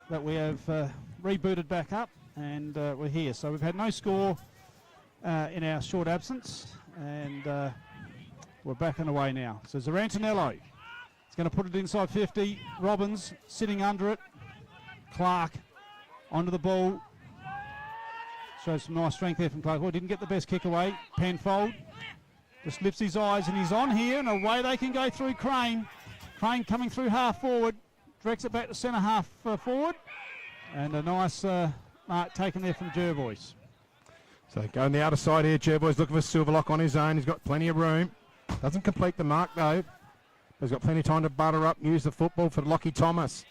that we have rebooted back up, and we're here. So we've had no score in our short absence, and we're back on the way now. So Zarantinello is going to put it inside 50. Robbins sitting under it. Clark onto the ball. Shows some nice strength there from Clark. Oh, didn't get the best kick away. Penfold just lifts his eyes, and he's on here, and away they can go through Crane. Crane coming through half forward. Directs it back to centre half forward. And a nice mark taken there from Jervois. So going the outer side here, Jervois looking for Silverlock on his own. He's got plenty of room. Doesn't complete the mark though. He's got plenty of time to butter up and use the football for Lockie Thomas.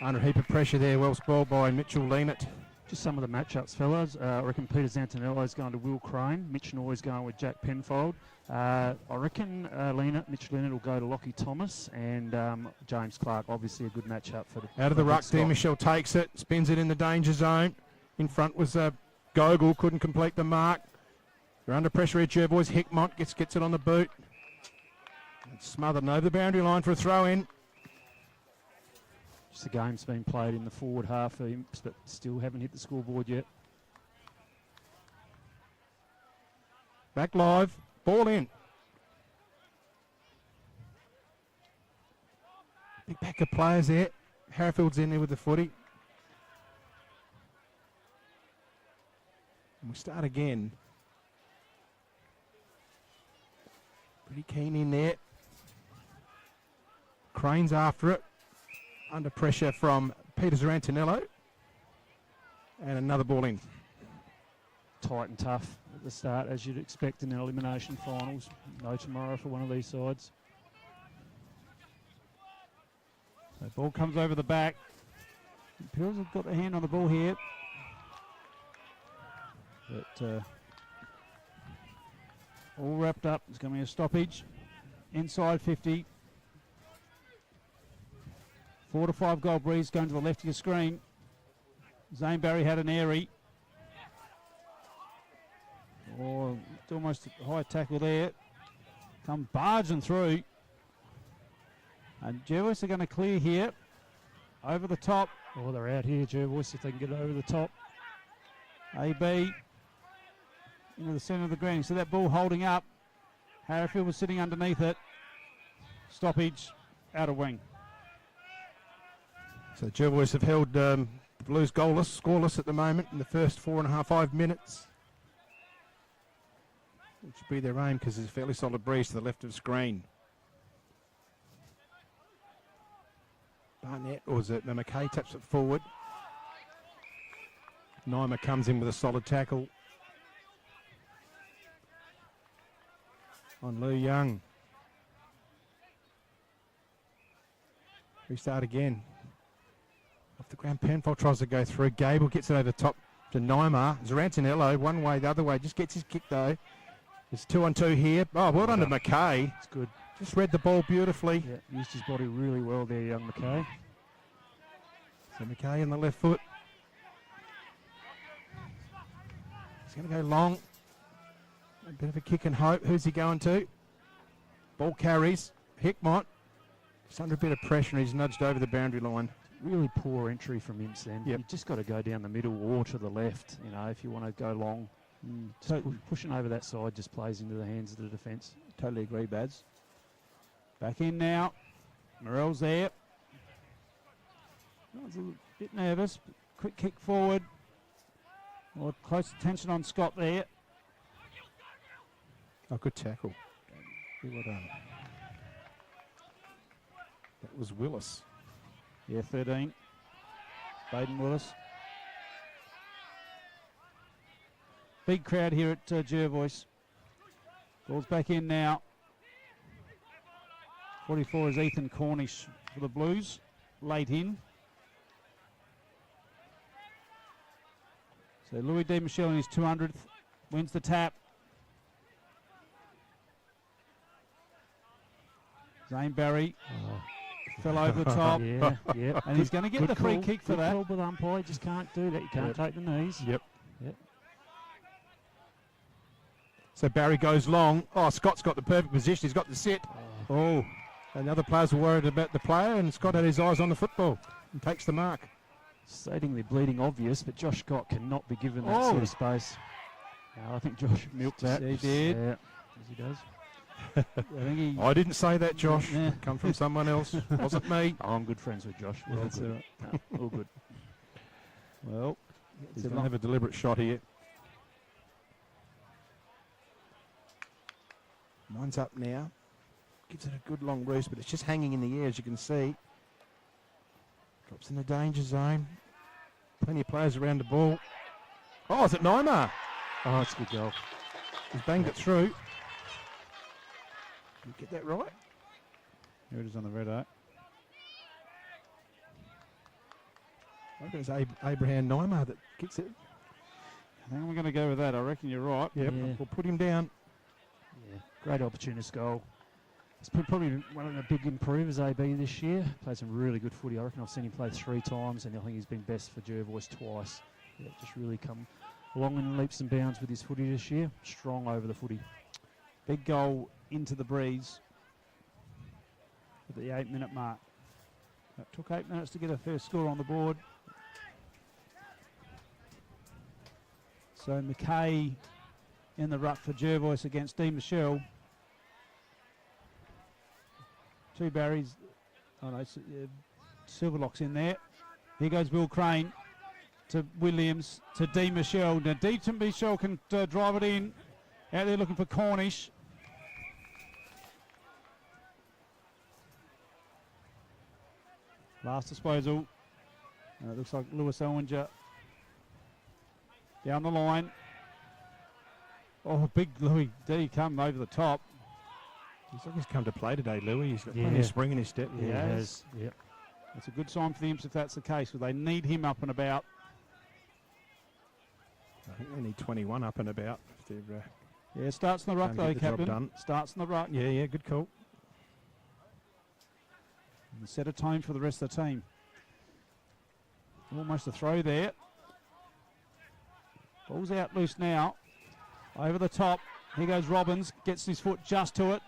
Under a heap of pressure there, well spoiled by Mitchell Leanett. Just some of the matchups, fellas. I reckon Peter Zantinello is going to Will Crane. Mitch Noy's going with Jack Penfold. I reckon Mitch Leanett will go to Lockie Thomas, and James Clark, obviously a good matchup for the... Out of the ruck, D. Michelle takes it, spins it in the danger zone. In front was Gogol, couldn't complete the mark. They're under pressure here, Jervois. Hickmont gets it on the boot. It's smothered and over the boundary line for a throw-in. Just the game's been played in the forward half for Imps, but still haven't hit the scoreboard yet. Back live, ball in. Big pack of players there. Harrafield's in there with the footy. And we start again. Pretty keen in there. Crane's after it. Under pressure from Peter Zarantinello. And another ball in. Tight and tough at the start, as you'd expect in the elimination finals. No tomorrow for one of these sides. So ball comes over the back. Imperials have got their hand on the ball here. But all wrapped up. It's going to be a stoppage. Inside 50. 4 to 5 goal breeze going to the left of your screen. Zane Barry had an airy. Oh, almost a high tackle there. Come barging through. And Jervois are going to clear here. Over the top. Oh, they're out here, Jervois, if they can get it over the top. AB into the centre of the ground. You see that ball holding up. Harrowfield was sitting underneath it. Stoppage, out of wing. So Jervois have held the Blues goalless, scoreless at the moment in the first 5 minutes. Which should be their aim because there's a fairly solid breeze to the left of the screen. Barnett, or is it McKay, taps it forward. Naima comes in with a solid tackle on Lou Young. Restart again. Off the ground, Penfold tries to go through. Gable gets it over the top to Naima. Zarantinello, one way, the other way, just gets his kick though. There's 2 on 2 here. Oh, well done to McKay. It's good. Just read the ball beautifully. Yeah, used his body really well there, young McKay. So McKay on the left foot. He's going to go long. A bit of a kick and hope. Who's he going to? Ball carries. Hickmont. He's under a bit of pressure and he's nudged over the boundary line. Really poor entry from Imps then. Yep. You just got to go down the middle or to the left, you know, if you want to go long. So pushing over that side just plays into the hands of the defence. Totally agree, Bads. Back in now. Morell's there. I was a bit nervous. Quick kick forward. More close attention on Scott there. Oh, good tackle. Well done. That was Willis. Yeah, 13. Baden Willis. Big crowd here at Jervois. Ball's back in now. 44 is Ethan Cornish for the Blues. Late in. So Louis D. Michel in his 200th. Wins the tap. Zane Barry. Fell over the top. Yeah. And he's going to get the free kick for that. Good call, but umpire just can't do that. You can't take the knees. Yep. So Barry goes long. Oh, Scott's got the perfect position. He's got the sit. And the other players were worried about the player, and Scott had his eyes on the football and takes the mark. Stating the bleeding obvious, but Josh Scott cannot be given that sort of space. I think Josh milked that. He did. Yeah, as he does. I didn't say that, Josh. Yeah. Come from someone else. Wasn't me. Oh, I'm good friends with Josh. We're all That's good. all No, all good. Well, He's going to have a deliberate shot here. Mine's up now. Gives it a good long roost, but it's just hanging in the air, as you can see. Drops in the danger zone. Plenty of players around the ball. Oh, is it Neymar? Oh, it's a good goal. He's banged it through. You get that right? here it is on the red eye. I think it's Abraham Neymar that gets it. I think I'm going to go with that. I reckon you're right. Yep, Yeah. we'll put him down. Yeah, great opportunist goal. He's probably one of the big improvers, AB, this year. Played some really good footy. I reckon I've seen him play 3 times, and I think he's been best for Jervois twice. Yeah, just really come along in leaps and bounds with his footy this year. Strong over the footy. Big goal into the breeze at the 8-minute mark. It took 8 minutes to get a first score on the board. So McKay in the ruck for Jervois against D. Michelle. 2 Barrys. Oh no, Silverlock's in there. Here goes Will Crane to Williams to D. Michelle. Now D. Michelle can drive it in. Out there looking for Cornish. Last disposal. It looks like Lewis Elwinger down the line. Oh, big Louis D come over the top. He's like he's come to play today, Louis. He's got plenty Yeah. of spring in his step. Yeah, he has. Yep. It's a good sign for the Imps if that's the case, because they need him up and about. I think they need 21 up and about. If they're, Yeah, starts in the ruck Trying to though, get the job Captain. done. Starts in the ruck. yeah, good call. And set a tone for the rest of the team. Almost a throw there. Ball's out loose now. Over the top. Here goes Robbins. Gets his foot just to it.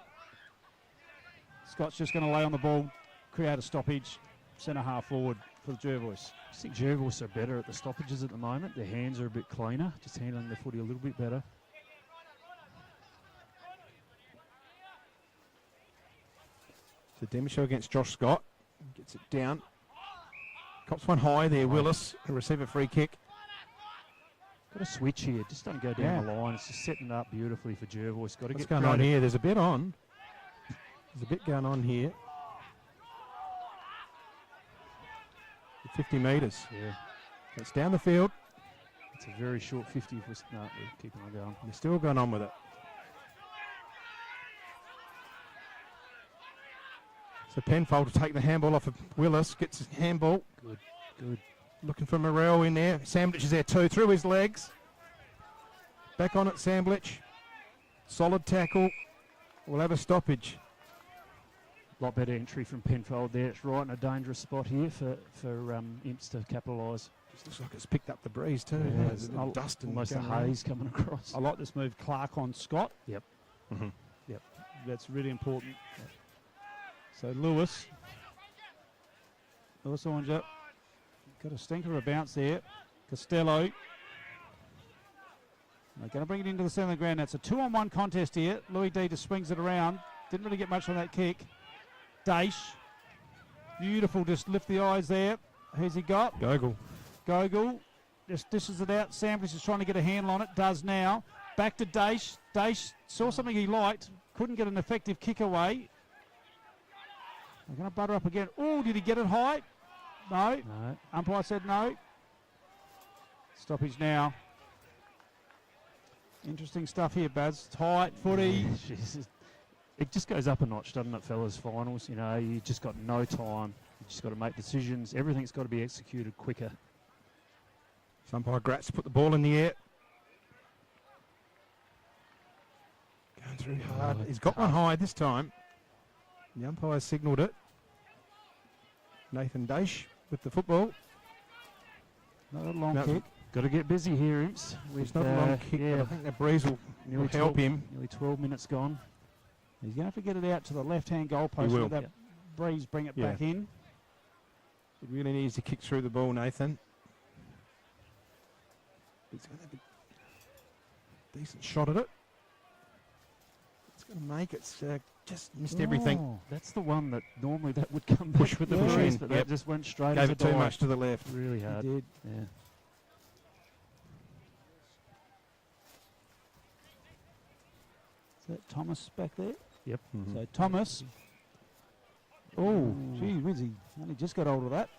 Scott's just going to lay on the ball, create a stoppage. Centre half forward for the Jervois. I think Jervois are better at the stoppages at the moment. Their hands are a bit cleaner, just handling the footy a little bit better. So Demishaw against Josh Scott. Gets it down. Cops one high there, Willis. A receiver free kick. Got a switch here. Just don't go down the line. It's just setting it up beautifully for Jervois. Got to What's get going on creative. here? There's a bit on. There's a bit going on here. 50 metres. Yeah, It's down the field. it's a very short 50. If we're, no, we're keeping on going. They're still going on with it. So Penfold to take the handball off of Willis. Gets his handball. Good, good. Looking for Morrell in there. Sandwich is there too. Through his legs. Back on it, Sandwich. Solid tackle. We'll have a stoppage. Lot better entry from Penfold there. It's right in a dangerous spot here for Imps to capitalise. Just looks like it's picked up the breeze too. Yeah, There's a little dust and Almost a going around. haze coming across. I like this move, Clark on Scott. Yep. Mhm. Yep. That's really important. So Lewis Oranger. Got a stinker of a bounce there. Costello. They're going to bring it into the centre of the ground. That's a 2-on-1 contest here. Louis D just swings it around. Didn't really get much on that kick. Daish. Beautiful, just lift the eyes there. Who's he got? Gogol. Gogol. Just dishes it out. Sandwich is trying to get a handle on it. Does now. Back to Daish. Daish saw something he liked. Couldn't get an effective kick away. They're going to butter up again. Oh, did he get it high? No. No. Umpire said no. Stoppage now. Interesting stuff here, Baz. Tight footy. Jesus. It just goes up a notch, doesn't it, fellas? Finals, you know, you just got no time. You just got to make decisions. Everything's got to be executed quicker. Umpire Gratz put the ball in the air. Going through hard. He's got one high this time. The umpire signalled it. Nathan Daish with the football. Not a long No, kick. Got to get busy here, Imps. It's not a long kick, but I think the breeze will nearly help 12 him. Nearly 12 minutes gone. He's going to have to get it out to the left-hand goalpost. He will. Let that Yep. breeze bring it Yeah. back in. It really needs to kick through the ball, Nathan. He's going to have a decent shot at it. It's going to make it. Just missed everything. Oh, that's the one that normally that would come back Push with the push breeze, in, but yep. that just went straight Gave as a it too dive. much to the left. Really hard. He did. Yeah. Is that Thomas back there? Yep. Mhm. So Thomas. Oh, gee whiz, he only just got hold of that.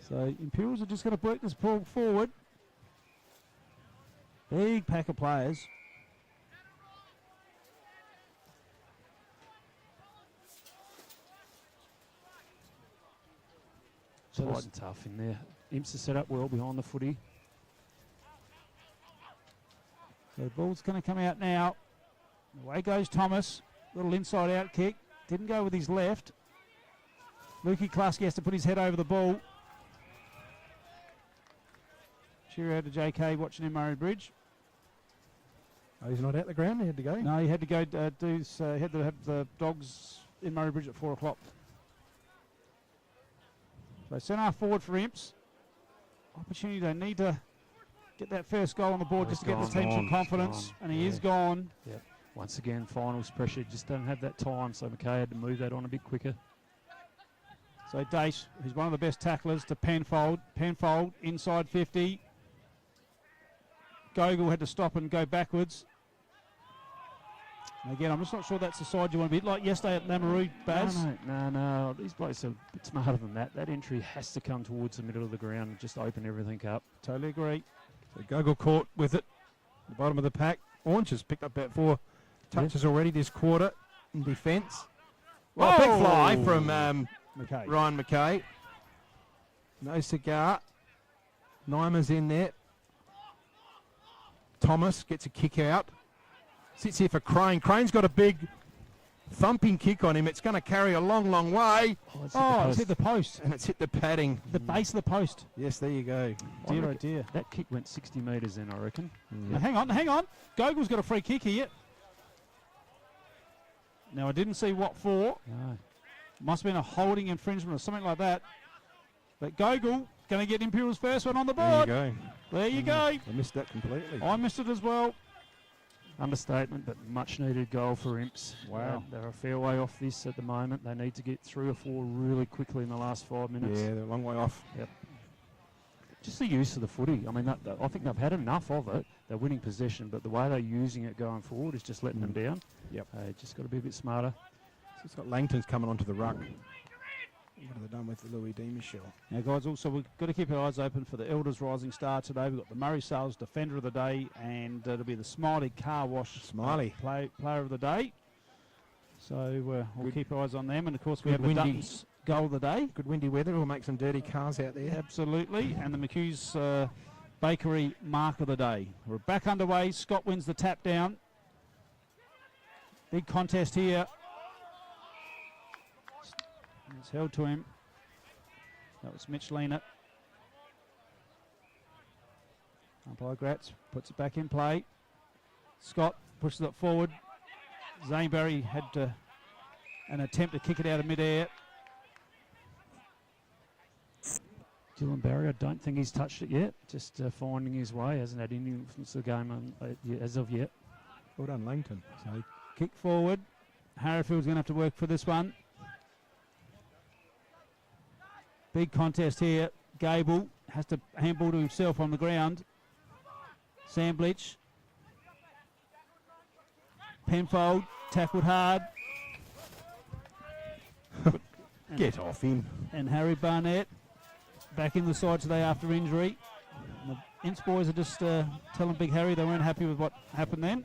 So Imperials are just going to work this ball forward. Big pack of players. So tight and tough in there. Imps are set up well behind the footy. So the ball's going to come out now. Away goes Thomas. Little inside out kick. Didn't go with his left. Lukey Kluski has to put his head over the ball. Cheerio to JK watching in Murray Bridge. Oh, he's not out the ground. He had to go. No, he had to go had to have the Dogs in Murray Bridge at 4 o'clock. So centre half forward for Imps. Opportunity, they need to get that first goal on the board just to get the team some confidence. And he is gone. Yep. Once again, finals pressure. Just don't have that time, so McKay had to move that on a bit quicker. So Dace, who's one of the best tacklers, to Penfold. Penfold inside 50. Gogol had to stop and go backwards. And again, I'm just not sure that's the side you want to be. Like yesterday at Lamoureux, Baz. No. These blokes are a bit smarter than that. That entry has to come towards the middle of the ground and just open everything up. Totally agree. So Gogol caught with it. The bottom of the pack. Orange has picked up about 4 touches already this quarter in defence. Well, big fly from McKay. Ryan McKay. No cigar. Nyma's in there. Thomas gets a kick out. Sits here for Crane. Crane's got a big thumping kick on him. It's going to carry a long, long way. It's hit the post. And it's hit the padding. The base of the post. Yes, there you go. Dear, oh dear. That kick went 60 metres in, I reckon. Now, hang on. Gogol's got a free kick here. Now, I didn't see what for. No. Must have been a holding infringement or something like that. But Gogol going to get Imperials' first one on the board. There you go. There you go. I missed that completely. I missed it as well. Understatement, but much needed goal for Imps. Wow. They're a fair way off this at the moment. They need to get 3 or 4 really quickly in the last 5 minutes. Yeah, they're a long way off. Yep. Just the use of the footy. I mean, I think they've had enough of it. They're winning possession, but the way they're using it going forward is just letting them down. Yep. Just got to be a bit smarter. So it's got Langton's coming onto the ruck. What have they done with Louis D. Michel? Now, guys, also we've got to keep our eyes open for the Elders Rising Star today. We've got the Murray Sales Defender of the Day, and it'll be the Smiley Car Wash Smiley Player of the Day. So we'll keep our eyes on them. And, of course, we Good have the windy. Duttons Goal of the Day. Good windy weather. We'll make some dirty cars out there. Absolutely. And the McHugh's Bakery Mark of the Day. We're back underway. Scott wins the tap down. Big contest here. It's held to him. That was Mitch Leanett. Umpire Gratz puts it back in play. Scott pushes it forward. Zane Barry had an attempt to kick it out of midair. Dylan Barry, I don't think he's touched it yet. Just finding his way. Hasn't had any influence of the game as of yet. Well done, Langton. So kick forward. Harrifield's going to have to work for this one. Big contest here. Gable has to handball to himself on the ground. Sandblich. Penfold tackled hard. Get off him. And Harry Barnett back in the side today after injury. And the Ince boys are just telling Big Harry they weren't happy with what happened then.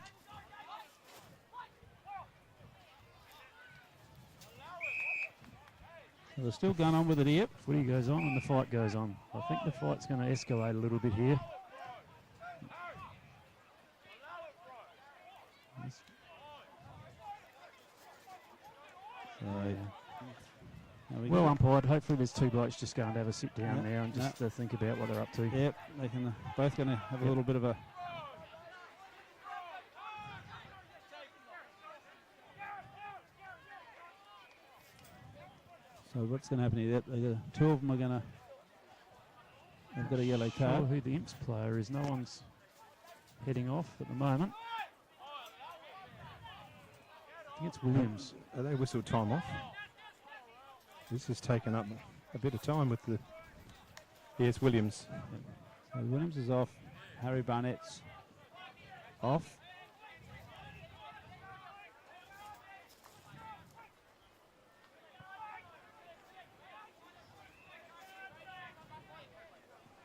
So they're still going on with it here. Footy goes on and the fight goes on. I think the fight's going to escalate a little bit here. Well umpired. Hopefully there's 2 blokes just going to have a sit down now and just think about what they're up to. Yep, they can both going to have a little bit of a... So what's going to happen here? 2 of them are going to... They've got a yellow Sure card. who the Imps player is. No one's heading off at the moment. I think it's Williams. They whistled time off. This has taken up a bit of time with the... Yes, Williams. So Williams is off. Harry Barnett's off.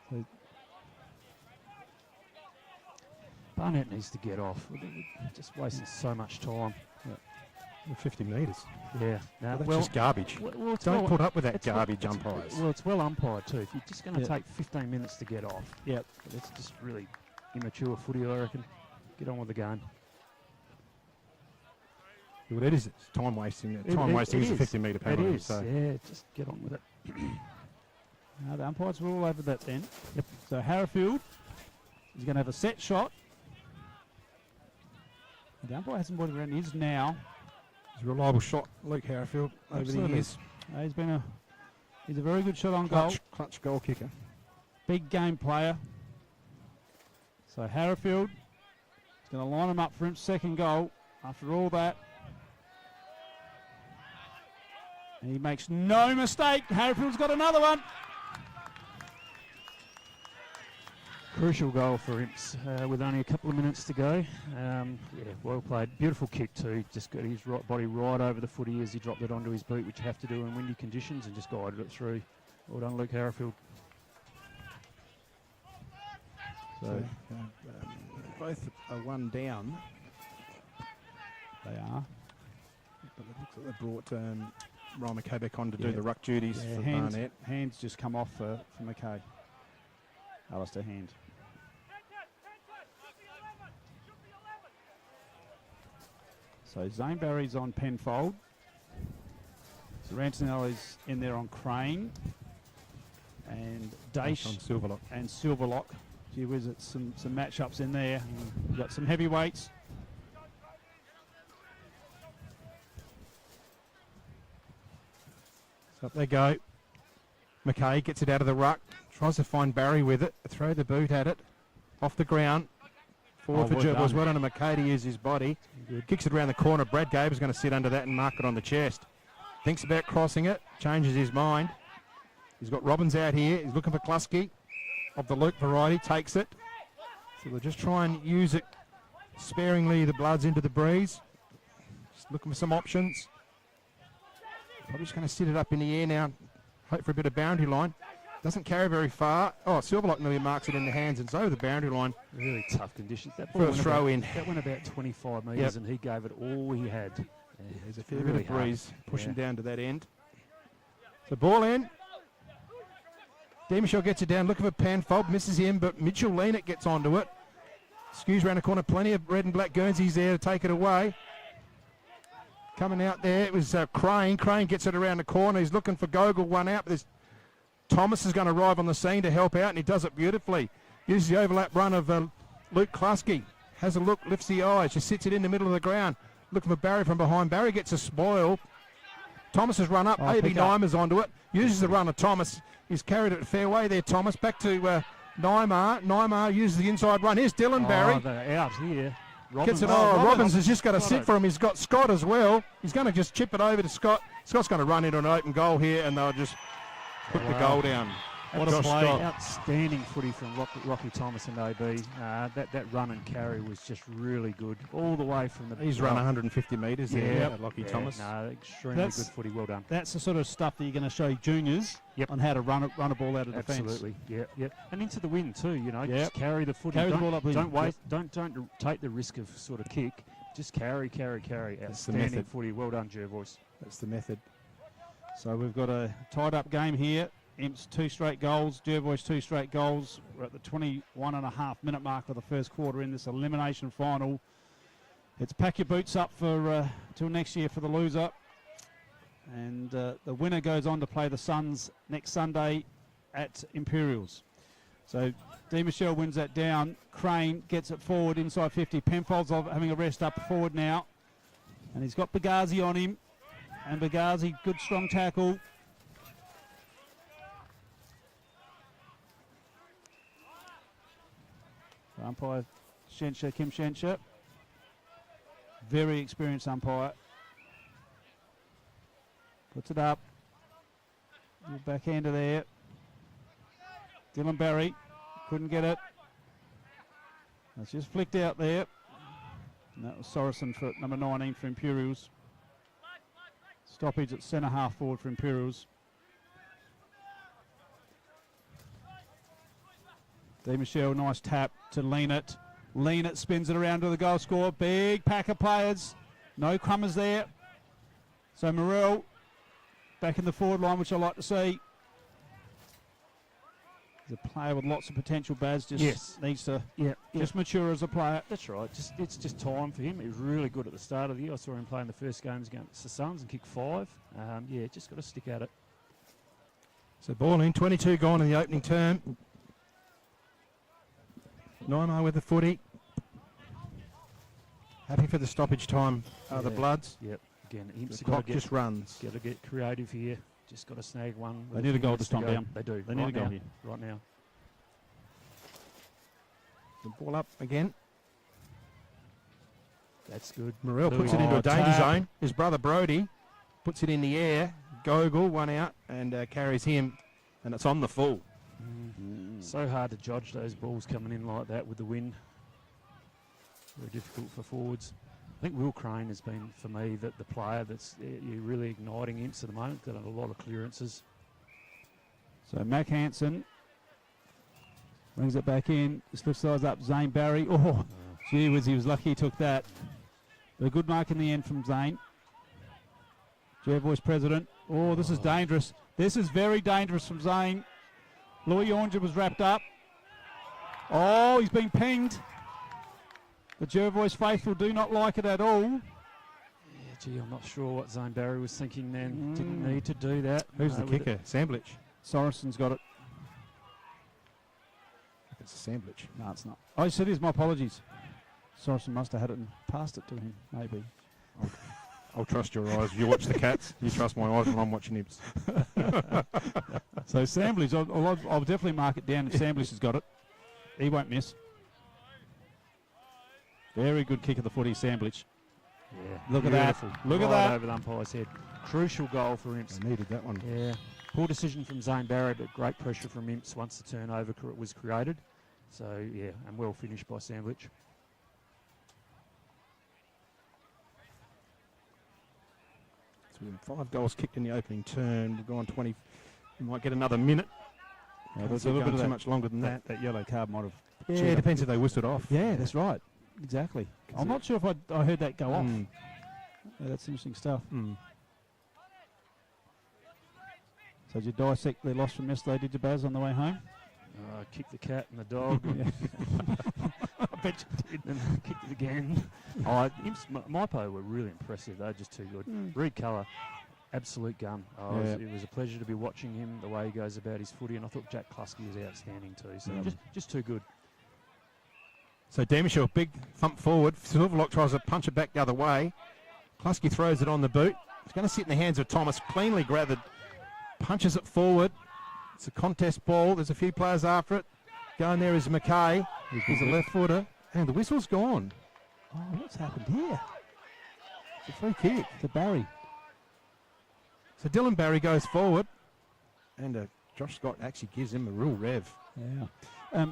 So Barnett needs to get off. We're just wasting so much time. 50 metres. Yeah. Well, that's just garbage. It's Don't put up with that it's garbage, well, umpires. Well, it's well umpired too. If you're just going to Yeah. take 15 minutes to get off, Yep. it's just really immature footy, I reckon. Get on with the game. Well, it is. It's time wasting. It Time wasting is a is. 50-metre It penalty. is. So Yeah, just get on with it. The umpires were all over that then. Yep. So Harrifield is going to have a set shot. The umpire hasn't brought it around. He is now. it's a reliable shot, Luke Harrifield, over the Absolutely. years. He's a very good shot on goal. Clutch goal kicker. Big game player. So Harrifield is going to line him up for his second goal after all that. And he makes no mistake. Harrifield's got another one. Crucial goal for Imps with only a couple of minutes to go. Yeah, well played. Beautiful kick too. Just got his body right over the footy as he dropped it onto his boot, which you have to do in windy conditions, and just guided it through. Well done, Luke Harrifield. So both are one down. They are. But it looks like they brought Ryan McKay back on to do the ruck duties for hands, Barnett. hands just come off for McKay. Alistair Hand. So Zane Barry's on Penfold. So Rantanelli's in there on Crane. And Daesh On Silverlock. and Silverlock. Gee whiz, it's some matchups in there. We've got some heavyweights. So up they go. McKay gets it out of the ruck. Tries to find Barry with it. Throw the boot at it. Off the ground. Forward for well Jervois. done. Well done to McKay to use his body. Kicks it around the corner. Brad Gabe is going to sit under that and mark it on the chest. Thinks about crossing it. Changes his mind. He's got Robbins out here. He's looking for Klusky of the Luke variety. Takes it. So they'll just try and use it sparingly, the Bloods, into the breeze. Just looking for some options. Probably just going to sit it up in the air now. Hope for a bit of boundary line. Doesn't carry very far. Oh, Silverlock nearly marks it in the hands and it's over the boundary line. Really tough conditions. That For a went throw about, in. That went about 25 metres and he gave it all he had. Yeah, There's a fair really bit of breeze pushing Yeah. down to that end. So ball in. Michelle gets it down, looking for Penfold, misses him, but Mitchell Leanett gets onto it. Skews around the corner, plenty of red and black Guernseys there to take it away. Coming out there, it was Crane. Crane gets it around the corner. He's looking for Gogol, one out, but there's Thomas is going to arrive on the scene to help out, and he does it beautifully. Uses the overlap run of Luke Klusky. Has a look, lifts the eyes, just sits it in the middle of the ground. Looking for Barry from behind. Barry gets a spoil. Thomas has run up. A.B. Nymer's onto it. Uses the run of Thomas. He's carried it fair way there, Thomas. Back to Nymer. Nymer uses the inside run. Here's Dylan Barry. They're out here. Gets it. Robbins has just got to sit for him. He's got Scott as well. He's going to just chip it over to Scott. Scott's going to run into an open goal here, and they'll just put the goal down. What a play. Outstanding footy from Rocky Thomas and AB. That run and carry was just really good. All the way from the... He's run 150 metres there, Lockie Thomas. No, extremely good footy. Well done. That's the sort of stuff that you're going to show juniors on how to run a ball out of defence. Absolutely. Yeah. And into the wind too, you know. Yep. Just carry the footy. Carry the ball up. Don't waste. Don't take the risk of sort of kick. Just carry. Outstanding footy. Well done, Jervois. That's the method. So we've got a tied-up game here. Imps 2 straight goals, Jervois 2 straight goals. We're at the 21.5-minute mark of the first quarter in this elimination final. It's pack your boots up for till next year for the loser. And the winner goes on to play the Suns next Sunday at Imperials. So Michelle wins that down. Crane gets it forward inside 50. Penfold's having a rest up forward now. And he's got Bagazi on him. And Bagazi, good strong tackle. Umpire Shensha, Kim Shensha. Very experienced umpire. Puts it up. Little backhander there. Dylan Barry couldn't get it. It's just flicked out there. And that was Sorensen for number 19 for Imperials. Stoppage at centre half forward for Imperials. De Michelle, nice tap to lean it. Lean it, spins it around to the goal score. Big pack of players. No crummers there. So Morrell back in the forward line, which I like to see. He's a player with lots of potential, Baz. Just needs to just mature as a player. That's right. It's just time for him. He was really good at the start of the year. I saw him play in the first games against the Suns and kick 5. Just got to stick at it. So ball in, 22 gone in the opening term. Nimo with the footy. Happy for the stoppage time, the Bloods. Yep. Again, the clock just runs. Got to get creative here. Just got to snag one. They need a goal this time down. They do. They need a goal here. Right now. The ball up again. That's good. Morrell puts it into a danger zone. His brother Brody puts it in the air. Gogol, one out, and carries him, and it's on the full. So hard to judge those balls coming in like that with the wind. Very difficult for forwards. I think Will Crane has been, for me, the player that's you're really igniting imps at the moment. Got a lot of clearances. So Mac Hansen brings it back in. Just lifts size up. Zane Barry. Oh, gee whiz, he was lucky he took that. But a good mark in the end from Zane. Jervois president. Oh, this is dangerous. This is very dangerous from Zane. Louis Ornger was wrapped up. Oh, he's been pinged. The Jervois faithful do not like it at all. I'm not sure what Zane Barry was thinking then. Didn't need to do that. Who's the kicker? Sandwich. Sorensen's got it. It's a sandwich. No, it's not. Oh, yes, it is. My apologies. Sorensen must have had it and passed it to him, maybe. I'll trust your eyes. You watch the Cats. You trust my eyes when I'm watching Ibs. So Samblish, I'll definitely mark it down if Samblish has got it. He won't miss. Very good kick of the footy, Samblish. Yeah, look at that. Look at that. Over the umpire's head. Crucial goal for Imps. I needed that one. Yeah. Poor decision from Zane Barry, but great pressure from Imps once the turnover was created. So, yeah, and well finished by Samblish. So we have 5 goals kicked in the opening turn. We've gone 20. We might get another minute. Yeah, there's a little bit of too much longer than that. That yellow card might have. Yeah, it depends if they whistled off. Yeah, that's right. Exactly. I'm not sure if I heard that go off. Yeah, that's interesting stuff. So did you dissect the loss from yesterday, did you, Baz, on the way home? Kicked the cat and the dog. I bet you did. Then kicked it again. Imps, Maipo were really impressive. They're just too good. Reed Colour, absolute gun. It was a pleasure to be watching him, the way he goes about his footy, and I thought Jack Kluski was outstanding too. So just too good. So Demishaw, big thump forward. Silverlock tries to punch it back the other way. Kluski throws it on the boot. It's going to sit in the hands of Thomas. Cleanly gathered. Punches it forward. It's a contest ball. There's a few players after it. Going there is McKay. He's a left footer. And the whistle's gone. Oh, what's happened here? It's a free kick to Barry. So Dylan Barry goes forward. And Josh Scott actually gives him a real rev. Yeah.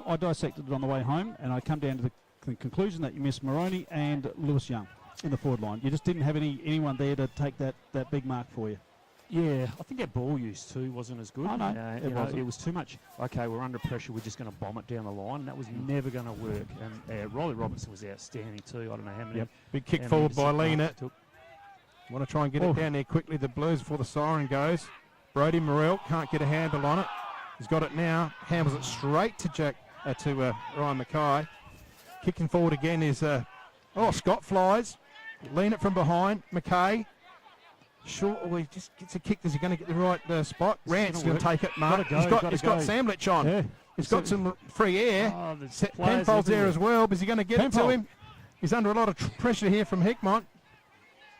I dissected it on the way home, and I come down to the conclusion that you missed Moroney and Lewis Young in the forward line. You just didn't have anyone there to take that big mark for you. Yeah, I think our ball use too wasn't as good. Oh, no, it was too much. Okay, we're under pressure. We're just going to bomb it down the line. And that was never going to work. And Riley Robinson was outstanding too. I don't know how many. Yep. Big kick forward by Lena. Want to try and get it down there quickly. The Blues before the siren goes. Brody Morrell can't get a handle on it. He's got it now. Handles it straight to Ryan Mackay. Kicking forward again is Scott flies. Lean it from behind. Mackay. Sure, he just gets a kick. Is he going to get the right spot? Rant's going to take it, Mark. He's got Sandwich on. Yeah. He's got some free air. Penfold's there as well, but is he going to get it to him? He's under a lot of pressure here from Hickmont.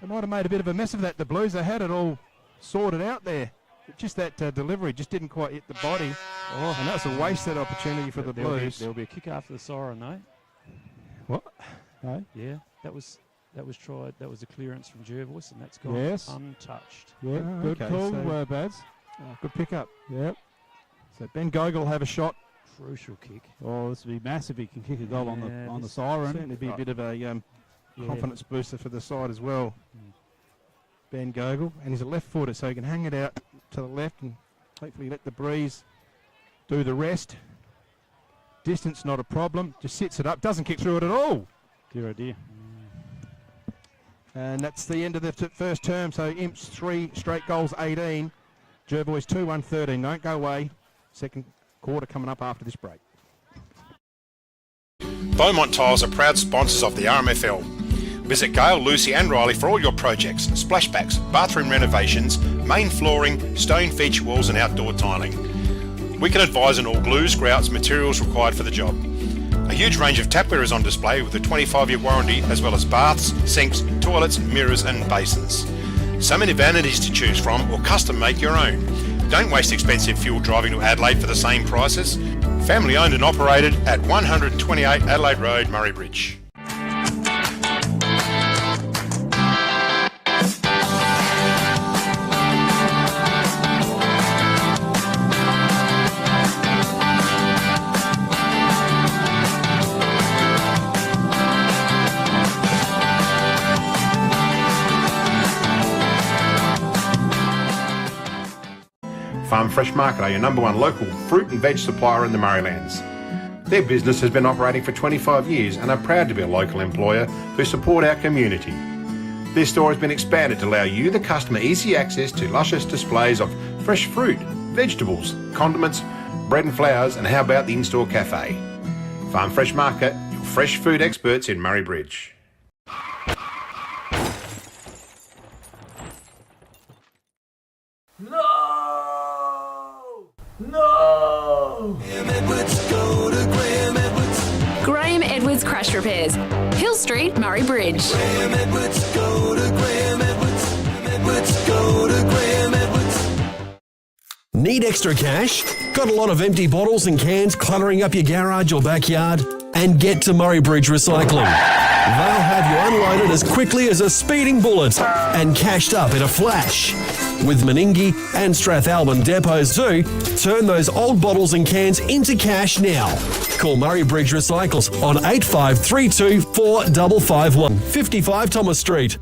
They might have made a bit of a mess of that, the Blues. They had it all sorted out there. Just that delivery just didn't quite hit the body. And that's a wasted opportunity for the Blues. There'll be a kick after the siren, though. What? No? Yeah, that was tried. That was a clearance from Jervois, and that's gone Yes. untouched. Yeah, Oh, good okay, call, so- Bads. Good pickup. Yep. So Ben Gogol will have a shot. Crucial kick. Oh, this would be massive. He can kick a goal on the this siren. Certainly be a bit of a Yeah. confidence booster for the side as well. Ben Gogol, and he's a left footer, so he can hang it out to the left and hopefully let the breeze do the rest. Distance not a problem, just sits it up, doesn't kick through it at all. Dear oh dear. And that's the end of the first term, so Imps 3 straight goals, 18. Jervois 2-1-13, don't go away. Second quarter coming up after this break. Beaumont Tiles are proud sponsors of the RMFL. Visit Gail, Lucy and Riley for all your projects, splashbacks, bathroom renovations, main flooring, stone feature walls and outdoor tiling. We can advise on all glues, grouts, materials required for the job. A huge range of tapware is on display with a 25-year warranty, as well as baths, sinks, toilets, mirrors and basins. So many vanities to choose from, or custom make your own. Don't waste expensive fuel driving to Adelaide for the same prices. Family owned and operated at 128 Adelaide Road, Murray Bridge. Farm Fresh Market are your #1 local fruit and veg supplier in the Murraylands. Their business has been operating for 25 years and are proud to be a local employer who support our community. Their store has been expanded to allow you, the customer, easy access to luscious displays of fresh fruit, vegetables, condiments, bread and flowers, and how about the in-store cafe? Farm Fresh Market, your fresh food experts in Murray Bridge. Graham Edwards Crash Repairs, Hill Street, Murray Bridge. Need extra cash? Got a lot of empty bottles and cans cluttering up your garage or backyard? And get to Murray Bridge Recycling. They'll have you unloaded as quickly as a speeding bullet and cashed up in a flash. With Meningie and Strathalbyn depots too, turn those old bottles and cans into cash now. Call Murray Bridge Recycles on 8532 4551, 55 Thomas Street.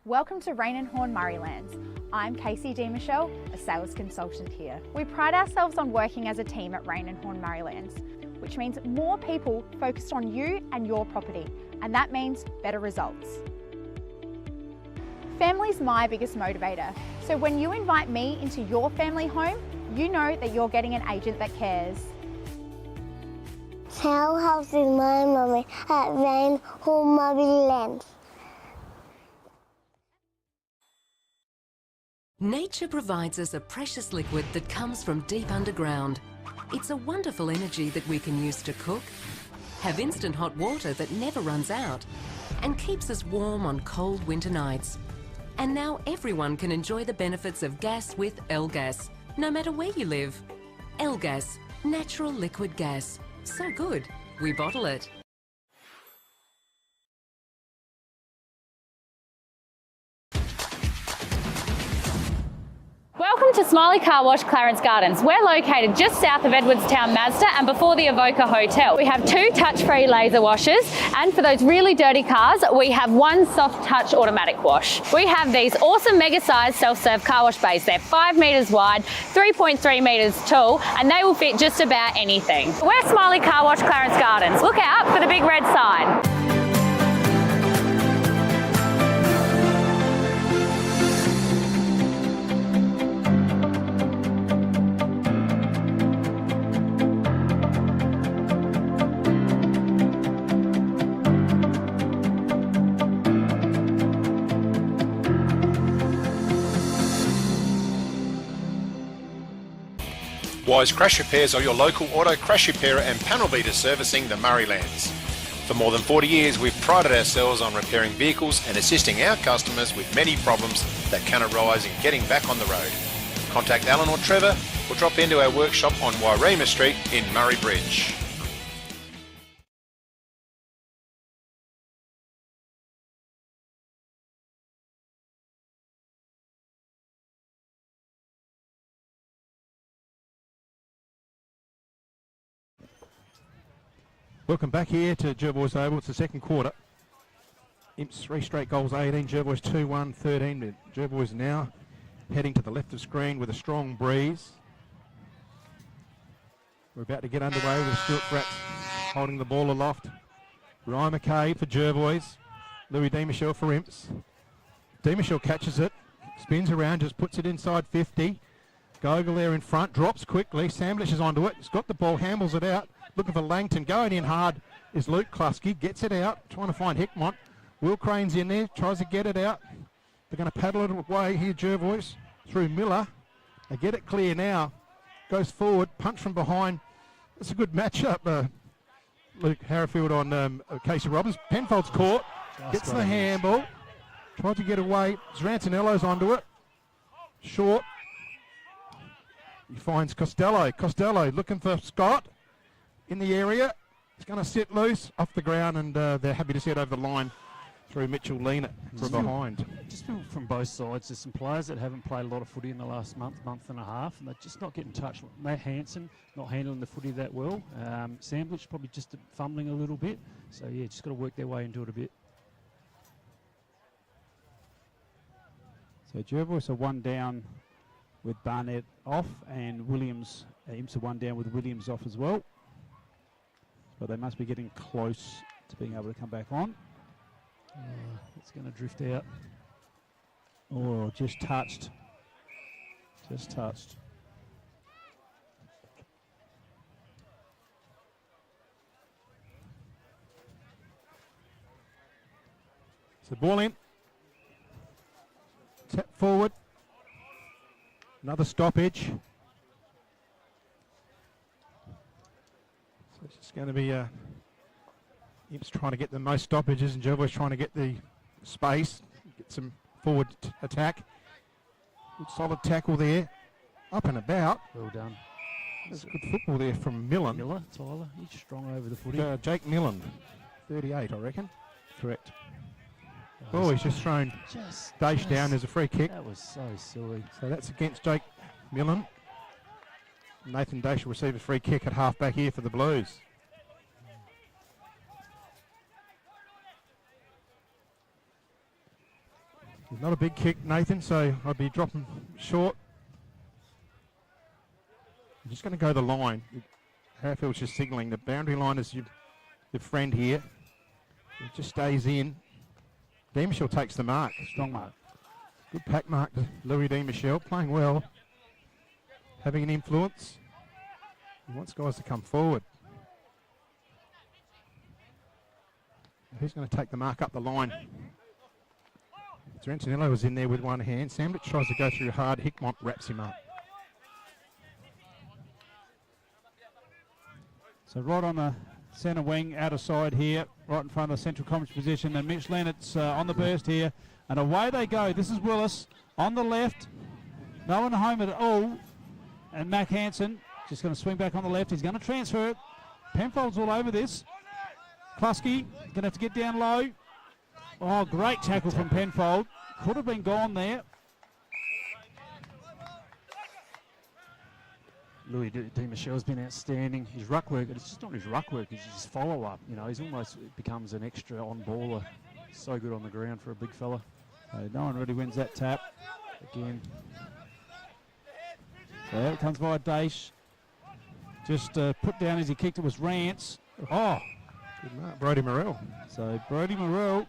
Welcome to Rain and Horn Murraylands. I'm Casey D. Michelle, a sales consultant here. We pride ourselves on working as a team at Rain and Horn Murraylands, which means more people focused on you and your property, and that means better results. Family's my biggest motivator, so when you invite me into your family home, you know that you're getting an agent that cares. How house is my mommy at Rain Home Murraylands. Nature provides us a precious liquid that comes from deep underground. It's a wonderful energy that we can use to cook, have instant hot water that never runs out, and keeps us warm on cold winter nights. And now everyone can enjoy the benefits of gas with L-Gas, no matter where you live. L-Gas, natural liquid gas. So good, we bottle it. Welcome to Smiley Car Wash, Clarence Gardens. We're located just south of Edwardstown Mazda and before the Evoca Hotel. We have 2 touch-free laser washers, and for those really dirty cars, we have 1 soft touch automatic wash. We have these awesome mega-sized self-serve car wash bays. They're 5 metres wide, 3.3 metres tall, and they will fit just about anything. We're Smiley Car Wash, Clarence Gardens. Look out for the big red sign. Wise Crash Repairs are your local auto crash repairer and panel beater servicing the Murraylands. For more than 40 years, we've prided ourselves on repairing vehicles and assisting our customers with many problems that can arise in getting back on the road. Contact Alan or Trevor or drop into our workshop on Wairema Street in Murray Bridge. Welcome back here to Jervois Oval. It's the second quarter. Imps 3 straight goals, 18. Jervois 2-1, 13. Jervois now heading to the left of screen with a strong breeze. We're about to get underway with Stuart Gratz holding the ball aloft. Ryan McKay for Jervois. Louis Demichel for Imps. Demichel catches it, spins around, just puts it inside 50. Gogol there in front, drops quickly. Sandwich is onto it. He's got the ball, handles it out. Looking for Langton. Going in hard is Luke Klusky. Gets it out, trying to find Hickmont. Will Crane's in there, tries to get it out. They're going to paddle it away here, Jervois, through Miller. They get it clear now. Goes forward, punch from behind. It's a good matchup. Luke Harrifield on Casey Robbins. Penfold's caught, gets the handball. Tried to get away. Zrantanello's onto it. Short. He finds Costello. Costello looking for Scott in the area. He's going to sit loose off the ground, and they're happy to see it over the line through Mitchell Lean from behind. Just from both sides, there's some players that haven't played a lot of footy in the last month and a half, and they're just not getting touched. Matt Hansen not handling the footy that well. Sandwich probably just fumbling a little bit. So, yeah, just got to work their way into it a bit. So Jervois are one down with Barnett off, and Williams, Imps are one down with Williams off as well. But they must be getting close to being able to come back on. It's going to drift out. Oh, just touched. Just touched. So ball in. Tap forward. Another stoppage. So it's just going to be Imps trying to get the most stoppages, and Jervois trying to get the space, get some forward attack. Good solid tackle there. Up and about. Well done. That's good football there from Millen. Tyler, he's strong over the footy. Jake Millen, 38, I reckon. Correct. Oh, he's just thrown Dash down. There's a free kick. That was so silly. So that's against Jake Millen. Nathan Dash will receive a free kick at half-back here for the Blues. It's not a big kick, Nathan, so I'd be dropping short. I'm just going to go the line. Harrifield's just signalling. The boundary line is your friend here. It just stays in. Demichel takes the mark. Strong mark. Good pack mark to Louis Demichel. Playing well. Having an influence. He wants guys to come forward. Who's going to take the mark up the line? Zrantanello was in there with one hand. Sandwich tries to go through hard. Hickmont wraps him up. So right on the centre wing, outer side here, right in front of the central commentary position, and Mitch Lennox on the burst here, and away they go. This is Willis on the left, no one home at all, and Mac Hansen just going to swing back on the left. He's going to transfer it. Penfold's all over this. Klusky going to have to get down low. Oh, great tackle from Penfold. Could have been gone there. Louis Demichel's been outstanding. His ruck work, it's just not his ruck work, it's his follow-up. You know, he's almost becomes an extra on-baller. So good on the ground for a big fella. No one really wins that tap. Again. So out it comes by Dash. Just put down as he kicked it was Rance. Oh, good mark. Brodie Morrell. So Brodie Morrell,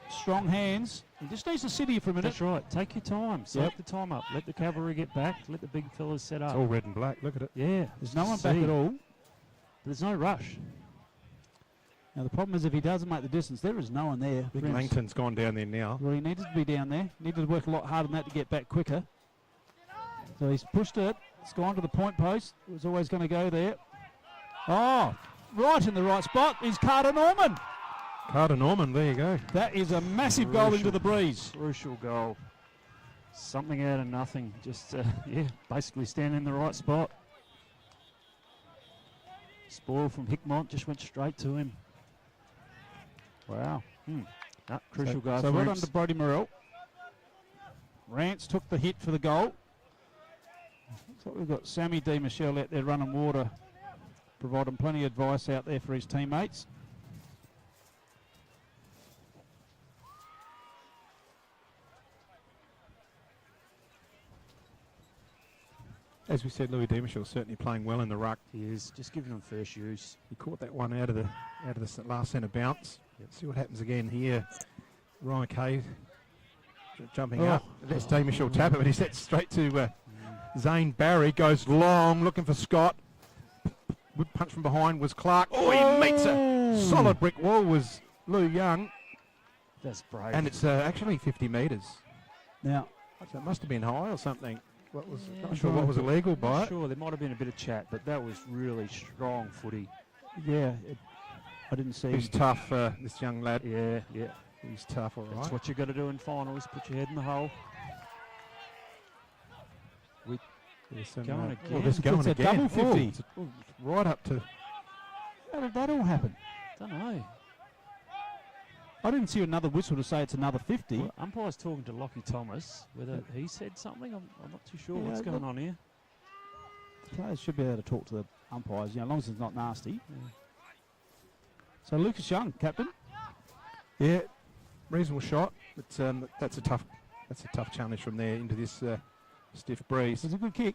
strong hands. He just needs to sit here for a minute. That's right. Take your time. Soak the time up. Let the cavalry get back. Let the big fellas set up. It's all red and black. Look at it. Yeah. There's no one back at all. But there's no rush. Now the problem is if he doesn't make the distance, there is no one there. I think Langton's gone down there now. Well, he needed to be down there. Needed to work a lot harder than that to get back quicker. So he's pushed it. It's gone to the point post. It was always going to go there. Oh, right in the right spot is Carter Norman. Carter Norman, there you go. That is a massive goal into the breeze. Crucial goal. Something out of nothing. Just, basically standing in the right spot. Spoil from Hickmont just went straight to him. Wow. Crucial goal. So well done to Brodie Morrell. Rance took the hit for the goal. Looks like we've got Sammy D. Michelle out there running water, providing plenty of advice out there for his teammates. as we said, Louis Demishaw certainly playing well in the ruck. He is just giving them first use. He caught that one out of the last centre bounce. See what happens again here. Ryan Kay jumping up. Let's Demishaw tap it, but he sets straight to Zane Barry. Goes long, looking for Scott. Good punch from behind was Clark. Oh, he meets a solid brick wall. Was Lou Young. That's brave. And it's actually 50 metres. Now, that must have been high or something. Not sure what was illegal by it. Sure, there might have been a bit of chat, but that was really strong footy. Yeah, I didn't see. He's tough, this young lad. Yeah. He's tough, all right. That's what you got to do in finals. Put your head in the hole. Going again. Oh, this going it's again. A double 50. Right up to. How did that all happen? Don't know. I didn't see another whistle to say it's another 50. Well, umpire's talking to Lockie Thomas. Whether he said something, I'm not too sure what's going on here. Players should be able to talk to the umpires, as long as it's not nasty. Yeah. So Lucas Young, captain. Yeah, reasonable shot, but that's a tough challenge from there into this stiff breeze. It's a good kick.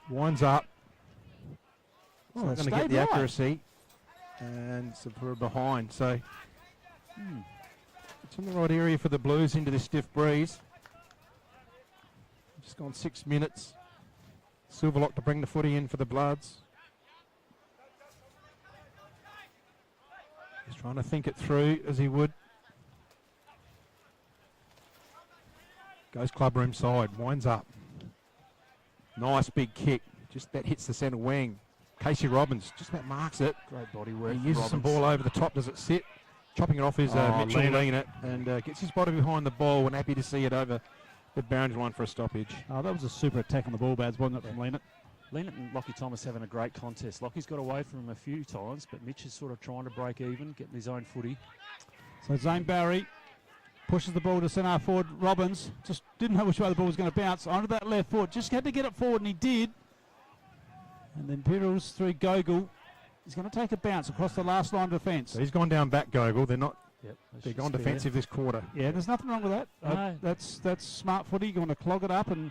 Winds up. Oh, not going to get the accuracy. And so we're behind, so it's in the right area for the Blues into this stiff breeze. Just gone 6 minutes. Silverlock to bring the footy in for the Bloods. He's trying to think it through as he would. Goes clubroom side, winds up. Nice big kick. Just that hits the centre wing. Casey Robbins just about marks it. Great body work. He uses some ball over the top. Does it sit? Chopping it off is Mitchell Leanett, and gets his body behind the ball, and happy to see it over the boundary line for a stoppage. Oh, that was a super attack on the ball, Bads, wasn't it, from Leanett? Leanett and Lockie Thomas having a great contest. Lockie's got away from him a few times, but Mitch is sort of trying to break even, getting his own footy. So Zane Barry pushes the ball to centre forward. Robbins just didn't know which way the ball was going to bounce. Onto that left foot. Just had to get it forward, and he did. And then Imperials through Gogol. He's going to take a bounce across the last line of defence. So he's gone down back, Gogol. They're not. Yep, they're gone defensive this quarter. Yeah, there's nothing wrong with that. No. That's smart footy. You want to clog it up, and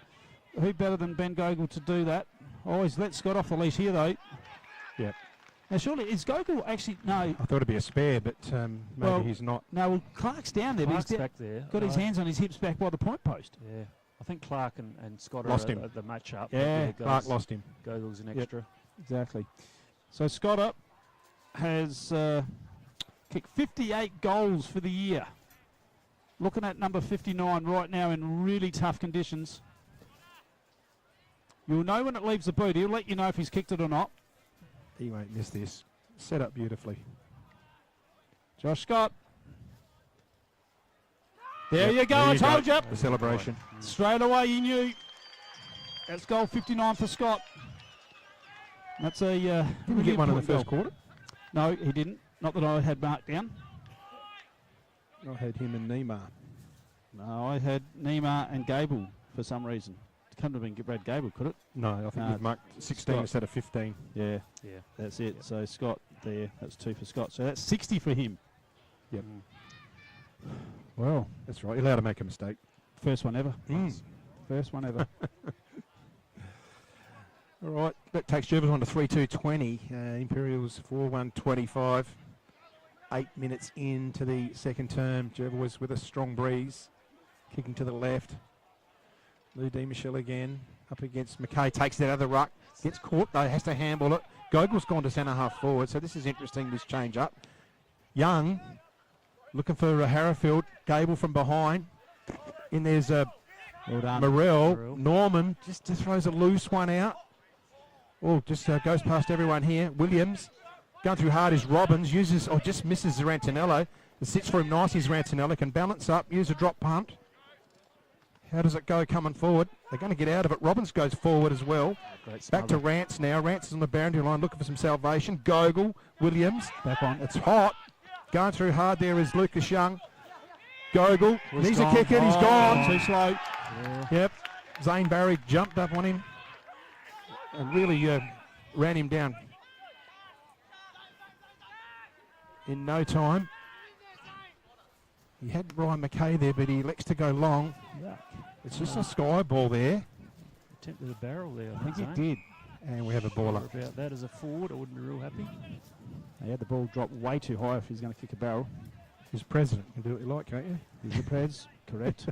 who better than Ben Gogol to do that? Always let Scott off the leash here, though. Yep. Now, surely, is Gogol actually... No. I thought it'd be a spare, but maybe he's not. No, well, Clark's down there. Clark's but he's back there. Got his hands on his hips back by the point post. Yeah. I think Clark and Scott lost are him. at the match-up. Yeah, Clark lost him. Gogol's an extra. Exactly. So Scott up has kicked 58 goals for the year. Looking at number 59 right now in really tough conditions. You'll know when it leaves the boot. He'll let you know if he's kicked it or not. He won't miss this. Set up beautifully. Josh Scott. There you go. I told you. The celebration. Straight away you knew. That's goal 59 for Scott. That's a Did he get one in the first quarter? No, he didn't. Not that I had marked down. I had him and Neymar. No, I had Neymar and Gable for some reason. It couldn't have been Brad Gable, could it? No, I think you've marked 16 Scott. instead of 15. Yeah. That's it. Yep. So Scott there. That's 2 for Scott. So that's 60 for him. Yep. Well, that's right. You're allowed to make a mistake. First one ever. First one ever. All right, that takes Jervois on to 3-2-20. Imperials 4-1-25. 8 minutes into the second term. Jervois with a strong breeze. Kicking to the left. Lou Michel again. Up against McKay. Takes it out of the ruck. Gets caught though. Has to handle it. Gogol's gone to centre half forward. So this is interesting, this change up. Young looking for Harrifield. Gable from behind. In there's well done. Morrell. Norman just throws a loose one out. Oh, just goes past everyone here. Williams going through hard is Robbins. Uses, or just misses Zarantinello. It sits for him nicely. Zarantinello can balance up, use a drop punt. How does it go coming forward? They're going to get out of it. Robbins goes forward as well. Back to Rance now. Rance is on the boundary line looking for some salvation. Gogol, Williams. Back on. It's hot. Going through hard there is Lucas Young. Gogol needs a kick it. He's gone. Too slow. Yeah. Yep. Zane Barry jumped up on him and really ran him down. In no time. He had Ryan McKay there, but he elects to go long. Yeah. It's just a sky ball there. Attempted a barrel there, I think Zane. he did. And we have a baller. About that as a forward, I wouldn't be real happy. He had the ball drop way too high if he's going to kick a barrel. He's president. You can do what you like, can't you? He's the Preds, correct.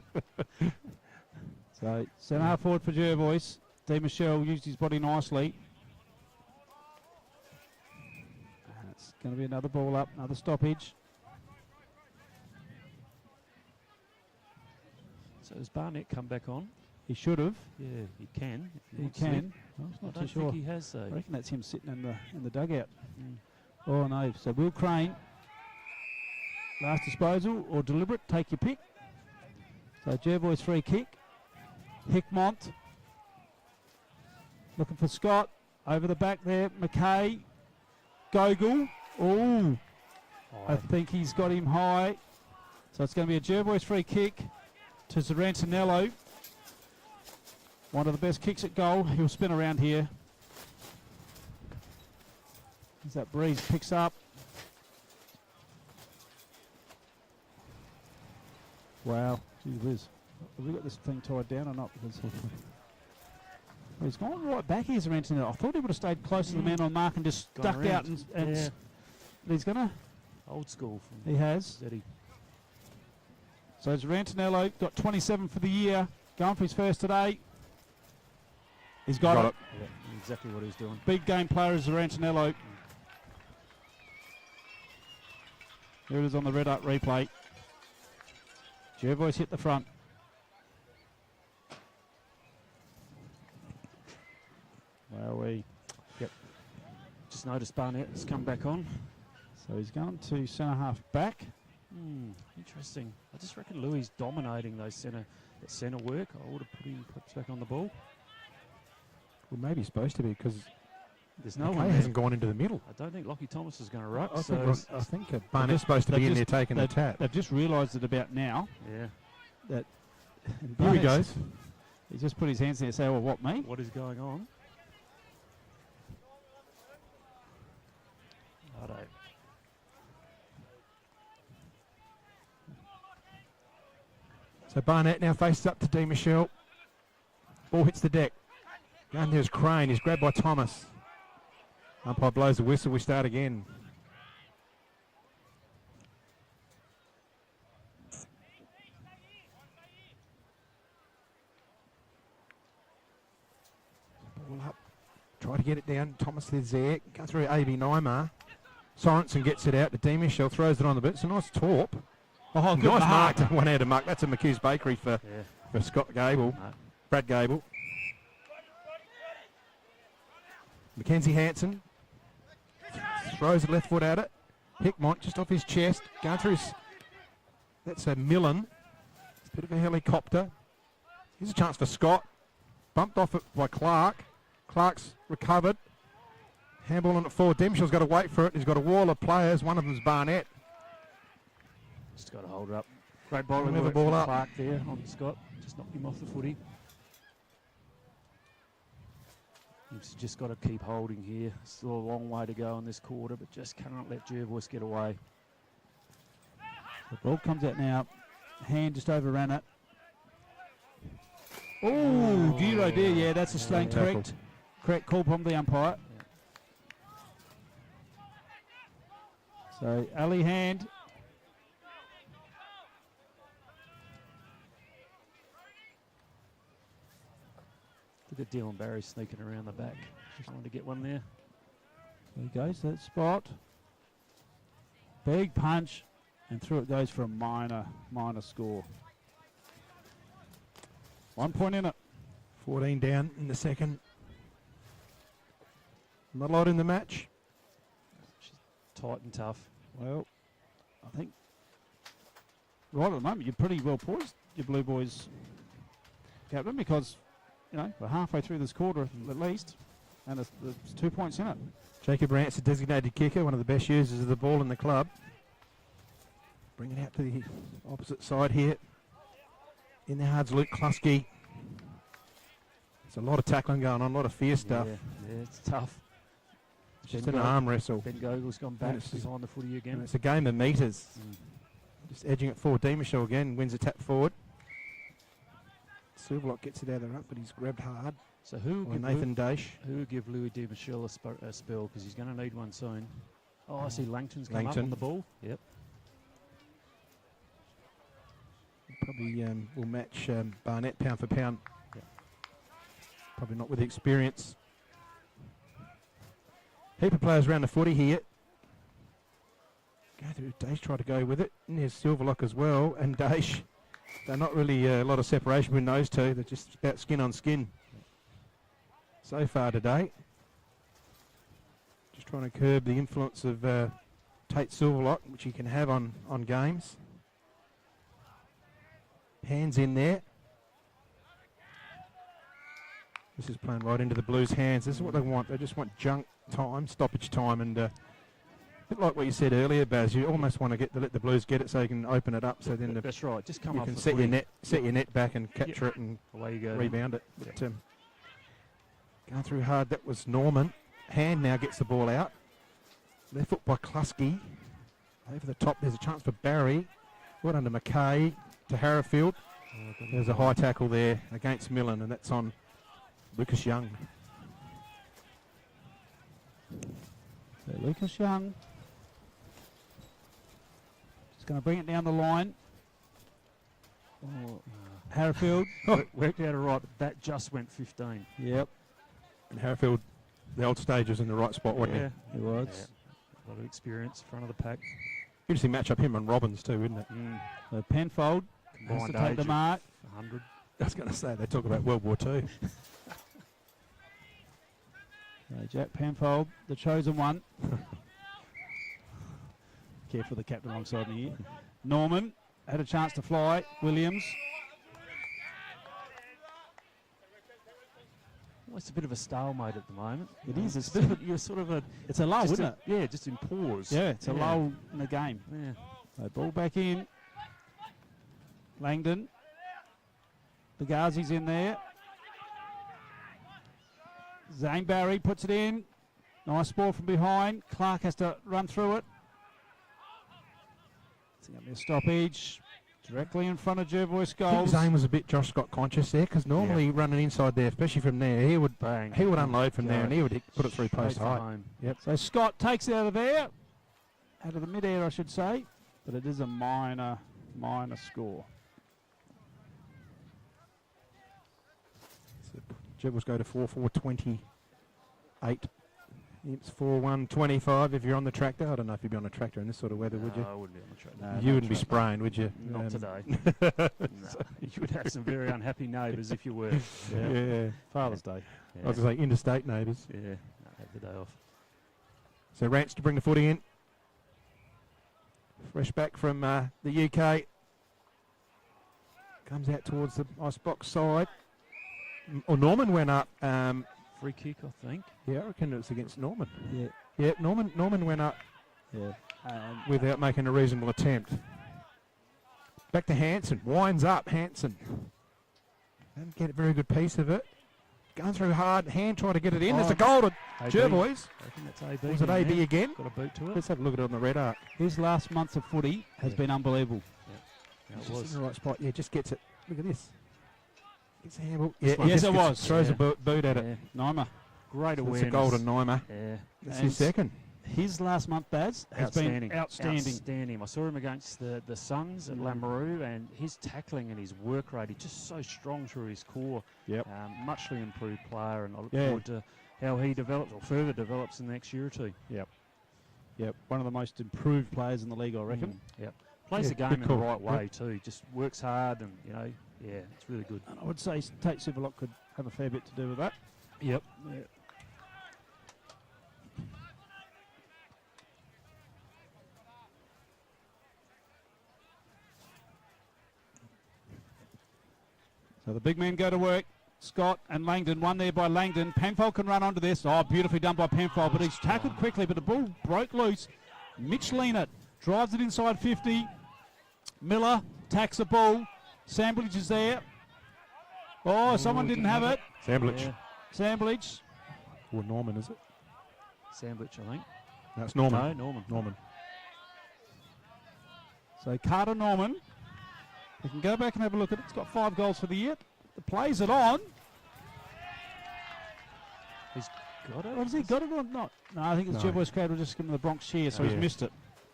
So, centre half forward for Jervois. D. Michelle used his body nicely. And it's going to be another ball up, another stoppage. So does Barnett come back on? He should have. Yeah, he can. He wants to. can. I'm I not too don't sure. think he has, though. I reckon that's him sitting in the dugout. Mm. Oh no! So Will Crane, last disposal or deliberate, take your pick. So Jervois free kick. Hickmont looking for Scott over the back there. McKay, Gogol. Oh, I think he's got him high. So it's going to be a Jervois free kick to Zarantinello. One of the best kicks at goal. He'll spin around here. As that breeze picks up. Wow. Gee whiz. Have we got this thing tied down or not? Because he's gone right back here, Zarantinello. I thought he would have stayed close to the man on mark and just Gone stuck around. out. And Yeah. He's going to. Old school from He has. Zeddy. So Zarantinello got 27 for the year. Going for his first today. He's got it. Yeah, exactly what he's doing. Big game player is Zarantinello. Here it is on the red up replay. Jervois hit the front. Wowee. Yep. Just noticed Barnett has come back on. So he's going to centre half back. Interesting. I just reckon Louis dominating those centre work. I would have put him perhaps back on the ball. Well, maybe he's supposed to be because There's no McKay one there. hasn't gone into the middle. I don't think Lockie Thomas is going to ruck. I so think Barnett's supposed to be in there taking the tap. They've just realised it about now. yeah. That Here he goes. He just put his hands there and say, well, what, me? What is going on? Righto. So Barnett now faces up to D. Michelle. Ball hits the deck. And there's Crane. He's grabbed by Thomas. Umpire blows the whistle. We start again. Ball up. Try to get it down. Thomas is there. Go through A.B. Neymar. Sorensen gets it out to D. Michelle. Throws it on the bit. It's a nice torp. Oh, good nice mark. mark. One-handed mark. That's a McHugh's Bakery for Scott Gable. No. Brad Gable. Mackenzie Hansen throws the left foot at it. Hickmont just off his chest. Going through his... That's a Millen. It's a bit of a helicopter. Here's a chance for Scott. Bumped off it by Clark. Clark's recovered. Handball on it forward. Demshaw's got to wait for it. He's got a wall of players. One of them's Barnett. Just got to hold her up. Great bowling Move the work ball from up. Clark there on Scott. Just knocked him off the footy. He's just got to keep holding here. Still a long way to go in this quarter, but just cannot let Jervois get away. The ball comes out now. Hand just overran it. Oh, Giro dear. Yeah, that's a slang. Correct. Correct call from the umpire. So, Ali hand. Look at Dylan Barry sneaking around the back. Just trying to get one there. There he goes, that spot. Big punch, and through it goes for a minor score. 1 point in it. 14 down in the second. Not a lot in the match. Tight and tough. Well, I think right at the moment you're pretty well poised, your Blue Boys captain, because we're halfway through this quarter at least, and there's 2 points in it. Jacob Rance, a designated kicker, one of the best users of the ball in the club. Bring it out to the opposite side here. In the hards, Luke Klusky. There's a lot of tackling going on, a lot of fierce stuff. Yeah, it's tough. It's just an arm wrestle. Ben Gogel's gone back behind the footy again. And it's a game of meters. Just edging it forward. D. Michelle again wins a tap forward. Silverlock gets it out of the ruck, but he's grabbed hard. So who Or Nathan Daish. Who will give Louis De Michel a spell, because he's going to need one soon. Oh, I see Langton's come up Langton. on the ball. Yep. Probably will match Barnett pound for pound. Yep. Probably not with the experience. Heap of players around the footy here. Go through. Daish tried to go with it. And there's Silverlock as well. And Daish. They're not really a lot of separation between those two. They're just about skin on skin so far today. Just trying to curb the influence of Tate Silverlock, which he can have on games. Hands in there. This is playing right into the Blues' hands. This is what they want. They just want junk time, stoppage time, and a bit like what you said earlier, Baz. You almost want to let the Blues get it so you can open it up. So then That's right. Just come you off can the set footy. your net back and capture it and Away you go. rebound it. But, going through hard. That was Norman. Hand now gets the ball out. Left foot by Klusky. Over the top, there's a chance for Barry. Well under McKay to Harrowfield. There's a high tackle there against Millen, and that's on Lucas Young. So Lucas Young just going to bring it down the line. Oh, Harrowfield. worked out all right, but that just went 15. Yep, And Harrowfield, the old stage, was in the right spot, wasn't Yeah, he was. yeah. A lot of experience, front of the pack. he? Interesting match up him and Robbins too, isn't it? So Penfold has Combined to take age the of mark. 100. I was going to say, they talk about World War II. Jack Penfold, the chosen one. Careful the captain alongside me here. Norman had a chance to fly. Williams. Well, it's a bit of a stalemate at the moment. It is. It's a bit of, you're sort of a... It's a lull, just isn't it? Yeah, just in pause. Yeah, it's a lull in the game. Yeah. So ball back in. Langdon. Bagazi's in there. Zane Barry puts it in. Nice ball from behind. Clark has to run through it. It's going to be a stoppage. Directly in front of Jervois I think goals. Zane was a bit Josh Scott conscious there, because normally running inside there, especially from there, he would Bang. unload from there and he would put it through post Straight height. home. Yep. So Scott takes it out of there. Out of the mid-air, I should say. But it is a minor score. So Jebbles go to 4-4-28. It's 4-1-25 if you're on the tractor. I don't know if you'd be on a tractor in this sort of weather, would you? I wouldn't be on the track. No, You wouldn't be spraying, would you? Not today. No. You would have some very unhappy neighbours if you were. Yeah. Father's Day. Yeah. I was going to say interstate neighbours. Yeah. No, have the day off. So Rance to bring the footy in. Fresh back from the UK. Comes out towards the icebox side. Norman went up. Free kick, I think. Yeah, I reckon it was against Norman. Yeah. Yeah, Norman went up Yeah. without making a reasonable attempt. Back to Hanson. Winds up, Hanson. Didn't get a very good piece of it. Going through hard. Hand trying to get it in. There's a goal to AB. Jervois. I think that's AB. Was it down AB there. again? Got a boot to it. Let's have a look at it on the red arc. His last month of footy has been unbelievable. Yeah, It's it just was. in the right spot. Yeah, just gets it. Look at this. Gets a handball. Yeah, one. he Yes, just it gets- was. Throws Yeah. a boot at it. Yeah. Naima. Great So it's awareness. a golden Naima. Yeah. That's And his second. His last month, Baz, has been outstanding. Outstanding. I saw him against the Suns at Lamoureux, and his tackling and his work rate, he's just so strong through his core. Yep. Muchly improved player, and I look Yeah. forward to how he develops or further develops in the next year or two. Yep. One of the most improved players in the league, I reckon. Yep. Plays Yeah, the game good in call. the right way too. Just works hard, and yeah, it's really good. And I would say Tate Superlock could have a fair bit to do with that. Yep. Yeah. So the big men go to work. Scott and Langdon, one there by Langdon. Penfold can run onto this. Oh, beautifully done by Penfold, but he's tackled quickly, but the ball broke loose. Mitch Leonard drives it inside 50. Miller tacks the ball. Sambridge is there. Oh, someone didn't have it. Samblich. Yeah. Sambridge. Or Norman, is it? Sandwich, I think. No, it's Norman. No, Norman. Norman. So Carter Norman. We can go back and have a look at it. It's got 5 goals for the year. plays it on. He's got it. What has he got it or not? No, I think it's No. Jervois crowd will just give him the Bronx cheer, so he's Yeah. missed it.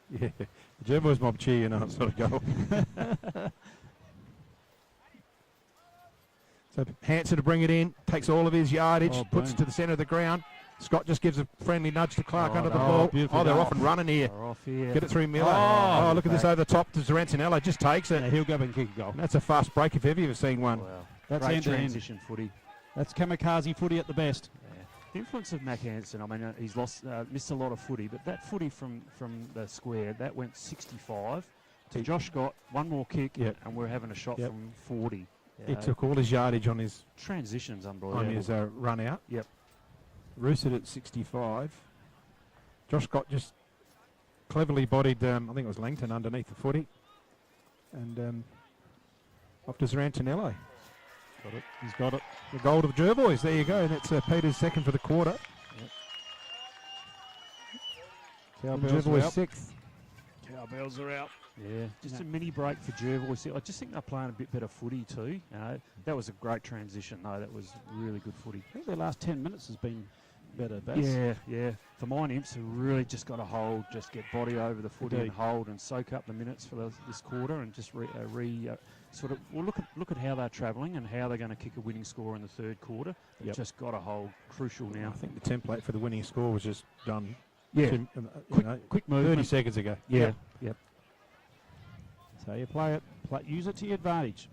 Yeah, the Jervois mob cheer, you know, it's sort of goal. So Hanson to bring it in, takes all of his yardage, Oh, puts it boom. to the centre of the ground. Scott just gives a friendly nudge to Clark Oh, under the no. ball. Beautiful Oh, they're goal. off and running here. They're off here. Get it through Miller. Oh, Oh, look at this over the top to Zarantinello. Just takes it. Yeah, he'll go and kick a goal. And that's a fast break if ever you've seen one. Wow. That's Great end-to-end. transition footy. That's kamikaze footy at the best. Yeah. The influence of Mac Hansen, I mean, he's missed a lot of footy, but that footy from the square, that went 65 to Josh Scott, one more kick, Yep. and we're having a shot Yep. from 40. He took all his yardage on his Transitions unbelievable. run out. Yep. Roosted at 65. Josh Scott just cleverly bodied, I think it was Langton underneath the footy. And off to Zarantinello. Got it. He's got it. The goal to the Jervois. There you go. That's Peter's second for the quarter. Cowbells are Jervois out. sixth. Cowbells are out. Yeah, just a mini break for Jervois. I just think they're playing a bit better footy too. That was a great transition, though. That was really good footy. I think their last 10 minutes has been better. Baz. Yeah. For mine, Imps have really just got to hold, just get body over the footy and hold and soak up the minutes for this quarter and just look at how they're travelling and how they're going to kick a winning score in the third quarter. They've Yep. just got to hold. Crucial now. I think the template for the winning score was just done Yeah. Quick move. 30 seconds ago. Yeah. Yep. So you play it, use it to your advantage.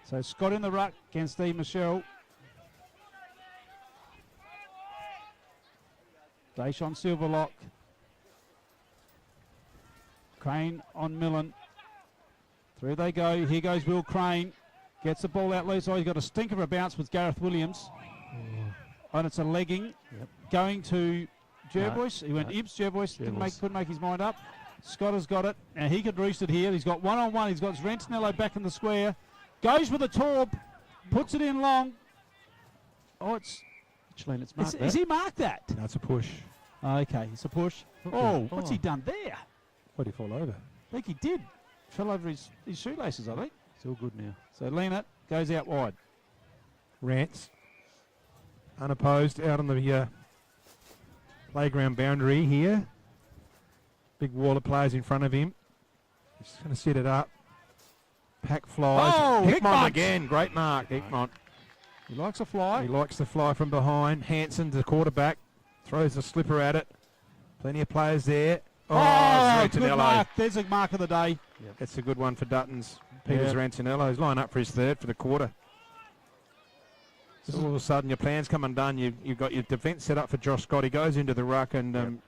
So Scott in the ruck against Steve Michelle. Dash on Silverlock. Crane on Millen. Through they go. Here goes Will Crane. Gets the ball out loose. Oh, he's got a stinker of a bounce with Gareth Williams. And it's a legging. Yep. Going to Jervois. He went No. Ibs. Jervois Jervois. couldn't make his mind up. Scott has got it. And he could roost it here. He's got one-on-one. He's got Zarantinello back in the square. Goes with a torp. Puts it in long. Oh, it's... Actually, it's marked Is he marked that? No, it's a push. Okay, it's a push. Oh, what's he done there? Why'd he fall over? I think he did. Fell over his shoelaces, I think. It's all good now. So Leonard goes out wide. Rance, unopposed, out on the playground boundary here. Big wall of players in front of him. He's going to set it up. Pack flies. Oh, Hickmont Hickmont. again. Great mark, Hickmont. He likes a fly. He likes the fly from behind. Hanson, the quarterback, throws a slipper at it. Plenty of players there. Oh, good Zarantinello. mark. There's a mark of the day. That's a good one for Duttons. Peter Yeah. Zarantinello. He's lined up for his third for the quarter. So all of a sudden your plan's come undone. You've got your defence set up for Josh Scott. He goes into the ruck and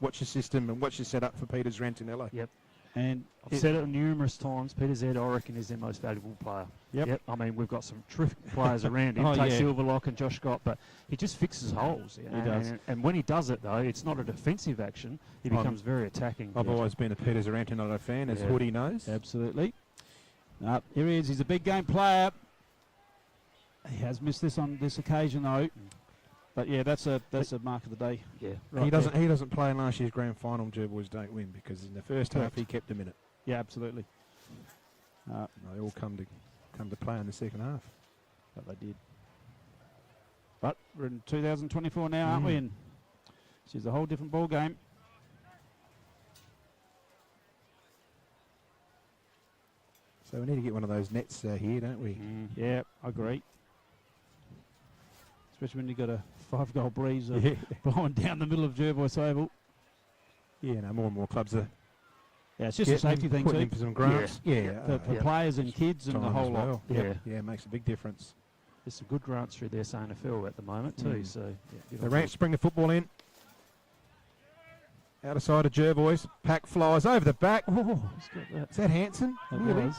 watch your system and watch your setup for Peter Zarantinello. Yep. And I've said it numerous times. Peter Zed, I reckon, is their most valuable player. Yep. I mean, we've got some terrific players around him. Oh, Take yeah. Silverlock and Josh Scott, but he just fixes holes. He does. And when he does it, though, it's not a defensive action. He becomes very attacking. I've always been a Peter Zarantinello fan, as Yeah. Hoodie knows. Absolutely. Here he is. He's a big game player. He has missed this on this occasion, though. But yeah, that's a mark of the day. Yeah. He doesn't play in last year's grand final. Jervois don't win because in the first half he kept him in it. Yeah, absolutely. They all come to play in the second half. But they did. But we're in 2024 now, aren't we? And it's a whole different ball game. So we need to get one of those nets here, don't we? Yeah, I agree. Especially when you've got a 5-goal breeze Yeah. blowing down the middle of Jervois Oval. Yeah, no, more and more clubs are. Yeah, it's just a safety thing putting too. in for some grants. Yeah, For players and kids and the time whole as lot. well. Yeah. Yeah, it makes a big difference. There's some good grants through their SANFL at the moment, too. So, yeah, The Ranch bring the football in. Out of side of Jervois. Pack flies over the back. Oh, he's got that. Is that Hanson? That Really? was.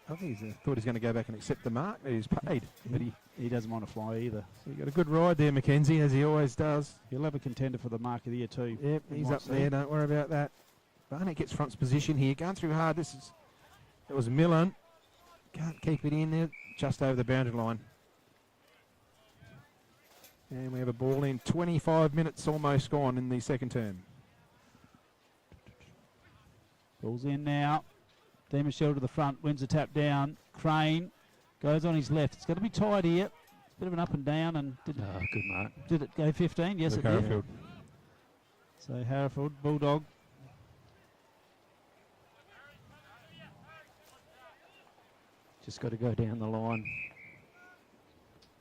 I think thought he's going to go back and accept the mark that he's paid. But He doesn't want to fly either. so he got a good ride there, Mackenzie, as he always does. He'll have a contender for the mark of the year too. Yep, We he's might up see. there. Don't worry about that. Barnett gets front's position here. Going through hard. It was Millen. Can't keep it in there. Just over the boundary line. And we have a ball in. 25 minutes almost gone in the second term. Ball's in now. Michelle to the front, wins the tap down. Crane goes on his left. It's got to be tied here. It's a bit of an up and down, and Good mark. did it go 15? Yes, Luke it did. Herfield. So Hereford, Bulldog. Just got to go down the line.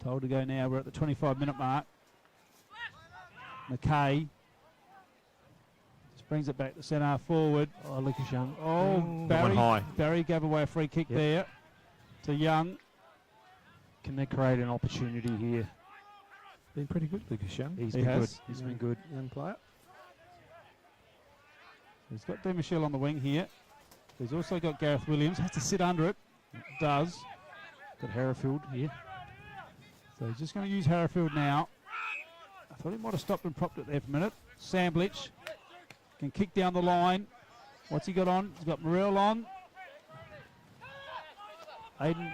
Told to go now. We're at the 25-minute mark. McKay just brings it back to centre forward. Oh, Lucas Young. Oh, Went high. Barry gave away a free kick there to Young. Can they create an opportunity here? Been pretty good, Lucas Young. He's He been has. good. He's been good. Young player. He's got Demichelle on the wing here. He's also got Gareth Williams. Has to sit under it. Does. Got Hereford here. So he's just going to use Hereford now. I thought he might have stopped and propped it there for a minute. Samblich can kick down the line. What's he got on? He's got Morrell on. Aiden.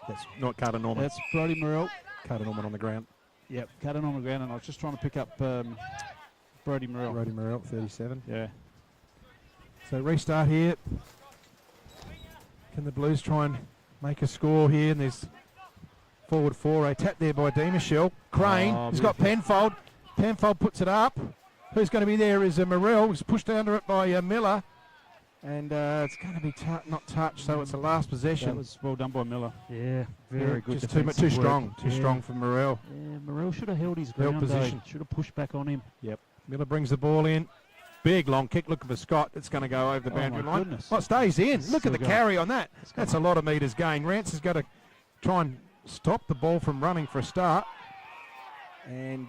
That's not Carter Norman. That's Brody Morrell. Carter Norman on the ground. Yep, cut it on the ground, and I was just trying to pick up Brody Morrell. Brody Morrell, 37. Yeah. So restart here. Can the Blues try and make a score here? And there's forward four. A tap there by Demichelle. Crane. He's got Penfold. Penfold puts it up. Who's going to be there is Morrell. He's pushed under it by Miller. And it's going to be not touched, so it's a last possession. That was well done by Miller. Yeah, very good. Just too strong. Too strong for Morrell. Yeah, Morrell should have held his ground. Position. Should have pushed back on him. Yep. Miller brings the ball in. Big long kick looking for Scott. It's going to go over the boundary line. Goodness. Oh, it stays in. Look at the Still carry on that. That's a lot of metres gain. Rance has got to try and stop the ball from running for a start. And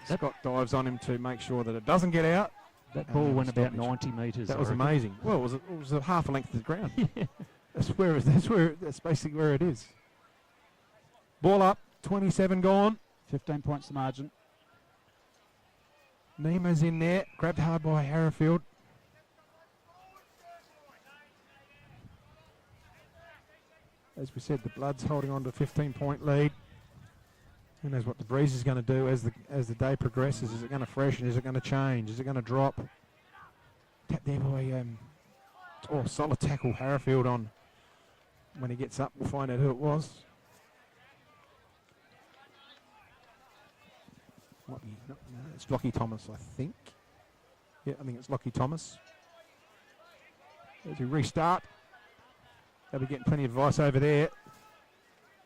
Scott dives on him to make sure that it doesn't get out. That ball went about 90 metres. That was amazing. Well, it was a half a length of the ground. That's basically where it is. Ball up, 27 gone. 15 points the margin. Nima's in there, grabbed hard by Hereford. As we said, the Bloods holding on to a 15-point lead. Who knows what the breeze is going to do as the day progresses? Is it going to freshen? Is it going to change? Is it going to drop? Tap there by solid tackle Hereford on. When he gets up, we'll find out who it was. No, it's Lockie Thomas, I think. Yeah, I think it's Lockie Thomas. As we restart, they'll be getting plenty of advice over there.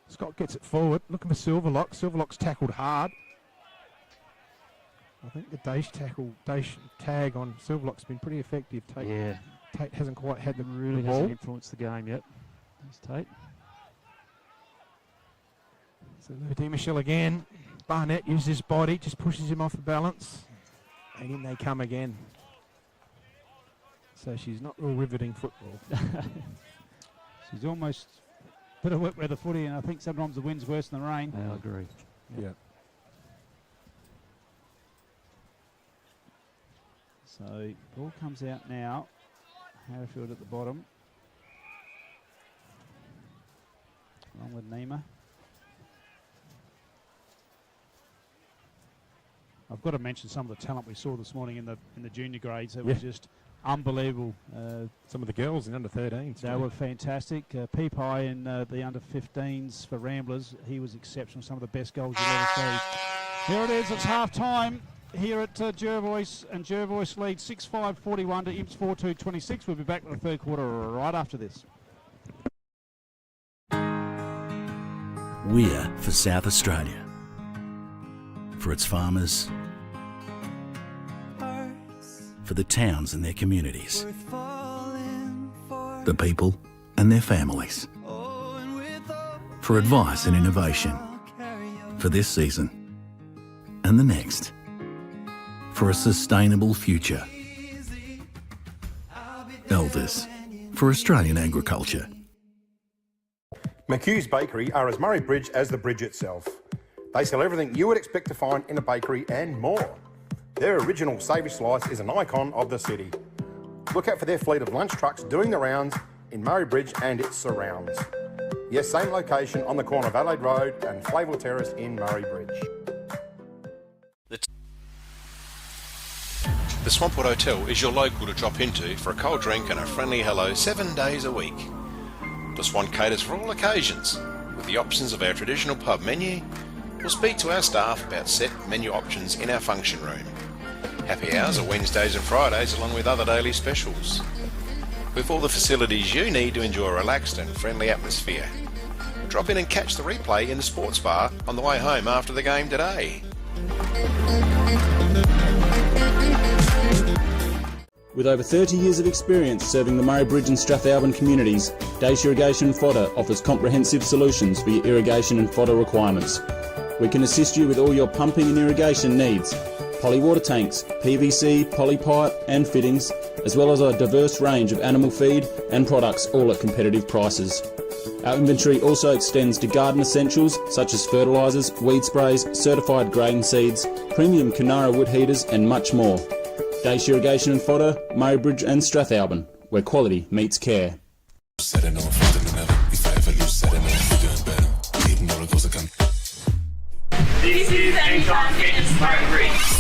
Scott gets it forward, looking for Silverlock. Silverlock's tackled hard. I think the Daesh tag on Silverlock's been pretty effective. Tate hasn't quite had the Really ball. hasn't influenced the game yet. There's Tate. So Demichelle again. Barnett uses his body, just pushes him off the balance. And in they come again. So she's not real riveting football. She's almost a bit of wet weather footy, and I think sometimes the wind's worse than the rain. I agree. Yeah. So ball comes out now. Hereford at the bottom. Along with Nima. I've got to mention some of the talent we saw this morning in the junior grades. It was just unbelievable. Some of the girls in under 13s. They were fantastic. Peepai in the under 15s for Ramblers. He was exceptional. Some of the best goals you'll ever see. Here it is. It's half time here at Jervois, and Jervois leads 6-5-41 to Imps 4-2-26. We'll be back with the third quarter right after this. We're for South Australia. For its farmers, for the towns and their communities, the people and their families, for advice and innovation, for this season and the next, for a sustainable future. Elders, for Australian agriculture. McHugh's Bakery are as Murray Bridge as the bridge itself. They sell everything you would expect to find in a bakery and more. Their original savoury slice is an icon of the city. Look out for their fleet of lunch trucks doing the rounds in Murray Bridge and its surrounds. Yes, same location on the corner of Adelaide Road and Flavell Terrace in Murray Bridge. The Swampwood Hotel is your local to drop into for a cold drink and a friendly hello 7 days a week. Plus one caters for all occasions, with the options of our traditional pub menu. We'll speak to our staff about set menu options in our function room. Happy hours are Wednesdays and Fridays along with other daily specials. With all the facilities you need to enjoy a relaxed and friendly atmosphere. Drop in and catch the replay in the sports bar on the way home after the game today. With over 30 years of experience serving the Murray Bridge and Strathalbyn communities, Dace Irrigation and Fodder offers comprehensive solutions for your irrigation and fodder requirements. We can assist you with all your pumping and irrigation needs, poly water tanks, PVC, poly pipe and fittings, as well as a diverse range of animal feed and products, all at competitive prices. Our inventory also extends to garden essentials such as fertilisers, weed sprays, certified grain seeds, premium Canara wood heaters and much more. Dace Irrigation and Fodder, Murray Bridge and Strathalbyn, where quality meets care. This is Anytime Fitness Murray Bridge.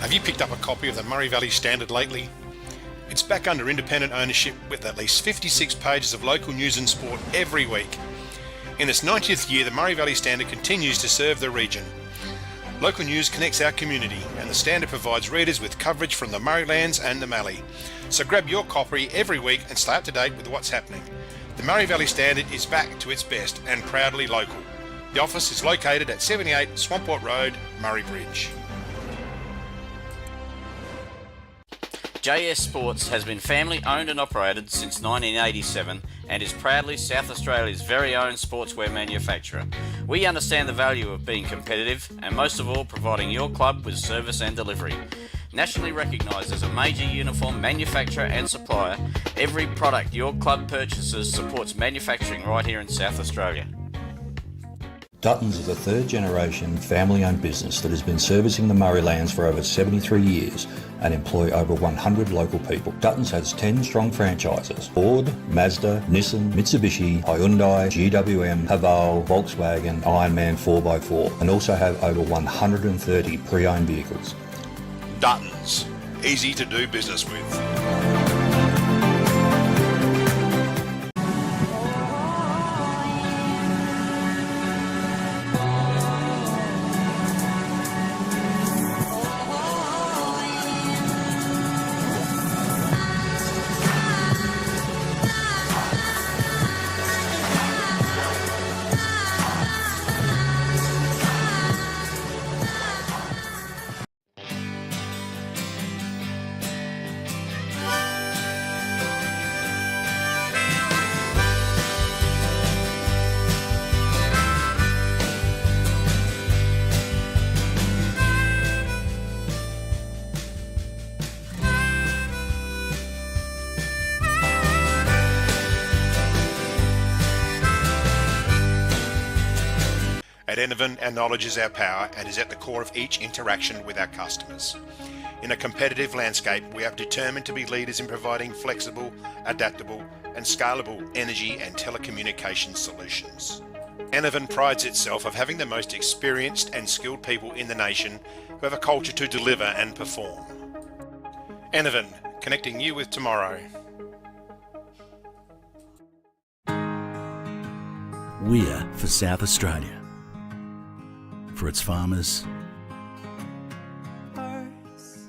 Have you picked up a copy of the Murray Valley Standard lately? It's back under independent ownership with at least 56 pages of local news and sport every week. In its 90th year, the Murray Valley Standard continues to serve the region. Local news connects our community, and the Standard provides readers with coverage from the Murraylands and the Mallee. So grab your copy every week and stay up to date with what's happening. The Murray Valley Standard is back to its best and proudly local. The office is located at 78 Swamport Road, Murray Bridge. JS Sports has been family owned and operated since 1987 and is proudly South Australia's very own sportswear manufacturer. We understand the value of being competitive and most of all providing your club with service and delivery. Nationally recognised as a major uniform manufacturer and supplier, every product your club purchases supports manufacturing right here in South Australia. Duttons is a third-generation family-owned business that has been servicing the Murraylands for over 73 years and employ over 100 local people. Duttons has 10 strong franchises: Ford, Mazda, Nissan, Mitsubishi, Hyundai, GWM, Haval, Volkswagen, Ironman 4x4, and also have over 130 pre-owned vehicles. Duttons, easy to do business with. At Enervin, our knowledge is our power and is at the core of each interaction with our customers. In a competitive landscape, we are determined to be leaders in providing flexible, adaptable and scalable energy and telecommunications solutions. Enervin prides itself of having the most experienced and skilled people in the nation who have a culture to deliver and perform. Enervin, connecting you with tomorrow. We're for South Australia. For its farmers,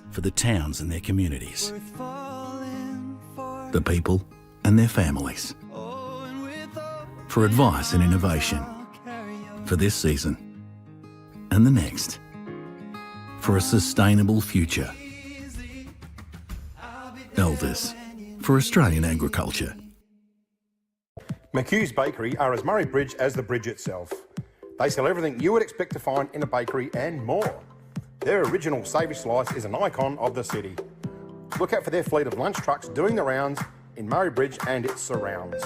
for the towns and their communities, the people and their families, for advice and innovation, for this season and the next, for a sustainable future. Elders, for Australian agriculture. McHugh's Bakery are as Murray Bridge as the bridge itself. They sell everything you would expect to find in a bakery and more. Their original savoury slice is an icon of the city. Look out for their fleet of lunch trucks doing the rounds in Murray Bridge and its surrounds.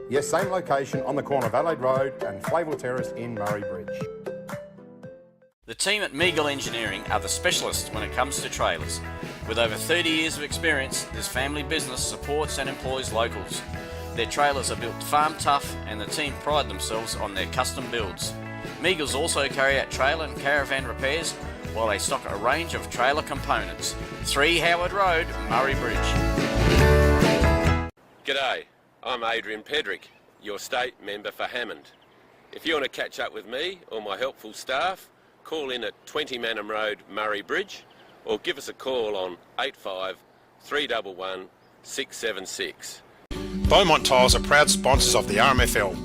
Yes, same location on the corner of Adelaide Road and Flayville Terrace in Murray Bridge. The team at Meagle Engineering are the specialists when it comes to trailers. With over 30 years of experience, this family business supports and employs locals. Their trailers are built farm tough and the team pride themselves on their custom builds. Meagles also carry out trailer and caravan repairs while they stock a range of trailer components. 3 Howard Road, Murray Bridge. G'day, I'm Adrian Pedrick, your state member for Hammond. If you want to catch up with me or my helpful staff, call in at 20 Manham Road, Murray Bridge, or give us a call on 85 311 676. Beaumont Tiles are proud sponsors of the RMFL.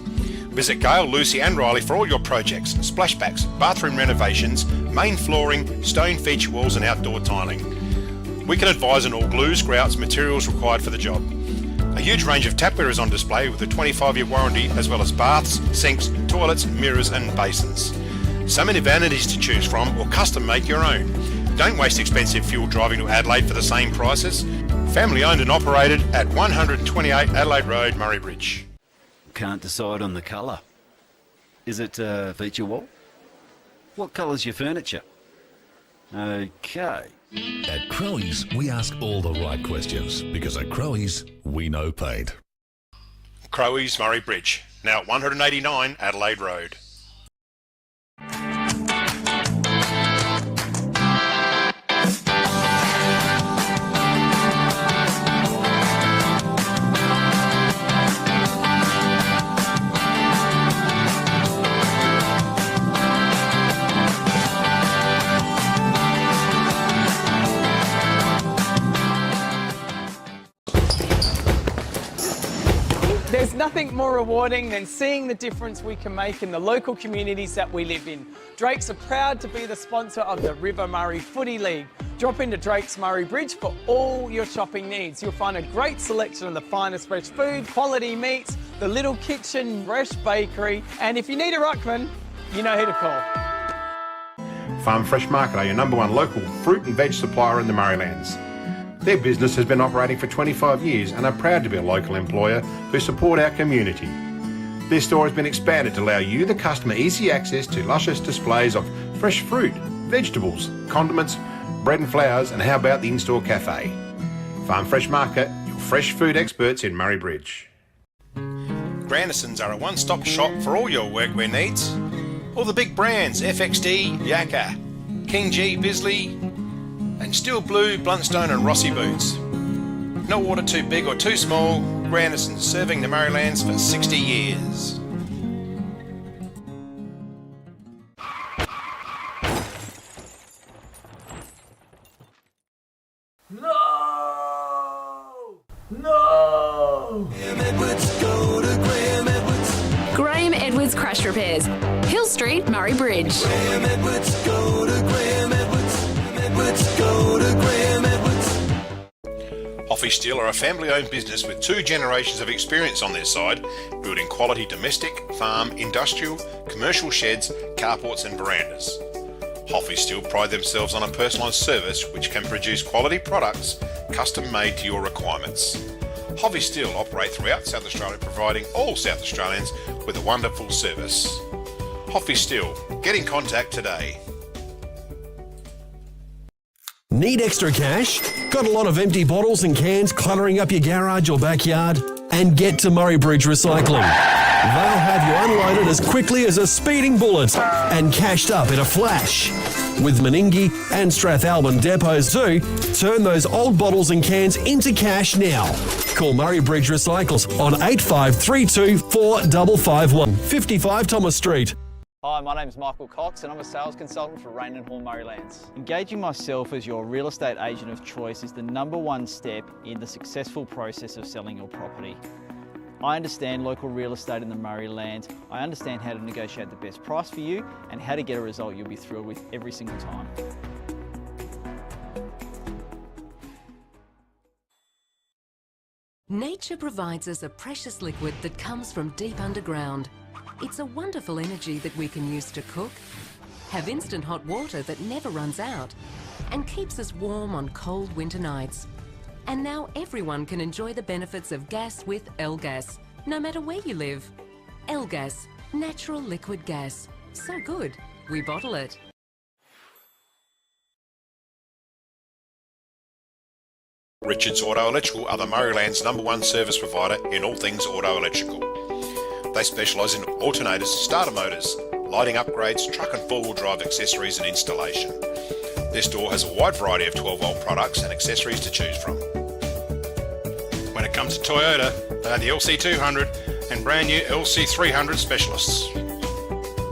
Visit Gail, Lucy and Riley for all your projects, splashbacks, bathroom renovations, main flooring, stone feature walls and outdoor tiling. We can advise on all glues, grouts, materials required for the job. A huge range of tapware is on display with a 25-year warranty, as well as baths, sinks, toilets, mirrors and basins. So many vanities to choose from, or custom make your own. Don't waste expensive fuel driving to Adelaide for the same prices. Family owned and operated at 128 Adelaide Road, Murray Bridge. Can't decide on the colour. Is it feature wall? What colour's your furniture? Okay. At Crowe's, we ask all the right questions because at Crowe's, we know paint. Crowe's, Murray Bridge, now at 189 Adelaide Road. There's nothing more rewarding than seeing the difference we can make in the local communities that we live in. Drake's are proud to be the sponsor of the River Murray Footy League. Drop into Drake's Murray Bridge for all your shopping needs. You'll find a great selection of the finest fresh food, quality meats, the little kitchen, fresh bakery, and if you need a ruckman, you know who to call. Farm Fresh Market are your #1 local fruit and veg supplier in the Murraylands. Their business has been operating for 25 years and are proud to be a local employer who support our community. Their store has been expanded to allow you, the customer, easy access to luscious displays of fresh fruit, vegetables, condiments, bread and flowers, and how about the in-store cafe? Farm Fresh Market, your fresh food experts in Murray Bridge. Grandisons are a one-stop shop for all your workwear needs. All the big brands, FXD, Yakka, King G, Bisley, and Steel Blue, Bluntstone and Rossi boots. No order too big or too small, Grandisons serving the Murraylands for 60 years. No! Graham Edwards Crash Repairs, Hill Street, Murray Bridge. Hoffy Steel are a family-owned business with 2 generations of experience on their side, building quality domestic, farm, industrial, commercial sheds, carports and verandas. Hoffy Steel pride themselves on a personalised service which can produce quality products custom made to your requirements. Hoffy Steel operate throughout South Australia, providing all South Australians with a wonderful service. Hoffy Steel, get in contact today. Need extra cash? Got a lot of empty bottles and cans cluttering up your garage or backyard? And get to Murray Bridge Recycling. They'll have you unloaded as quickly as a speeding bullet and cashed up in a flash. With Meningie and Strathalbyn depots too, turn those old bottles and cans into cash now. Call Murray Bridge Recycles on 8532 4551, 55 Thomas Street. Hi, my name is Michael Cox and I'm a sales consultant for Rain and Horn Murraylands. Engaging myself as your real estate agent of choice is the #1 step in the successful process of selling your property. I understand local real estate in the Murraylands. I understand how to negotiate the best price for you and how to get a result you'll be thrilled with every single time. Nature provides us a precious liquid that comes from deep underground. It's a wonderful energy that we can use to cook, have instant hot water that never runs out, and keeps us warm on cold winter nights. And now everyone can enjoy the benefits of gas with L-Gas, no matter where you live. L-Gas, natural liquid gas. So good, we bottle it. Richards Auto Electrical are the Murrayland's #1 service provider in all things auto electrical. They specialise in alternators, starter motors, lighting upgrades, truck and four-wheel drive accessories and installation. Their store has a wide variety of 12-volt products and accessories to choose from. When it comes to Toyota, they are the LC200 and brand new LC300 specialists.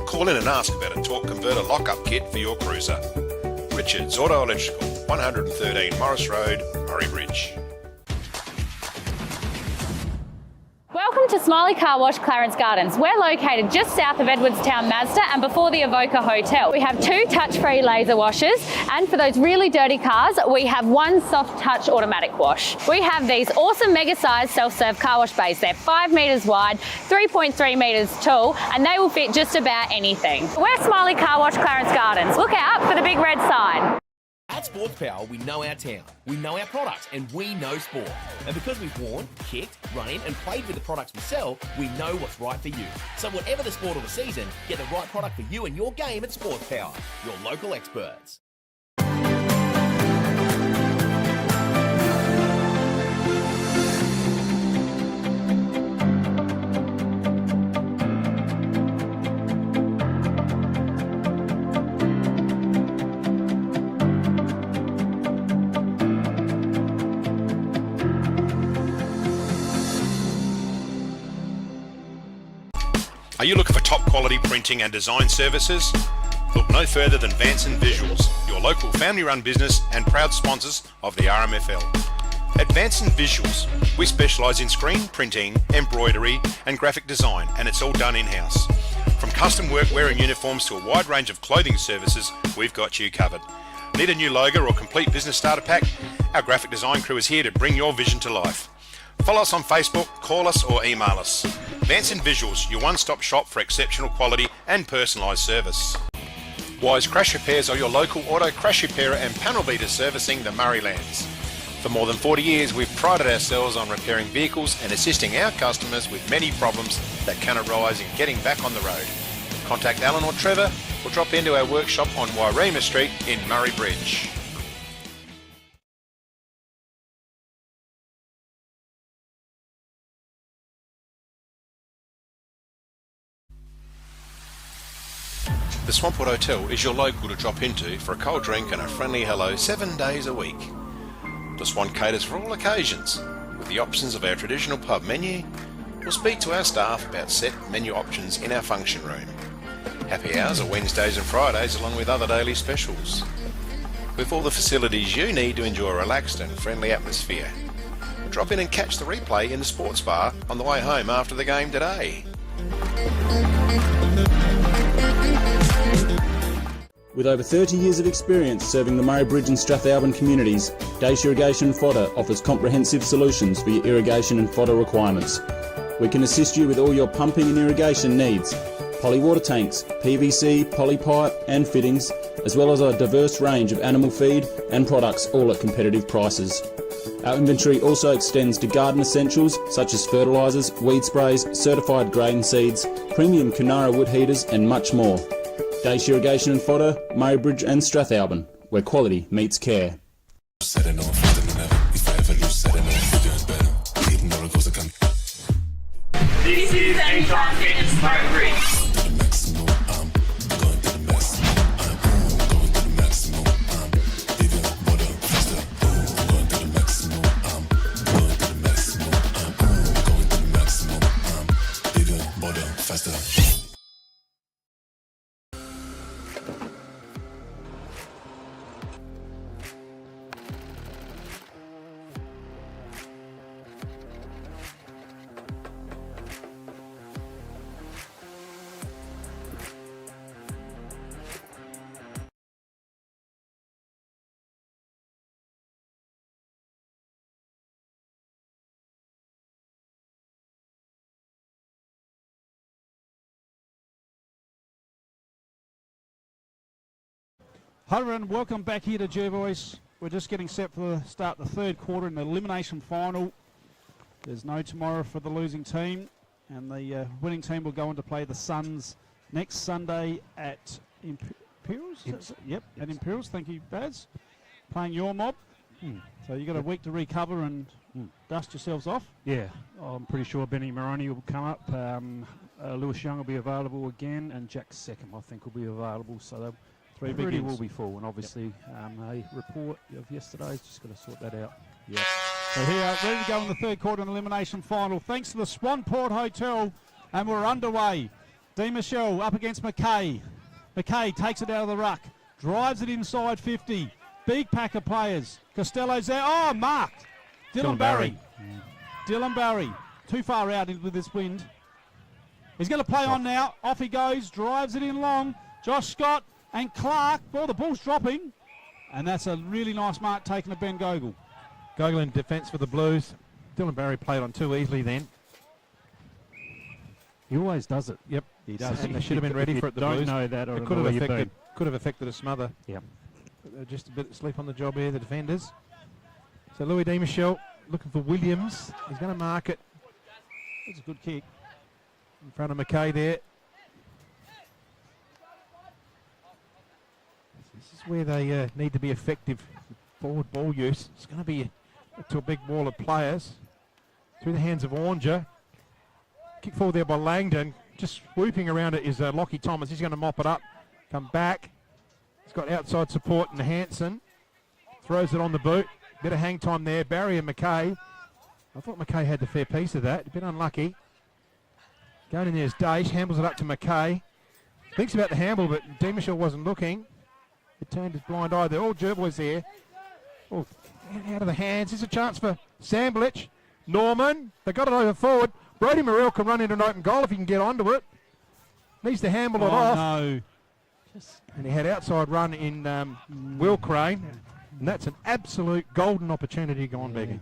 Call in and ask about a torque converter lock-up kit for your cruiser. Richards Auto Electrical, 113 Morris Road, Murray Bridge. Welcome to Smiley Car Wash, Clarence Gardens. We're located just south of Edwardstown Mazda and before the Avoca Hotel. We have 2 touch-free laser washers, and for those really dirty cars, we have 1 soft touch automatic wash. We have these awesome mega-sized self-serve car wash bays. They're 5 metres wide, 3.3 metres tall, and they will fit just about anything. We're Smiley Car Wash, Clarence Gardens. Look out for the big red sign. At Sports Power, we know our town, we know our products, and we know sport. And because we've worn, kicked, run in, and played with the products we sell, we know what's right for you. So whatever the sport or the season, get the right product for you and your game at Sports Power, your local experts. Are you looking for top quality printing and design services? Look no further than Vanson Visuals, your local family-run business and proud sponsors of the RMFL. At Vanson Visuals, we specialise in screen printing, embroidery and graphic design, and it's all done in-house. From custom workwear and uniforms to a wide range of clothing services, we've got you covered. Need a new logo or complete business starter pack? Our graphic design crew is here to bring your vision to life. Follow us on Facebook, call us or email us. Vanson Visuals, your one-stop shop for exceptional quality and personalised service. Wise Crash Repairs are your local auto crash repairer and panel beater servicing the Murraylands. For more than 40 years, we've prided ourselves on repairing vehicles and assisting our customers with many problems that can arise in getting back on the road. Contact Alan or Trevor or drop into our workshop on Wairema Street in Murray Bridge. The Swampwood Hotel is your local to drop into for a cold drink and a friendly hello 7 days a week. The Swan caters for all occasions, with the options of our traditional pub menu. We'll speak to our staff about set menu options in our function room. Happy hours are Wednesdays and Fridays along with other daily specials. With all the facilities you need to enjoy a relaxed and friendly atmosphere. Drop in and catch the replay in the sports bar on the way home after the game today. With over 30 years of experience serving the Murray Bridge and Strathalbyn communities, Dace Irrigation and Fodder offers comprehensive solutions for your irrigation and fodder requirements. We can assist you with all your pumping and irrigation needs, poly water tanks, PVC, poly pipe and fittings, as well as a diverse range of animal feed and products, all at competitive prices. Our inventory also extends to garden essentials such as fertilisers, weed sprays, certified grain seeds, premium Kunara wood heaters and much more. Dace Irrigation and Fodder, Murray Bridge and Strathalbyn, where quality meets care. This is Anytime Fitness Murray Bridge. Hello and welcome back here to Jervois we're just getting set for the start of the third quarter in the elimination final. There's no tomorrow for the losing team, and the winning team will go on to play the Suns next Sunday at Imperials. Yep, at Imperials. Thank you, Baz. Playing your mob. So you've got a week to recover and dust yourselves off. Yeah, I'm pretty sure Benny Maroney will come up. Lewis Young will be available again, and Jack Seckham, I think, will be available. So they'll Three big pretty ins. will be full. And obviously, a report of yesterday's just got to sort that out. Yeah. So here, ready to go in the third quarter and elimination final. Thanks to the Swan Port Hotel, and we're underway. Di Michelle up against McKay. McKay takes it out of the ruck, drives it inside 50. Big pack of players. Costello's there. Oh, marked. Dylan Barry. Dylan Barry. Too far out with this wind. He's going to play on now. Off he goes. Drives it in long. Josh Scott and Clark. Well, the ball's dropping. And that's a really nice mark taken to Ben Gogol. Gogol in defence for the Blues. Dylan Barry played on too easily then. He always does it. Yep, he does. And they should have been ready for it. The don't Blues. know that, or it could have affected a smother. Yep. Just a bit of sleep on the job here, the defenders. So Louis Di Michelle looking for Williams. He's going to mark it. That's a good kick. In front of McKay there. This is where they need to be effective. Forward ball use. It's going to be to a big wall of players. Through the hands of Oranger. Kick forward there by Langdon. Just swooping around it is Lockie Thomas. He's going to mop it up. Come back. He's got outside support in Hanson. Throws it on the boot. Bit of hang time there. Barry and McKay. I thought McKay had the fair piece of that. A bit unlucky. Going in there is Dage. Handles it up to McKay. Thinks about the handle, but Di Michelle wasn't looking. It turned his blind eye there. All Jervois there. Oh, out of the hands. Here's a chance for Samblich. Norman. They got it over forward. Brody Morrell can run into an open goal if he can get onto it. Needs to handle it off. No. And he had outside run in Will Crane. And that's an absolute golden opportunity gone begging.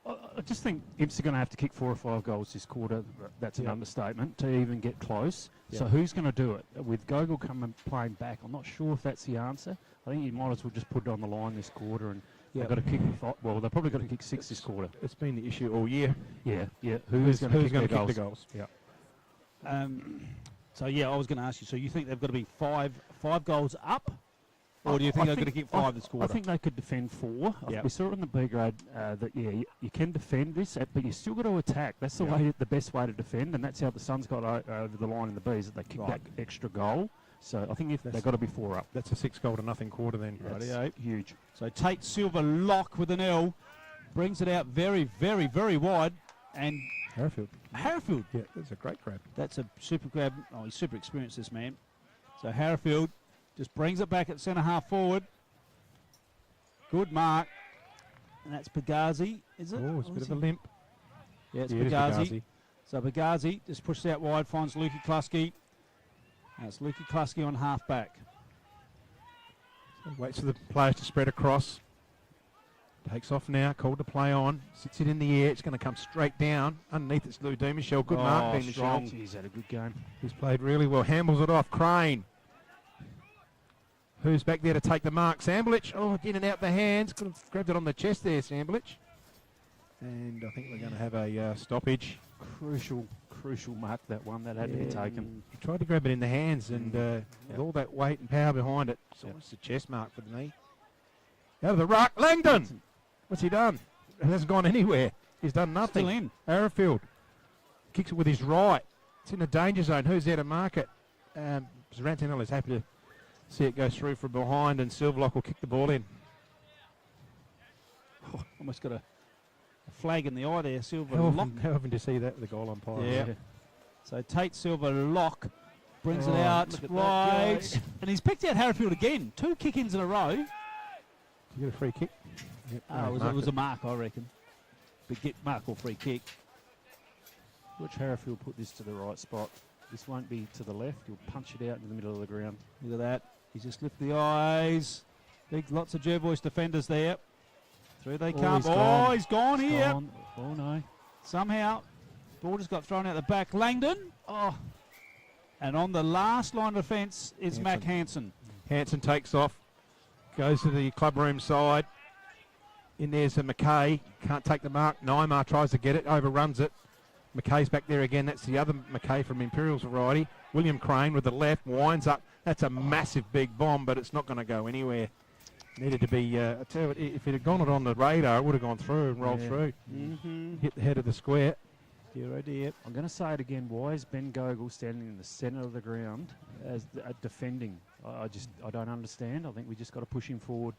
I just think Imps are going to have to kick 4 or 5 goals this quarter. That's an understatement to even get close. So who's going to do it? With Gogol coming playing back, I'm not sure if that's the answer. I think you might as well just put it on the line this quarter, and they've got to kick. Well, they've probably got to kick 6 this quarter. It's been the issue all year. Yeah. Who's going to kick the goals? Yeah. So I was going to ask you. So you think they've got to be five goals up, or do you think they're going to kick 5 this quarter? I think they could defend 4. We saw it in the B grade that you can defend this, but you still got to attack. That's the best way to defend, and that's how the Suns got over the line in the Bs, that they kicked that extra goal. So I think they've got to be 4 up. That's a 6-0-0 quarter then. Rightio. Huge. So Tate Silver lock with an L, brings it out very, very, very wide, and Harrifield. Yeah, that's a great grab. That's a super grab. Oh, he's super experienced, this man. So Harrifield just brings it back at centre half forward. Good mark. And that's Pagazzi, is it? Oh, it's a bit of a limp. Yeah, it's it is Pagazzi. So Pagazzi just pushes out wide, finds Lukey Klusky. That's Lukey Klusky on half back. So waits for the players to spread across. Takes off now, called to play on. Sits it in the air. It's going to come straight down. Underneath it's Lou Di Michelle. Good mark, Di Michelle. He's had a good game. He's played really well. Handles it off. Crane. Who's back there to take the mark? Samblich. Oh, in and out the hands. Could have grabbed it on the chest there, Samblich. And I think we're going to have a stoppage. Crucial mark, that one. That had to be taken. He tried to grab it in the hands, and with all that weight and power behind it, it's almost a chest mark for the knee. Out of the ruck. Langdon! What's he done? It hasn't gone anywhere. He's done nothing. Still in. Arrowfield kicks it with his right. It's in a danger zone. Who's there to mark it? Rantanello is happy to see it go through from behind, and Silverlock will kick the ball in. Oh, almost got a flag in the eye there, Silver How Lock. often do you see that with the goal umpire? Yeah. So Tate Silver Lock brings it out look at that right, go. and he's picked out Harrifield again. 2 kick-ins in a row. Did you get a free kick? Yep, It was a mark, I reckon. But get mark or free kick. Watch Harrifield put this to the right spot. This won't be to the left. He'll punch it out in the middle of the ground. Look at that. He's just lifted the eyes. Lots of Jervois defenders there. Through they come. He's gone here. Gone. Oh, no. Somehow, ball just got thrown out the back. Langdon. Oh. And on the last line of defence is Mac Hansen. Hansen takes off. Goes to the clubroom side. In there's a McKay. Can't take the mark. Neymar tries to get it. Overruns it. McKay's back there again. That's the other McKay from Imperials variety. William Crane with the left. Winds up. That's a massive big bomb, but it's not going to go anywhere. Needed to be, I tell you what, if it had gone on the radar, it would have gone through and rolled through. Hit the head of the square. Dear, oh dear. I'm going to say it again. Why is Ben Gogol standing in the centre of the ground as defending? I don't understand. I think we just got to push him forward.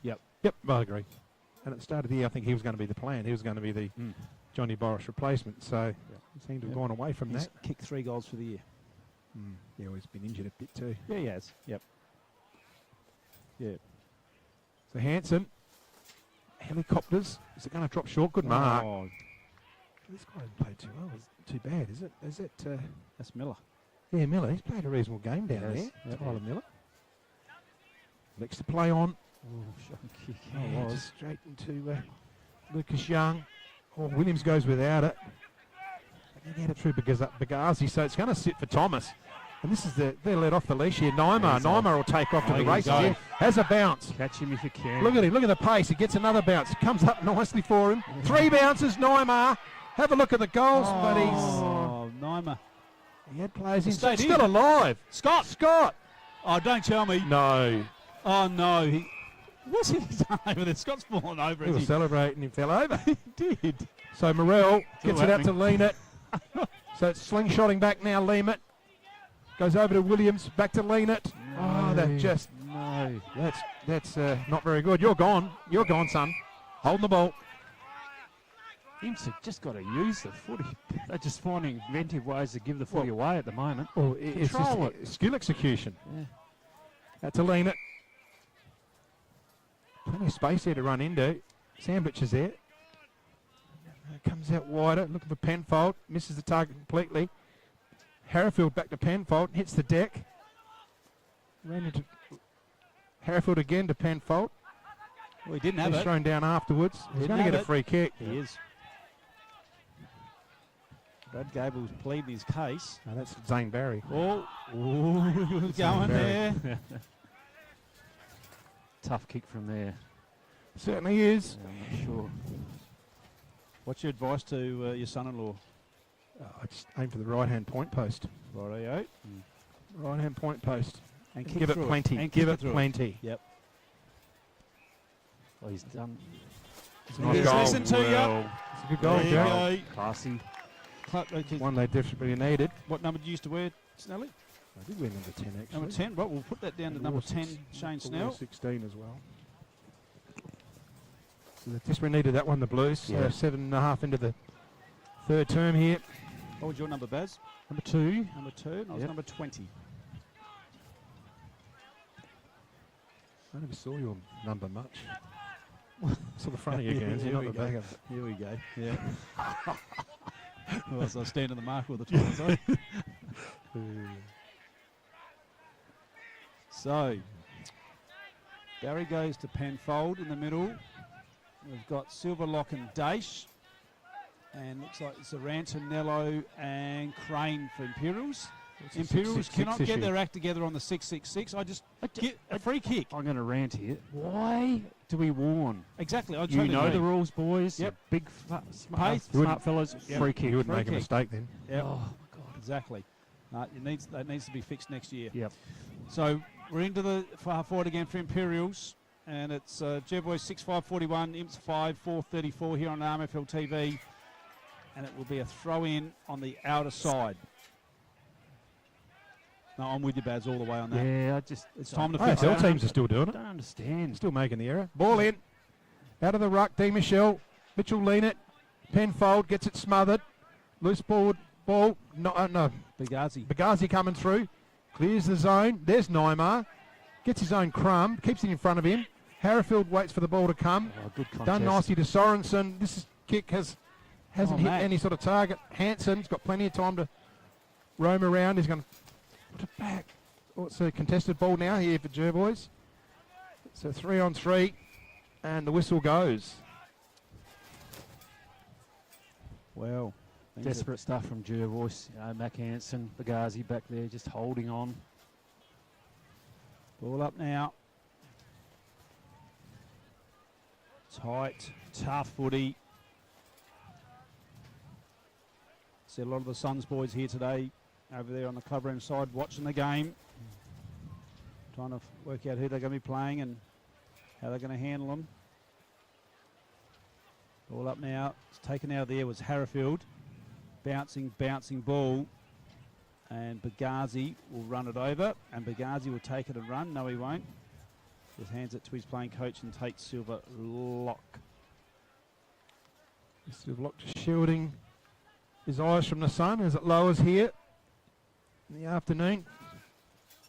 Yep, I agree. And at the start of the year, I think he was going to be the plan. He was going to be the Johnny Boris replacement. So he seemed to have gone away from that. Kicked 3 goals for the year. Yeah, he's been injured a bit too. Yeah, he has. Yep. Yeah. So Hanson, helicopters. Is it going to drop short? Good mark. Oh. This guy hasn't played too well. It's too bad, is it? Is it? That's Miller. Yeah, Miller. He's played a reasonable game down there. Yep. Tyler Miller. Next to play on. Oh, shocking kick. Yeah, just straight into Lucas Young. Oh, Williams goes without it. They get it through Bagazi, so it's going to sit for Thomas. And this is they're let off the leash here. Neymar will take off to the races here. Has a bounce. Catch him if you can. Look at him. Look at the pace. He gets another bounce. Comes up nicely for him. 3 bounces, Neymar. Have a look at the goals, buddies. Oh, Neymar. He had players in. Stayed Still alive. Scott. Oh, don't tell me. No. Oh, no. What's he done over there? Scott's fallen over. He was celebrating. He fell over. He did. So Morel gets it out to Leanett. So it's slingshotting back now, Leanett. Goes over to Williams, back to Leanett. Oh, that just... No. That's not very good. You're gone. You're gone, son. Holding the ball. Imps have just got to use the footy. They're just finding inventive ways to give the footy away at the moment. Well, it's just skill execution. Yeah. Out to Leanett. Plenty of space there to run into. Sandwich is there. Comes out wider, looking for Penfold. Misses the target completely. Harrifield back to Penfold. Hits the deck. Ran into Harrifield again to Penfold. Well, he didn't have He's it. thrown down afterwards. He's going to get a free kick. He is. Brad Gable's pleading his case. No, that's Zane Barry. Oh, going there. Tough kick from there. Certainly is. I'm not sure. What's your advice to your son-in-law? I just aim for the right-hand point post. Rightio. Right-hand point post. And give it plenty. And give it plenty. Yep. Well, he's done. It's a nice goal. Listen to you. It's a good goal, There you Joe. go. Classy. One they desperately needed. What number did you used to wear, Snelly? I did wear number 10, actually. Number 10. Well, we'll put that down to number 10, Shane Snell. 16 as well. So they desperately needed that one, the Blues. Yeah. 7.5 into the third term here. What was your number, Baz? Number 2. Number 2. And I was number 20. I never saw your number much. Saw the front of your Guernsey, not the back of it. Here we go. Yeah. Well, so I stand in the mark all the time, sorry. So, Barry goes to Penfold in the middle. We've got Silverlock and Daish. And looks like it's Zarantanello and Crane for Imperials. Imperials cannot get their act together on the 6-6-6. I just get a free kick. I'm going to rant here. Why do we warn? Exactly. I You totally know agree. the rules, boys. Yep. Big, smart fellas. Yep. Free kick. You wouldn't Free make a kick. mistake then. Yep. Oh, my God. Exactly. That needs to be fixed next year. Yep. So we're into the far forward again for Imperials. And it's Jervois 6-5-41, Imps 5-4-34 here on RMFL TV. And it will be a throw-in on the outer side. No, I'm with you, Baz, all the way on that. Yeah, it's time to fix AFL it. teams are still doing it. I don't understand. Still making the error. Ball in. Out of the ruck, D. Mitchell Leanett. Penfold gets it smothered. Loose ball. No. Bagazi coming through. Clears the zone. There's Neymar. Gets his own crumb. Keeps it in front of him. Harrifield waits for the ball to come. Oh, good contest. Done nicely to Sorensen. This kick hasn't hit Matt. any sort of target. Hanson's got plenty of time to roam around. He's going to put it back. Oh, it's a contested ball now here for Jervois. So 3-on-3, and the whistle goes. Well, desperate stuff from Jervois. Mac Hansen, Bagazi back there just holding on. Ball up now. Tight, tough footy. See a lot of the Suns boys here today over there on the clubroom side watching the game. Trying to work out who they're going to be playing and how they're going to handle them. Ball up now. It's taken out of the air was Harrifield. Bouncing ball. And Bagazi will run it over. And Bagazi will take it and run. No, he won't. Just hands it to his playing coach and takes Silver Lock. Silver Lock just shielding his eyes from the sun as it lowers here in the afternoon.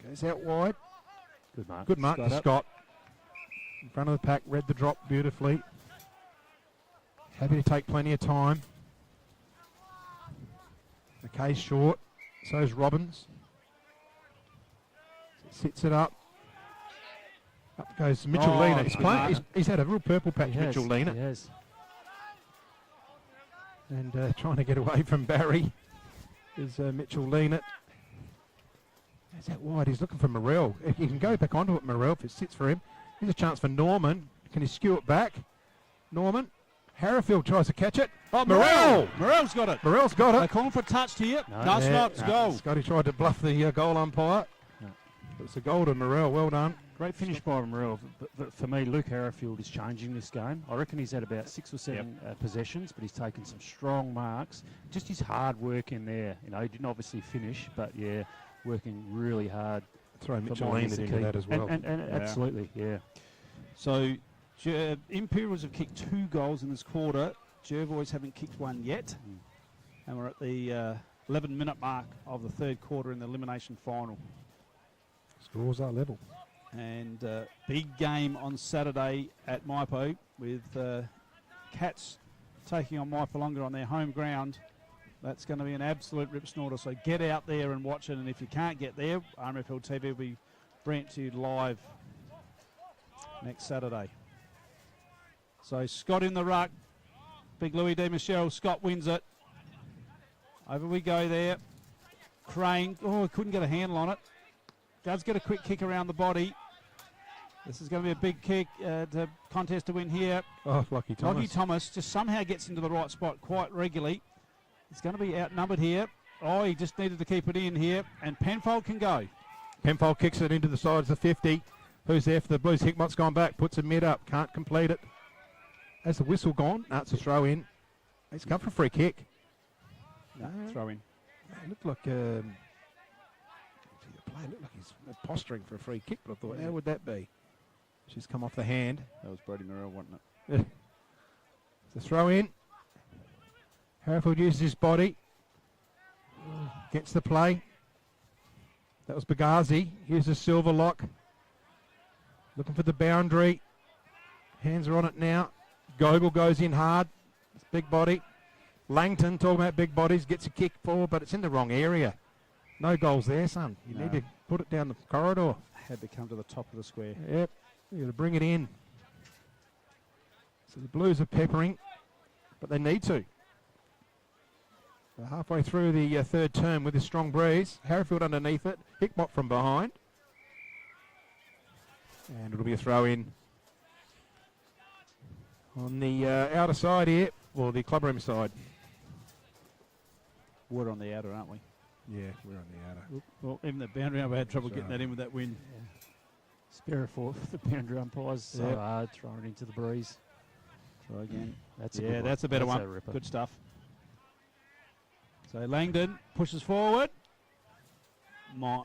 Goes out wide. Good mark. Good mark to Scott. In front of the pack, read the drop beautifully. Happy to take plenty of time. McKay's short. So's Robbins. Sits it up. Up goes Mitchell Lena. He's playing. He's had a real purple patch, Mitchell Lena. He has. And trying to get away from Barry is Mitchell Lena. Is that wide? He's looking for Morrell. If he can go back onto it, Morrell, if it sits for him. Here's a chance for Norman. Can he skew it back? Norman. Harrifield tries to catch it. Oh, Morrell! Morrell's got it. Morrell's got it. They're calling for a touch here. No, it's not. It's goal. Scotty tried to bluff the goal umpire. No. It's a goal to Morrell. Well done. Great finish by Morrell. But for me, Luke Harrifield is changing this game. I reckon he's had about 6 or 7 possessions, but he's taken some strong marks. Just his hard work in there. You know, he didn't obviously finish, but yeah, working really hard. Throw Mitchell Lena into that as well. And absolutely, yeah. So Imperials have kicked 2 goals in this quarter. Jervois haven't kicked one yet. And we're at the 11-minute mark of the third quarter in the elimination final. Scores are level. And big game on Saturday at Maipo with Cats taking on Maipolonga on their home ground. That's going to be an absolute rip snorter. So get out there and watch it. And if you can't get there, RMFL TV will be bringing it to you live next Saturday. So Scott in the ruck. Big Louis D. Michel. Scott wins it. Over we go there. Crane. Oh, couldn't get a handle on it. Does get a quick kick around the body. This is going to be a big kick to contest to win here. Oh, Lockie Thomas. Lockie Thomas just somehow gets into the right spot quite regularly. He's going to be outnumbered here. Oh, he just needed to keep it in here. And Penfold can go. Penfold kicks it into the sides of 50. Who's there for the Blues? Hickmott's gone back. Puts a mid up. Can't complete it. Has the whistle gone? No, it's a throw in. He's come for a free kick. No, throw in. It looked like... the player looked like he's posturing for a free kick, but I thought, how would that be? She's come off the hand. That was Brody Morrell, wasn't it? Yeah. It's a throw in. Harrifield uses his body. Gets the play. That was Bagazi. Here's a Silver Lock. Looking for the boundary. Hands are on it now. Gogol goes in hard. It's big body. Langton, talking about big bodies, gets a kick forward, but it's in the wrong area. No goals there, son. You need to put it down the corridor. Had to come to the top of the square. Yep. You've got to bring it in. So the Blues are peppering, but they need to. They're halfway through the third term with a strong breeze. Harrifield underneath it. Hickmott from behind. And it'll be a throw in on the outer side here, or the clubroom side. We're on the outer, aren't we? Yeah, we're on the outer. Well, even the boundary, we had trouble getting that in with that wind. Yeah. Spare for the boundary umpires. So hard, throwing it into the breeze. Try again. That's a good one. That's a better one. Good stuff. So Langdon pushes forward. Minor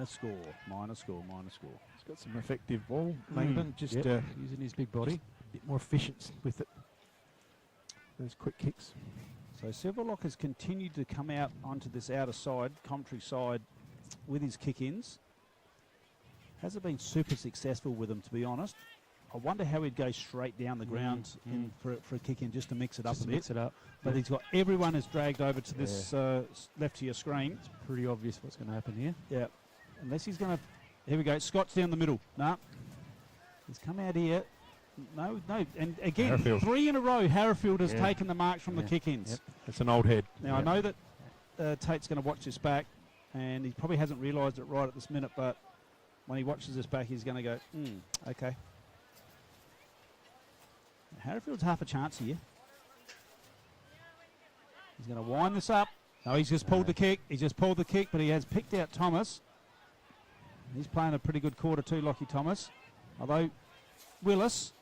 score. He's got some effective ball. Langdon just using his big body. A bit more efficient with it. Those quick kicks. So Silverlock has continued to come out onto this outer side, commentary side, with his kick-ins. Hasn't been super successful with them, to be honest. I wonder how he'd go straight down the ground for a kick-in just to mix it up a bit. But he's got everyone is dragged over to this left to your screen. It's pretty obvious what's going to happen here. Yeah. Unless he's going to... Here we go. Scott's down the middle. No. He's come out here. No. And again, Harrifield. 3 in a row, Harrifield has taken the marks from the kick-ins. Yep. That's an old head. Now, I know that Tate's going to watch this back, and he probably hasn't realised it right at this minute, but when he watches this back, he's going to go, okay. Harrowfield's half a chance here. He's going to wind this up. No, he's just pulled the kick. He's just pulled the kick, but he has picked out Thomas. He's playing a pretty good quarter too, Lockie Thomas. Although Willis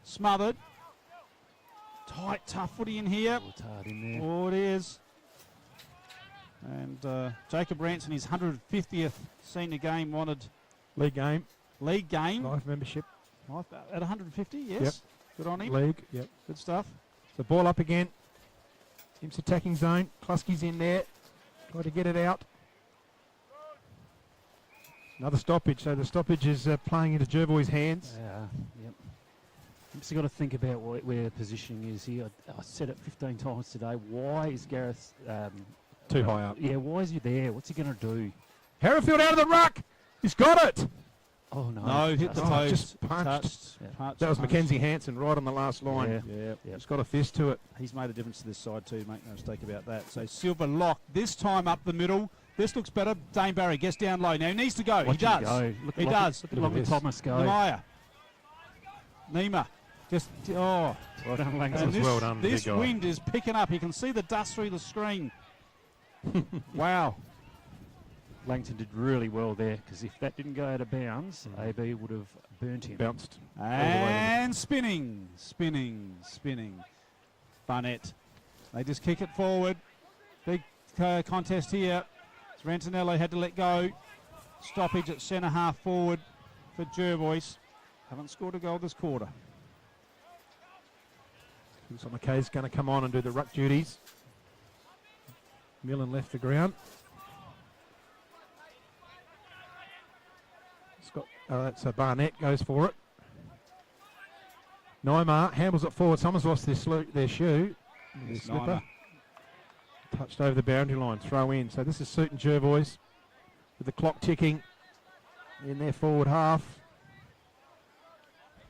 smothered. Tight, tough footy in here. It's hard in there. Oh, it is. And Jacob Ranson, his 150th senior game, wanted League game. League game. Life membership. Life at 150, yes. Yep. Good on him. League, yep. Good stuff. So ball up again. Imps attacking zone. Klusky's in there. Try to get it out. Another stoppage. So the stoppage is playing into Jervois' hands. Yeah, yep. You've got to think about where positioning is here. I said it 15 times today. Why is Gareth... Too high up. Yeah, why is he there? What's he going to do? Harrowfield out of the ruck. He's got it. Oh, no. No, hit the post. Just punched. Punched, That was punched. Mackenzie Hansen right on the last line. Yeah. He's got a fist to it. He's made a difference to this side too, make no mistake about that. So Silver lock, this time up the middle. This looks better. Dane Barry gets down low. Now he needs to go. Watch he him does. go. Look He at does. Look at Lockie Thomas go. Nemaya. Nima. Just, oh. Well done, Langton. And this, well done, this big guy. wind is picking up. You can see the dust through the screen. Wow. Langton did really well there, because if that didn't go out of bounds, AB would have burnt him. Bounced. And spinning. Barnett. They just kick it forward. Big contest here. Rantanello had to let go. Stoppage at centre half forward for Jervois. Haven't scored a goal this quarter. Looks like McKay's going to come on and do the ruck duties. Millen left the ground. So Barnett goes for it. Neymar handles it forward. Someone's lost their shoe. Their slipper. Touched over the boundary line. Throw in. So this is Suiton Jervois with the clock ticking in their forward half.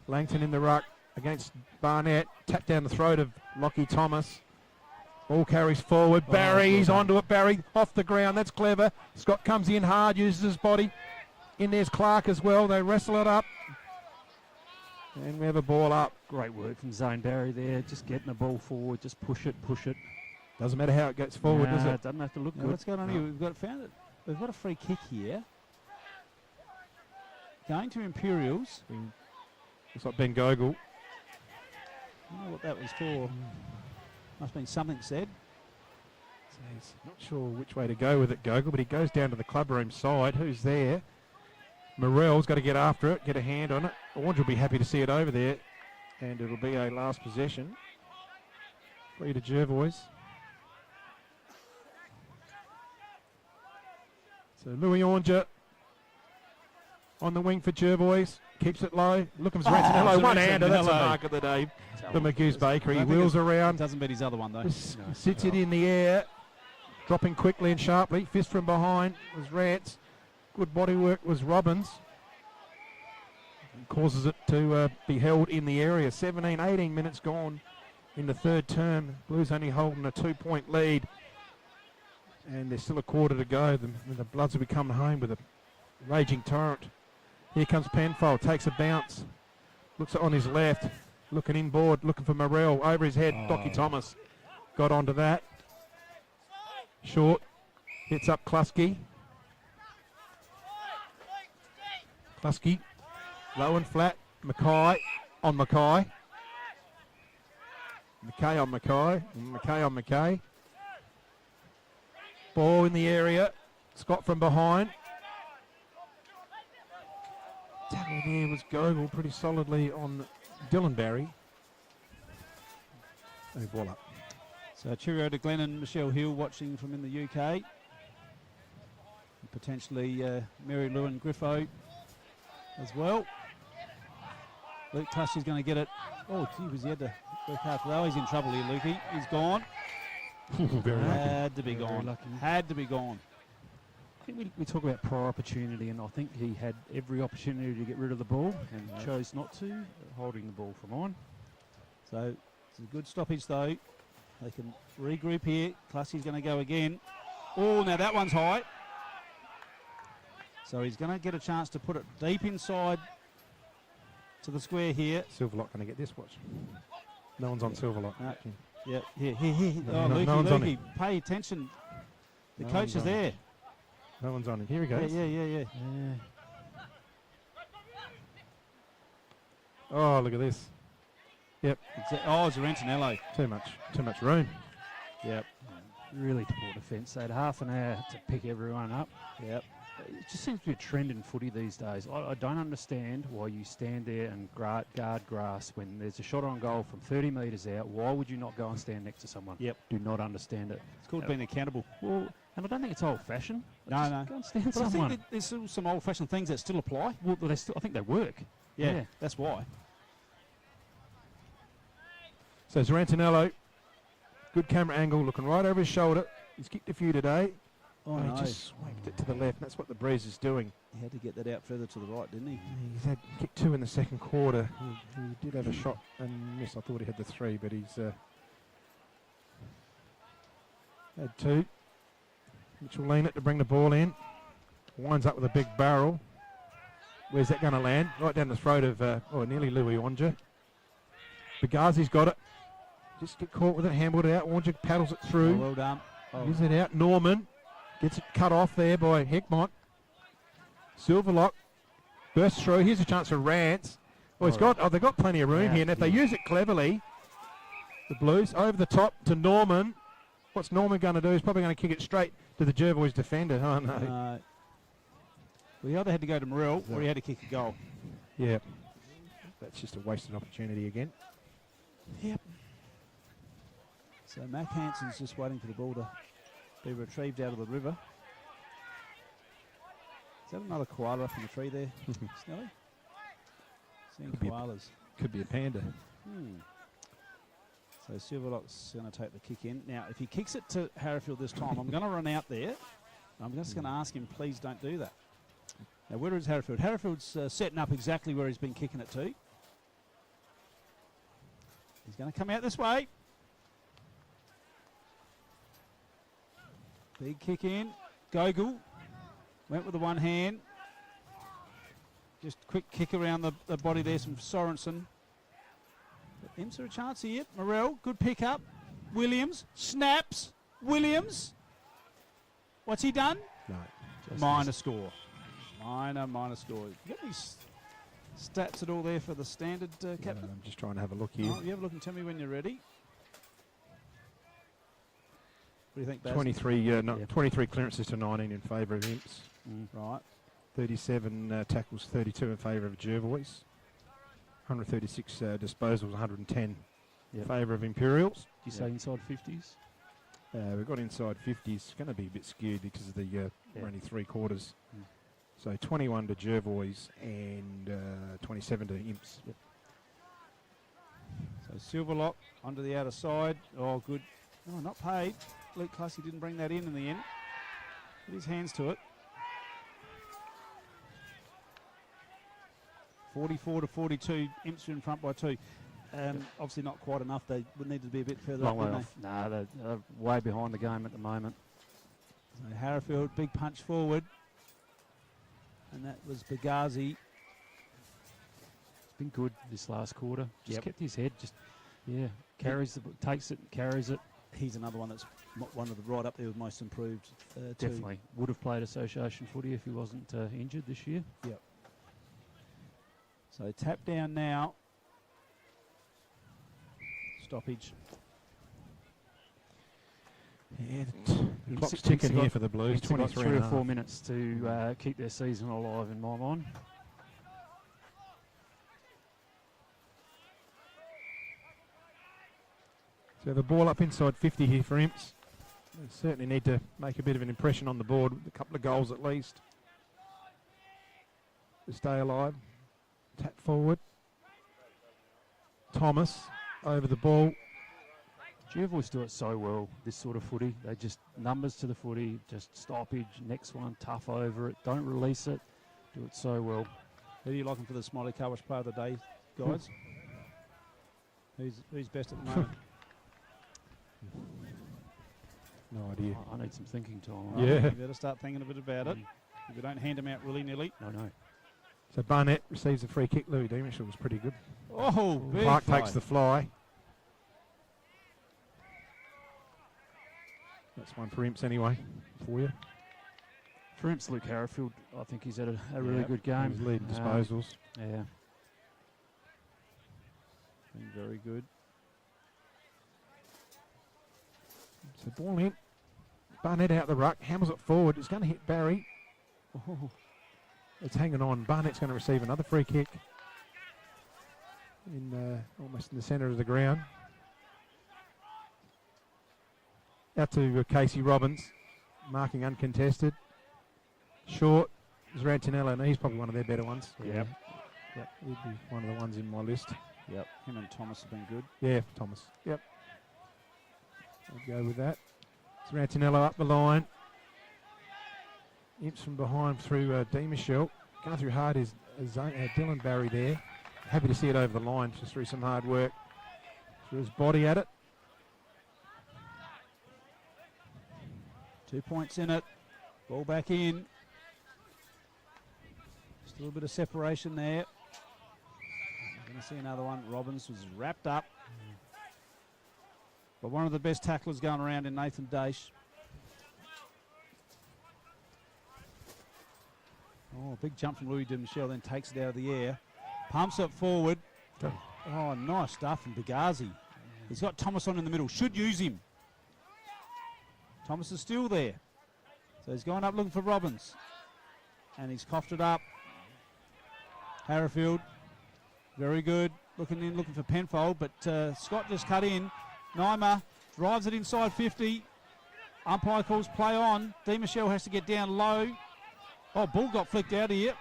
Langton in the ruck against Barnett. Tap down the throat of Lockie Thomas. Ball carries forward. Barry's onto it. Barry off the ground. That's clever. Scott comes in hard, uses his body. In there's Clark as well. They wrestle it up. And we have a ball up. Great work from Zane Barry there. Just getting the ball forward. Just push it. Doesn't matter how it gets forward, does it? Doesn't have to look Now good. what's going on here? We've got a free kick here. Going to Imperials. Looks like Ben Gogol. I don't know what that was for. Must have been something said. So he's not sure which way to go with it, Gogol, but he goes down to the clubroom side. Who's there? Morell's got to get after it, get a hand on it. Orange will be happy to see it over there. And it'll be a last possession. Free to Jervois. So Louis Onger on the wing for Jervois. Keeps it low. Looking for Rantanello. One-hander. That's a mark of the day for Magoo's Bakery. He wheels around. Doesn't beat his other one, though. Sits it in the air. Dropping quickly and sharply. Fist from behind was Rance. Good body work was Robbins. Causes it to be held in the area. 17, 18 minutes gone in the third term. Blues only holding a 2-point lead. And there's still a quarter to go. The Bloods will be coming home with a raging torrent. Here comes Penfold, takes a bounce. Looks on his left, looking inboard, looking for Morell. Over his head, Lockie Thomas got onto that. Short, hits up Klusky. Klusky, low and flat. Mackay on Mackay. Mackay on Mackay. Mackay on Mackay. Ball in the area. Scott from behind. Tackle there was Gogol pretty solidly on Dylan Barry. And ball up. So cheerio to Glenn and Michelle Hill watching from in the UK. And potentially Mary Lou and Griffo as well. Luke Tush is going to get it. Oh, gee, he had to work hard for that. Oh, he's in trouble here, Lukey. He's gone. Very Had to be Very gone. lucky. Had to be gone. I think we talk about prior opportunity, and I think he had every opportunity to get rid of the ball and chose not to, holding the ball from on. So it's a good stoppage though. They can regroup here. Clussy's going to go again. Oh, now that one's high. So he's going to get a chance to put it deep inside to the square here. Silverlock going to get this watch. No one's on Silverlock. Yeah, here. Oh, No Lukey, one's on Lukey, pay attention. The No coach one's is on there. No one's on it. Here he goes. Yeah. Oh, look at this. Yep. Zarantinello. Too much room. Yep. Really poor defence. They had half an hour to pick everyone up. Yep. It just seems to be a trend in footy these days. I don't understand why you stand there and guard grass when there's a shot on goal from 30 metres out. Why would you not go and stand next to someone? Yep. Do not understand it. It's called being accountable. Well, and I don't think it's old-fashioned. No. Go and stand But I someone. think that there's still some old-fashioned things that still apply. Well, I think they work. Yeah, that's why. So Zarantinello, good camera angle, looking right over his shoulder. He's kicked a few today. Oh, He no. just swept it to the left. That's what the breeze is doing. He had to get that out further to the right, didn't he? He's had kick 2 in the second quarter. He did have a shot and miss. I thought he had the 3, but he's had 2. Mitchell lean it to bring the ball in. Winds up with a big barrel. Where's that going to land? Right down the throat of, nearly Louis Wanja. Bagazi's got it. Just get caught with it, handled it out. Wanja paddles it through. Oh, well done. Gives it out. Norman gets it cut off there by Heckmont. Silverlock bursts through. Here's a chance for Rance. They've got plenty of room here, and if they use it cleverly, the Blues over the top to Norman. What's Norman going to do? He's probably going to kick it straight to the Jervois defender. Oh no! Well, he either had to go to Morrell or he had to kick a goal. Yeah, that's just a wasted opportunity again. Yep. So Mac Hanson's just waiting for the ball to be retrieved out of the river. Is that another koala up in the tree there, Snelly? Seeing koalas. Could be a panda. So Silverlock's going to take the kick in. Now, if he kicks it to Harrifield this time, I'm going to run out there. I'm just going to ask him, please don't do that. Now, where is Harrifield? Harrifield's setting up exactly where he's been kicking it to. He's going to come out this way. Big kick in. Gogol went with the one hand. Just quick kick around the body there from Sorensen. Imps are a chance here. Morrell, good pick up. Williams snaps. Williams. What's he done? No. Minor score. Minor score. You got any stats at all there for the standard, Captain? I'm just trying to have a look here. Oh, you have a look and tell me when you're ready. What do you think, Baz? 23 clearances to 19 in favour of Imps. Right. 37 tackles, 32 in favour of Jervois. 136 disposals, 110 in favour of Imperials. Do you say inside 50s? We've got inside 50s. It's going to be a bit skewed because of the we're only 3 quarters. So 21 to Jervois and 27 to Imps. So Silverlock onto the outer side. Oh, good. Oh, not paid. Luke Classy didn't bring that in the end. Put his hands to it. 44 to 42. Imps are in front by 2. Obviously not quite enough. They would need to be a bit further Long up, way wouldn't off. No, they're way behind the game at the moment. So Harrifield, big punch forward. And that was Bagazi. It's been good this last quarter. Just kept his head. Carries takes it, carries it. He's another one that's one of the right up there with most improved. Definitely would have played association footy if he wasn't injured this year. Yep. So tap down now. Stoppage. Yeah, the clock's ticking here for the Blues. 23 3 or 4 minutes to keep their season alive in my mind. So the ball up inside 50 here for Imps. They certainly need to make a bit of an impression on the board, with a couple of goals at least to stay alive. Tap forward. Thomas over the ball. Jervois do it so well, this sort of footy. They just numbers to the footy, just stoppage, next one, tough over it, don't release it, do it so well. Who are you looking for the Smiley Car Wash Player of the Day, guys? Who's best at the moment? No idea. I need some thinking time. Yeah. You better start thinking a bit about it. If you don't hand them out willy-nilly. No. So Barnett receives a free kick. Louis Demitchell was pretty good. Oh, big Clark fly. takes the fly. That's one for Imps anyway, for you. For Imps, Luke Harrowfield, I think he's had a really Yep, good game. he's leading disposals. Yeah. Been very good. So ball in. Barnett out the ruck, hammers it forward. It's going to hit Barry. Oh, it's hanging on. Barnett's going to receive another free kick. Almost in the centre of the ground. Out to Casey Robbins, marking uncontested. Short is Rantinello, and he's probably one of their better ones. Yep. Yep, he'd be one of the ones in my list. Yep. Him and Thomas have been good. Yeah, Thomas. Yep. I'll go with that. It's Rantinello up the line. Imps from behind through Di Michelle. Going through hard is Dylan Barry there. Happy to see it over the line just through some hard work. Threw his body at it. 2 points in it. Ball back in. Just a little bit of separation there. We're going to see another one. Robbins was wrapped up. But one of the best tacklers going around in Nathan Daish. Oh, big jump from Louis de Michel, then takes it out of the air. Pumps it forward. Oh, nice stuff from Bagazi. He's got Thomas on in the middle. Should use him. Thomas is still there. So he's going up looking for Robbins. And he's coughed it up. Harrowfield, very good. Looking in, looking for Penfold, but Scott just cut in. Naima drives it inside 50. Umpire calls play on. Di Michelle has to get down low. Oh, ball got flicked out of here.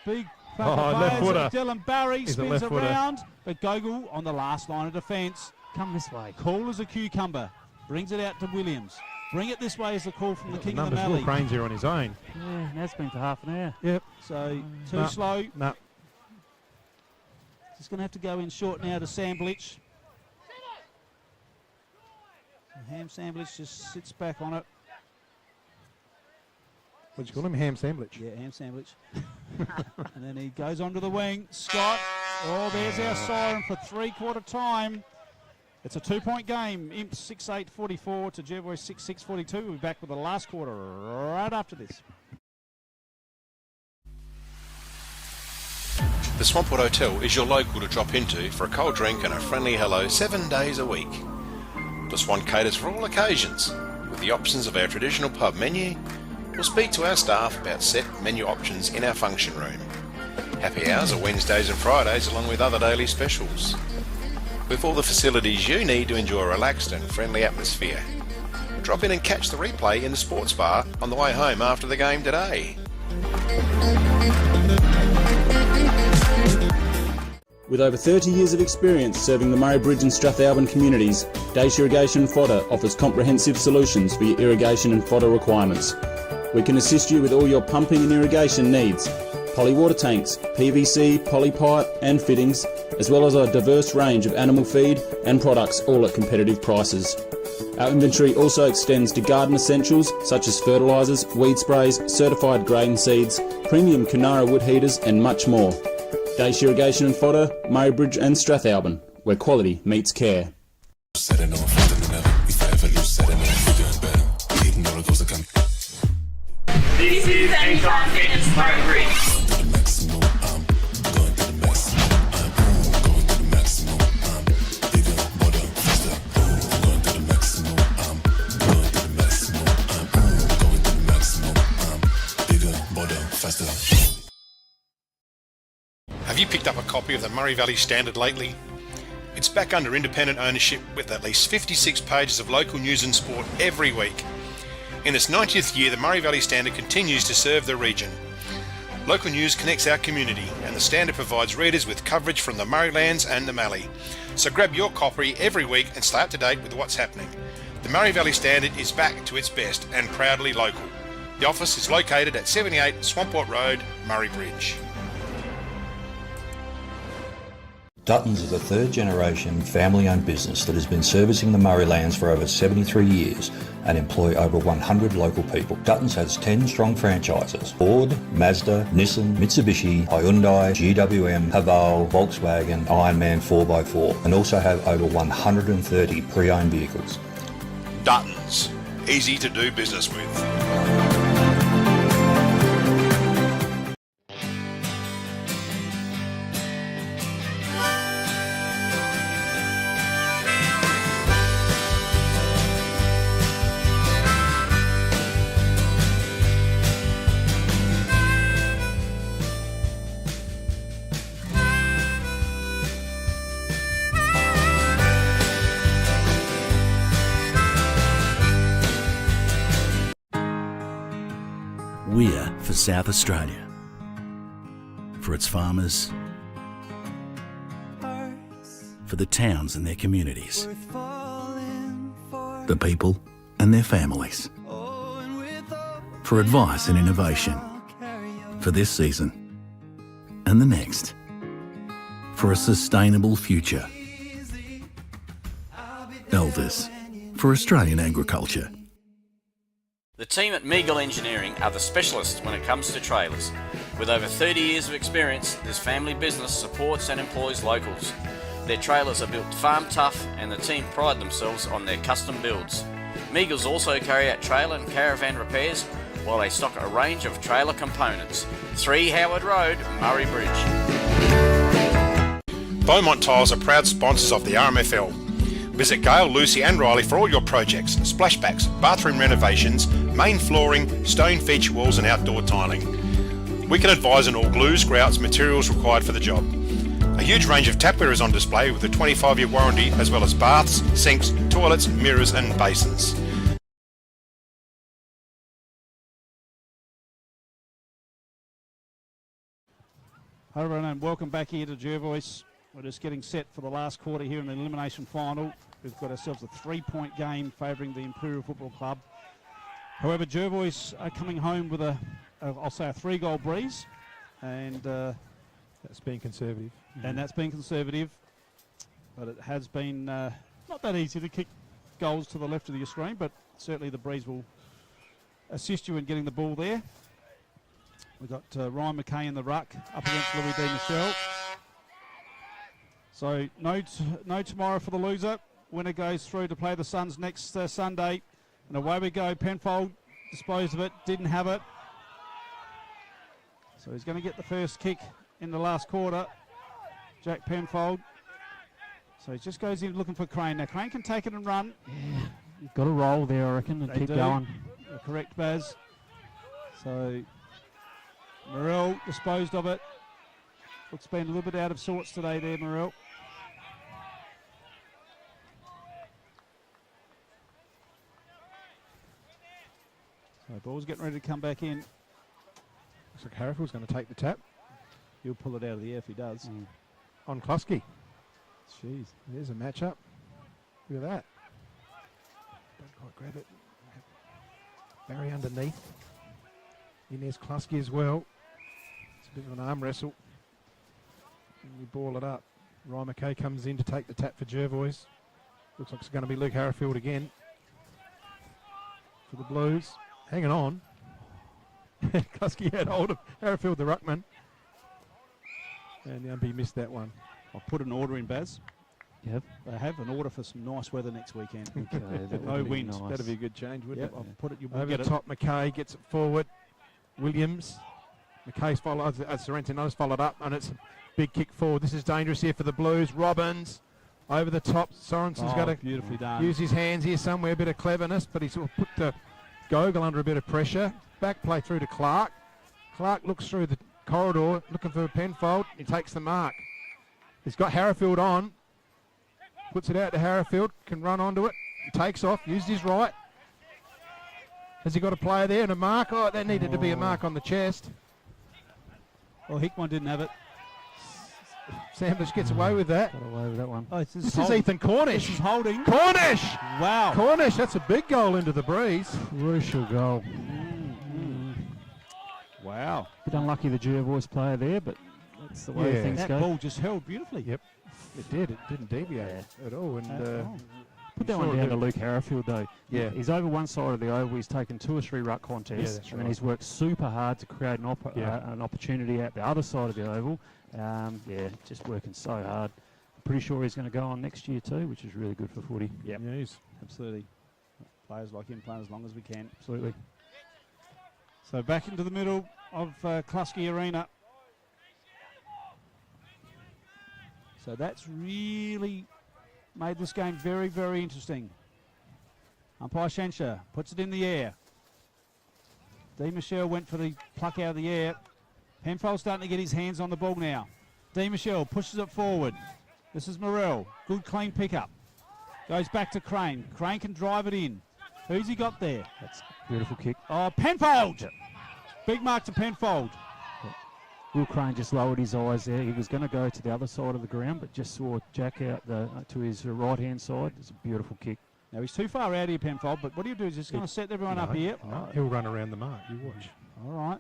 Big left footer. Dylan Barry He's a spins left footer. around, but Gogol on the last line of defence. Come this way. Cool as a cucumber. Brings it out to Williams. Bring it this way is the call from the king of the Numbers. Mallee. Will Crane's here on his own. Yeah, that's been for half an hour. Yep. So too No. slow. No. Just going to have to go in short now to Samblich. Ham Samblich just sits back on it. What'd you call him? Ham Sandwich. Yeah, Ham Sandwich. And then he goes onto the wing. Scott. Oh, there's our siren for three-quarter time. It's a 2-point game. Imps 6-8-44 to Jervois 6-6-42. We'll be back with the last quarter right after this. The Swampwood Hotel is your local to drop into for a cold drink and a friendly hello 7 days a week. The Swan caters for all occasions, with the options of our traditional pub menu. We'll speak to our staff about set menu options in our function room. Happy hours are Wednesdays and Fridays along with other daily specials. With all the facilities you need to enjoy a relaxed and friendly atmosphere. Drop in and catch the replay in the sports bar on the way home after the game today. With over 30 years of experience serving the Murray Bridge and Strathalbyn communities, Daish Irrigation and Fodder offers comprehensive solutions for your irrigation and fodder requirements. We can assist you with all your pumping and irrigation needs, poly water tanks, PVC, poly pipe and fittings, as well as a diverse range of animal feed and products, all at competitive prices. Our inventory also extends to garden essentials such as fertilisers, weed sprays, certified grain seeds, premium Kunara wood heaters and much more. Daish Irrigation and Fodder, Murray Bridge and Strathalbyn, where quality meets care. This is Anytime Fitness Murray Bridge. Have you picked up a copy of the Murray Valley Standard lately? It's back under independent ownership with at least 56 pages of local news and sport every week. In its 90th year, the Murray Valley Standard continues to serve the region. Local news connects our community, and the Standard provides readers with coverage from the Murraylands and the Mallee. So grab your copy every week and stay up to date with what's happening. The Murray Valley Standard is back to its best and proudly local. The office is located at 78 Swamport Road, Murray Bridge. Duttons is a third-generation family-owned business that has been servicing the Murraylands for over 73 years and employ over 100 local people. Duttons has 10 strong franchises: Ford, Mazda, Nissan, Mitsubishi, Hyundai, GWM, Haval, Volkswagen, Ironman 4x4, and also have over 130 pre-owned vehicles. Duttons, easy to do business with. We're for South Australia, for its farmers, for the towns and their communities, the people and their families, for advice and innovation, for this season and the next, for a sustainable future. Elders, for Australian agriculture. The team at Meagle Engineering are the specialists when it comes to trailers. With over 30 years of experience, this family business supports and employs locals. Their trailers are built farm tough and the team pride themselves on their custom builds. Meagles also carry out trailer and caravan repairs while they stock a range of trailer components. 3 Howard Road, Murray Bridge. Beaumont Tiles are proud sponsors of the RMFL. Visit Gail, Lucy and Riley for all your projects, splashbacks, bathroom renovations, main flooring, stone feature walls and outdoor tiling. We can advise on all glues, grouts, materials required for the job. A huge range of tapware is on display with a 25-year warranty, as well as baths, sinks, toilets, mirrors and basins. Hello everyone and welcome back here to Jervois. We're just getting set for the last quarter here in the elimination final. We've got ourselves a 3-point game favouring the Imperial Football Club. However, Jervois are coming home with I'll say a 3-goal breeze, and that's been conservative. And that's been conservative, but it has been not that easy to kick goals to the left of your screen, but certainly the breeze will assist you in getting the ball there. We've got Ryan McKay in the ruck up against Louis D. Michel. So no tomorrow for the loser. Winner goes through to play the Suns next Sunday. And away we go. Penfold disposed of it, didn't have it. So he's going to get the first kick in the last quarter. Jack Penfold. So he just goes in looking for Crane. Now Crane can take it and run. Yeah, you've got to roll there, I reckon, and keep going. Correct, Baz. So Morel disposed of it. Looks been a little bit out of sorts today there, Morel. So ball's getting ready to come back in. Looks like Harrifield's going to take the tap. He'll pull it out of the air if he does. On Klusky. Jeez. There's a matchup. Look at that. Don't quite grab it. Barry underneath. In there's Klusky as well. It's a bit of an arm wrestle. And we ball it up. Ryan McKay comes in to take the tap for Jervois. Looks like it's going to be Luke Harrifield again. For the Blues. Hanging on. Klusky had hold of Harrifield, the ruckman. And he missed that one. I'll put an order in, Baz. Yep. They have an order for some nice weather next weekend. Okay, no wind. Nice. That'd be a good change, wouldn't it? I'll put it. Over the top, McKay gets it forward. Williams. McKay's followed, Sorrentino's followed up, and it's a big kick forward. This is dangerous here for the Blues. Robbins over the top. Sorensen's got to beautifully done. Use his hands here somewhere, a bit of cleverness, but he's sort of put the Gogol under a bit of pressure. Back play through to Clark. Clark looks through the corridor, looking for Penfold. He takes the mark. He's got Harrifield on. Puts it out to Harrifield, can run onto it. He takes off, used his right. Has he got a player there and a mark? Oh, that needed to be a mark on the chest. Well, Hickman didn't have it. Sandwich gets away with that. Got away with that one. Oh, this is Ethan Cornish. This is holding. Cornish! Wow. Cornish, that's a big goal into the breeze. Crucial goal. Wow. Bit unlucky the Jervois player there, but that's the way things that go. ball just held beautifully. Yep, it did. It didn't deviate at all. And put that one down to Luke Harrifield, though. Yeah. He's over one side of the oval. He's taken 2 or 3 ruck contests, and then he's worked super hard to create an opportunity out the other side of the oval. Just working so hard. I'm pretty sure he's going to go on next year too, which is really good for footy. Yep. Yeah, absolutely. Players like him playing as long as we can. Absolutely. So back into the middle of Kluskey Arena. So that's really made this game very, very interesting. Umpire Shensha puts it in the air. D. Michelle went for the pluck out of the air. Penfold's starting to get his hands on the ball now. D. Michelle pushes it forward. This is Morrell. Good clean pickup. Goes back to Crane. Crane can drive it in. Who's he got there? That's a beautiful kick. Oh, Penfold! Big mark to Penfold. Will Crane just lowered his eyes there. He was going to go to the other side of the ground, but just saw Jack out to his right-hand side. It's a beautiful kick. Now, he's too far out here, Penfold, but what he'll do is he's going to set everyone up here. No, he'll run around the mark. You watch. All right.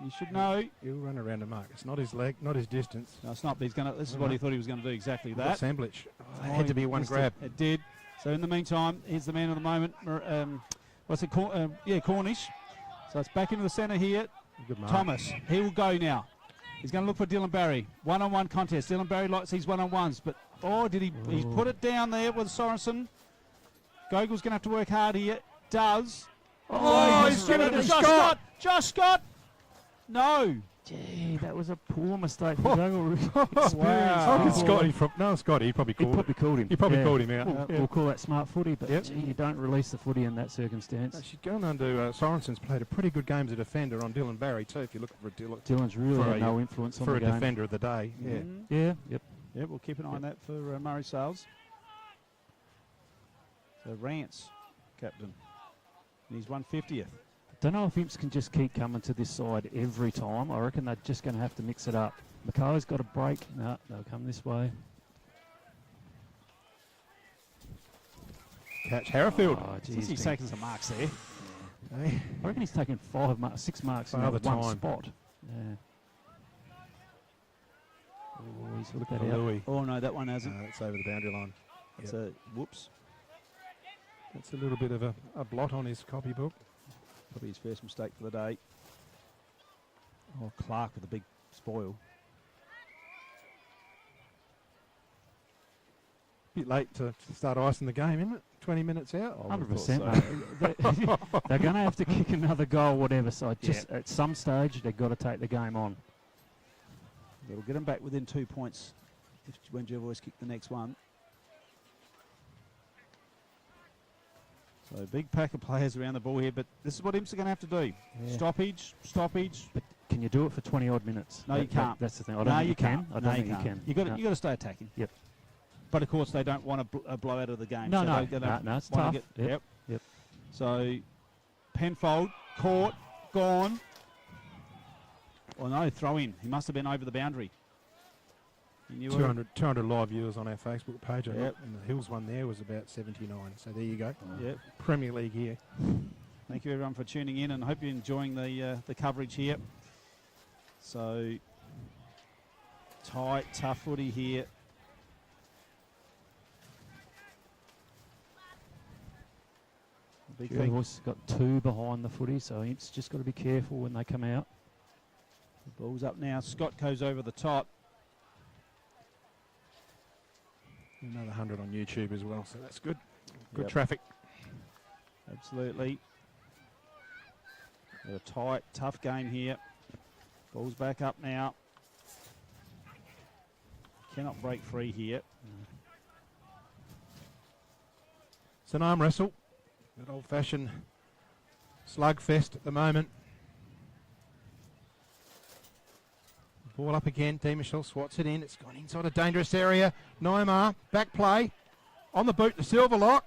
You should know. He'll run around the mark. It's not his leg, not his distance. No, it's not, but he's going to. This is what he thought he was going to do, exactly that. Sandwich. Oh, it had to be one grab. It did. So in the meantime, here's the man of the moment. Cornish. So it's back into the centre here. Good mark. Thomas. He will go now. He's going to look for Dylan Barry. One-on-one contest. Dylan Barry likes these one-on-ones, but he's put it down there with Sorensen. Gogol's going to have to work hard here. Does. He's given it to Josh Scott. Josh Scott. No. Gee, that was a poor mistake for Gogol. Wow. Scotty, he probably called him. He probably called him out. We'll call that smart footy, but gee, you don't release the footy in that circumstance. Actually, going on to Sorensen's played a pretty good game as a defender on Dylan Barry too, if you're looking for a Dylan. Dylan's really had no influence on the game. For a defender of the day. Yeah. Yep. Yeah, we'll keep an eye on that for Murray Sales. So Rance, captain. And he's 150th. Don't know if Imps can just keep coming to this side every time. I reckon they're just going to have to mix it up. McCullough's got a break. No, they'll come this way. Catch Herrifield. He's taking some marks there. I reckon he's taken 6 marks in that one spot. Yeah. Oh, he's looked that out. Oh, no, that one hasn't. It's over the boundary line. It's a whoops. That's a little bit of a blot on his copybook. Probably his first mistake for the day. Oh, Clark with a big spoil. Bit late to start icing the game, isn't it? 20 minutes out. 100%. They're going to have to kick another goal, whatever. So just at some stage, they've got to take the game on. It'll get them back within 2 points when Jervois kick the next one. So big pack of players around the ball here, but this is what Imps are going to have to do. Yeah. Stoppage. But can you do it for 20 odd minutes? No, you can't. That's the thing. I don't think you can. I don't think you can. You got to stay attacking. Yep. But of course they don't want a blowout of the game. No, it's tough. Yep. Yep. So Penfold caught, gone. Oh no, throw in. He must have been over the boundary. 200 live viewers on our Facebook page. And the Hills one there was about 79. So there you go. Yep. Premier League here. Thank you everyone for tuning in, and I hope you're enjoying the coverage here. So tight, tough footy here. Jervois got 2 behind the footy, so Imps just got to be careful when they come out. The ball's up now. Scott goes over the top. Another 100 on YouTube as well, so that's good. Good traffic. Absolutely. A tight, tough game here. Ball's back up now. Cannot break free here. It's an arm wrestle. Good old-fashioned slugfest at the moment. Ball up again. D. Michelle swats it in. It's gone inside a dangerous area. Neymar, back play. On the boot to Silverlock.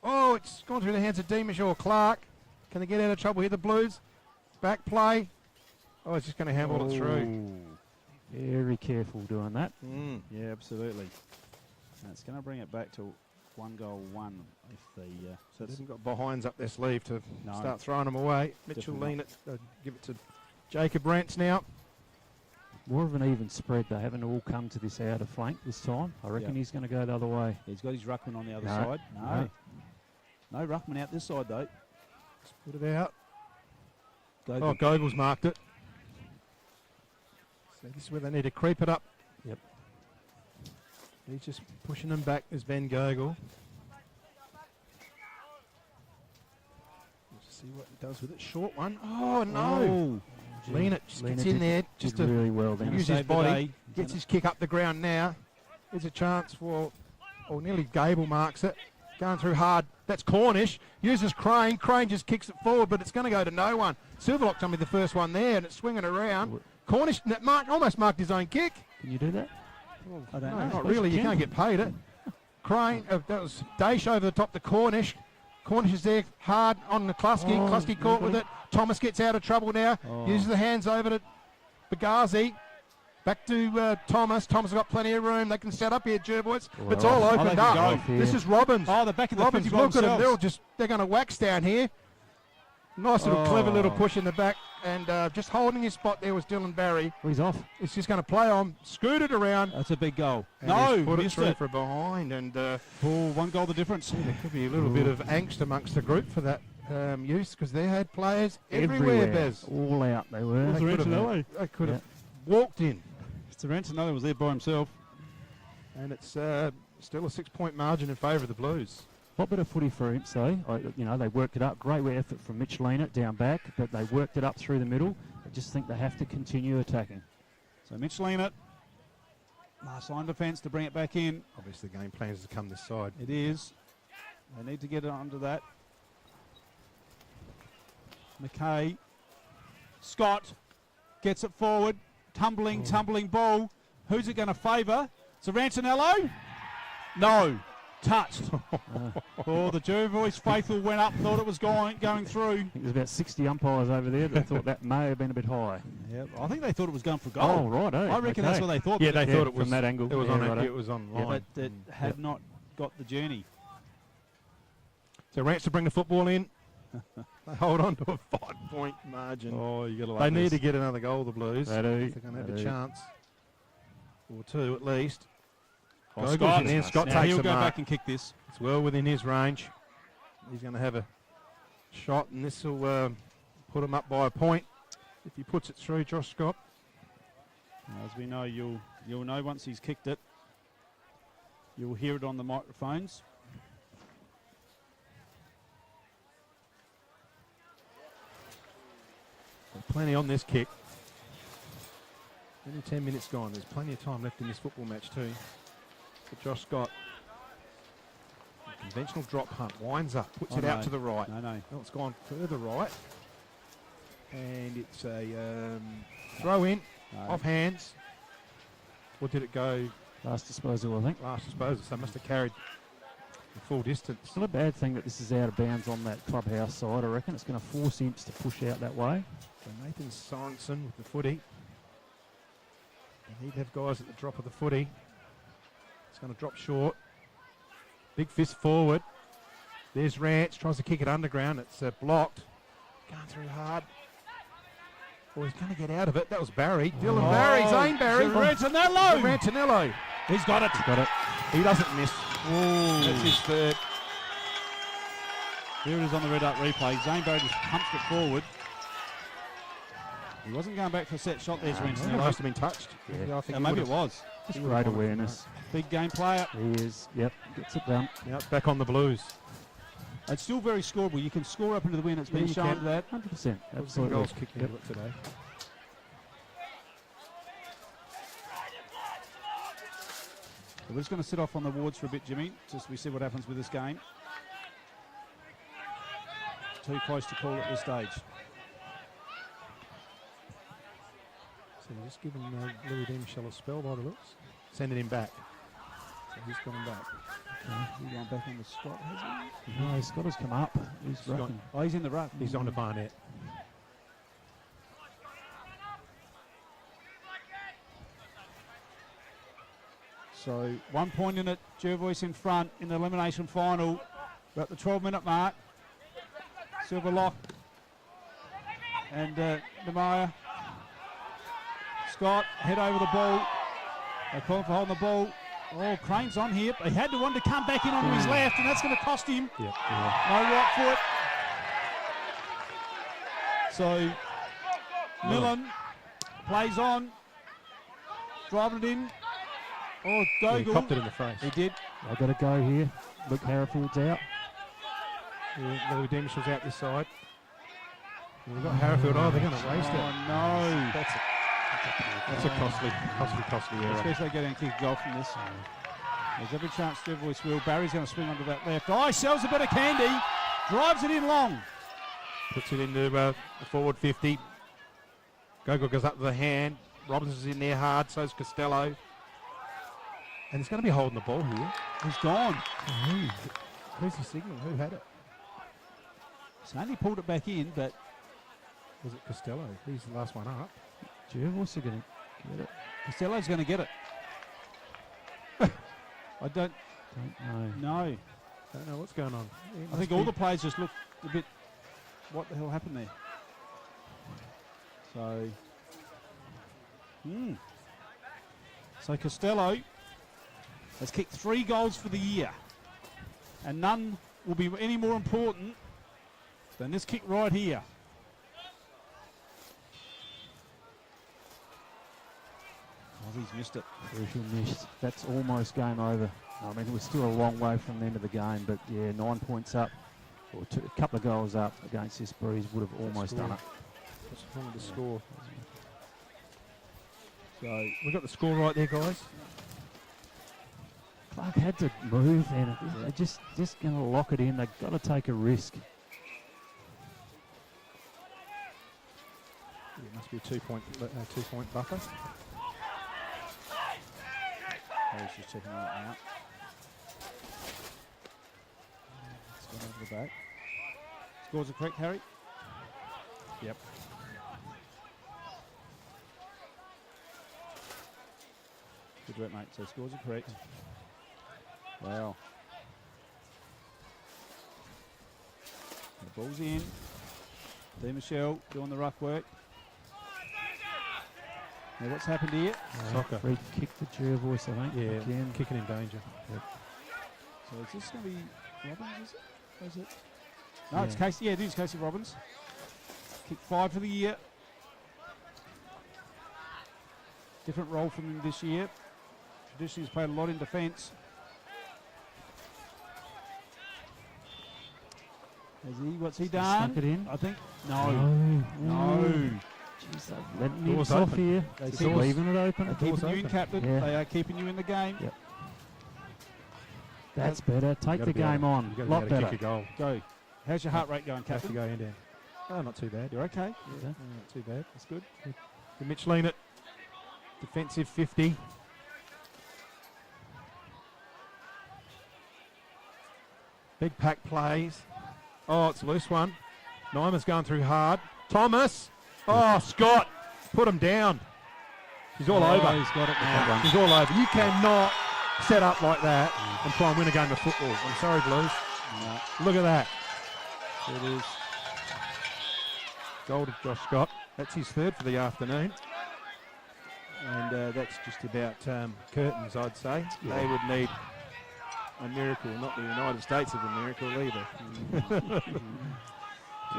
Oh, it's gone through the hands of D. Michelle. Clark. Can they get out of trouble here, the Blues? Back play. Oh, it's just going to handle it through. Very careful doing that. Yeah, absolutely. And it's going to bring it back to 1-1 if the so they haven't got behinds up their sleeve to start throwing them away. Mitchell lean it, give it to Jacob Rance now. More of an even spread. They haven't all come to this outer flank this time. I reckon he's going to go the other way. He's got his ruckman on the other side. No ruckman out this side though. Let's put it out. Gogol's marked it. So this is where they need to creep it up. Yep. He's just pushing them back as Ben Gogol. See what he does with it. Short one. Oh, no. Lena just Lena gets in there. Just to really well then. use his body. Gets his kick up the ground now. There's a chance for, nearly Gable marks it. Going through hard. That's Cornish. Uses Crane. Crane just kicks it forward, but it's going to go to no one. Silverlock's going to be the first one there, and it's swinging around. Cornish almost marked his own kick. Can you do that? I don't know. Not really. You can't get paid it. Crane, that was Daish over the top to Cornish. Cornish is there hard on the Klusky. Klusky caught with it. Thomas gets out of trouble now. Uses the hands over to Bagazi. Back to Thomas. Thomas has got plenty of room. They can set up here, Jervois. It's all opened up. This is Robbins. Oh, the back of the Robbins, 50 by look at them. themselves. They're going to wax down here. Nice little clever little push in the back. And just holding his spot there was Dylan Barry. Well, he's off. It's just going to play on. Scoot it around. That's a big goal. And No, he's put it missed through it. for behind. And one goal the difference. there could be a little bit of angst amongst the group for that use because they had players everywhere, Bez. All out they were. They could have walked in. Sorrentino was there by himself. And it's still a 6-point margin in favour of the Blues. What bit of footy for Imps though? They worked it up. Great effort from Mitch Lena down back, but they worked it up through the middle. I just think they have to continue attacking. So Mitch Lena, last line defence to bring it back in. Obviously the game plan is to come this side. It is. They need to get it under that. McKay. Scott gets it forward. Tumbling ball. Who's it going to favour? Sorrentinello? No. Touched. The Jervois faithful went up, thought it was going through. I think there's about 60 umpires over there that thought that may have been a bit high. Yeah, I think they thought it was going for goal. Oh, right. I reckon that's what they thought. Yeah, they thought it was from that angle. It was right. It was on line. But it had not got the journey. So Rants to bring the football in. They hold on to a 5-point margin. Oh, you got to love They this. need to get another goal, the Blues. They do. They're going to have a chance. Or two at least. Scott takes he'll the go mark. back and kick this. It's well within his range. He's going to have a shot, and this will put him up by a point. If he puts it through, Josh Scott. As we know, you'll know once he's kicked it. You'll hear it on the microphones. Plenty on this kick. Only 10 minutes gone. There's plenty of time left in this football match too. But Josh Scott, conventional drop punt, winds up, puts it out to the right. No. It's gone further right. And it's a throw in, off hands. Or did it go? Last disposal, I think. Last disposal, so must have carried the full distance. It's not a bad thing that this is out of bounds on that clubhouse side, I reckon. It's going to force Imps to push out that way. So Nathan Sorensen with the footy. They need to have guys at the drop of the footy. It's going to drop short. Big fist forward. There's Rance, tries to kick it underground. It's blocked. Going through hard. Oh, he's going to get out of it. That was Barry. Dylan Barry, Zane Barry. Rantinello. He's got it. He doesn't miss. That's his third. Here it is on the red up replay. Zane Barry just punched it forward. He wasn't going back for a set shot there, Rantinello. It must have been touched. Yeah, I think maybe it was. Just great awareness. Big game player. He is. Yep. Gets it done. Yep, back on the Blues. It's still very scoreable. You can score up into the win. It's been shown that. 100%. Absolutely. Goals kicked into it today. So we're just going to sit off on the wards for a bit, Jimmy, just so we see what happens with this game. Too close to call at this stage. So we're just giving Louis Demichel a spell by the looks. Sending him back. So he's gone back. He's gone back on the spot, has he? No, Scott has come up. He's rucking. Oh, he's in the ruck. He's on to Barnett. So 1 point in it. Jervois in front in the elimination final. We're at the 12-minute mark. Silverlock and Nemaya. Scott, head over the ball. They call for holding the ball. Oh, Crane's on here. He had to want to come back in onto his left, and that's going to cost him. Yep. No right foot. So Millen plays on. Driving it in. Oh, Gogol. He copped it in the face. He did. They've got to go here. Luke Harrifield's out. Louis Demichel's out this side. We've got Harrowfield. Oh, they're going to waste it. Oh, no. That's a costly error. Especially getting a kick goal from this. There's every chance Jervois will. Barry's going to swing onto that left. Oh, he sells a bit of candy. Drives it in long. Puts it into the forward 50. Gogo goes up to the hand. Robbins is in there hard, so's Costello. And he's going to be holding the ball here. He's gone. Who's the signal? Who had it? Sandy pulled it back in, but... Was it Costello? He's the last one up. Jervois are going to get it. Costello's going to get it. I don't know. No. Don't know what's going on. I think all the players just looked a bit... What the hell happened there? So... So Costello has kicked 3 goals for the year. And none will be any more important than this kick right here. He's missed it. Crucial missed. That's almost game over. I mean, it was still a long way from the end of the game, but yeah, 9 points up, or a couple of goals up against this Breeze would have almost done it. What's wrong with the score? So we got the score right there, guys. Clark had to move, and they're just going to lock it in. They've got to take a risk. It must be a 2 point buffer. Harry's just checking that out. It's gone over the back. Scores are correct, Harry? Yep. Good work, mate. So scores are correct. Wow. The ball's in. D. Michelle doing the ruck work. Now what's happened here? Soccer. Free kick for Jervois, I think. Yeah, again. kicking in danger. Yep. So is this going to be Robbins, is it? Or is it? No, it's Casey. Yeah, it is Casey Robbins. Kick 5 for the year. Different role from him this year. Traditionally, he's played a lot in defence. What's he done? Snuck it in. I think. No. Jeez, they're letting him off here. They're leaving it open. They're keeping you in, Captain. Yeah. They are keeping you in the game. Yep. That's better. Take the game on. A lot better. Kick a goal. Go. How's your heart rate going, Have to Captain? go in there. Oh, not too bad. You're okay? Yeah. Not too bad. That's good. Mitch Lean it. Defensive 50. Big pack plays. Oh, it's a loose one. Nyma's going through hard. Thomas. Oh, Scott. Put him down. He's all over. He's got it now. He's all over. You cannot set up like that and try and win a game of football. I'm sorry, Blues. No. Look at that. It is. Goal to Josh Scott. That's his 3rd for the afternoon. And That's just about curtains, I'd say. Yeah. They would need a miracle, not the United States of a miracle either.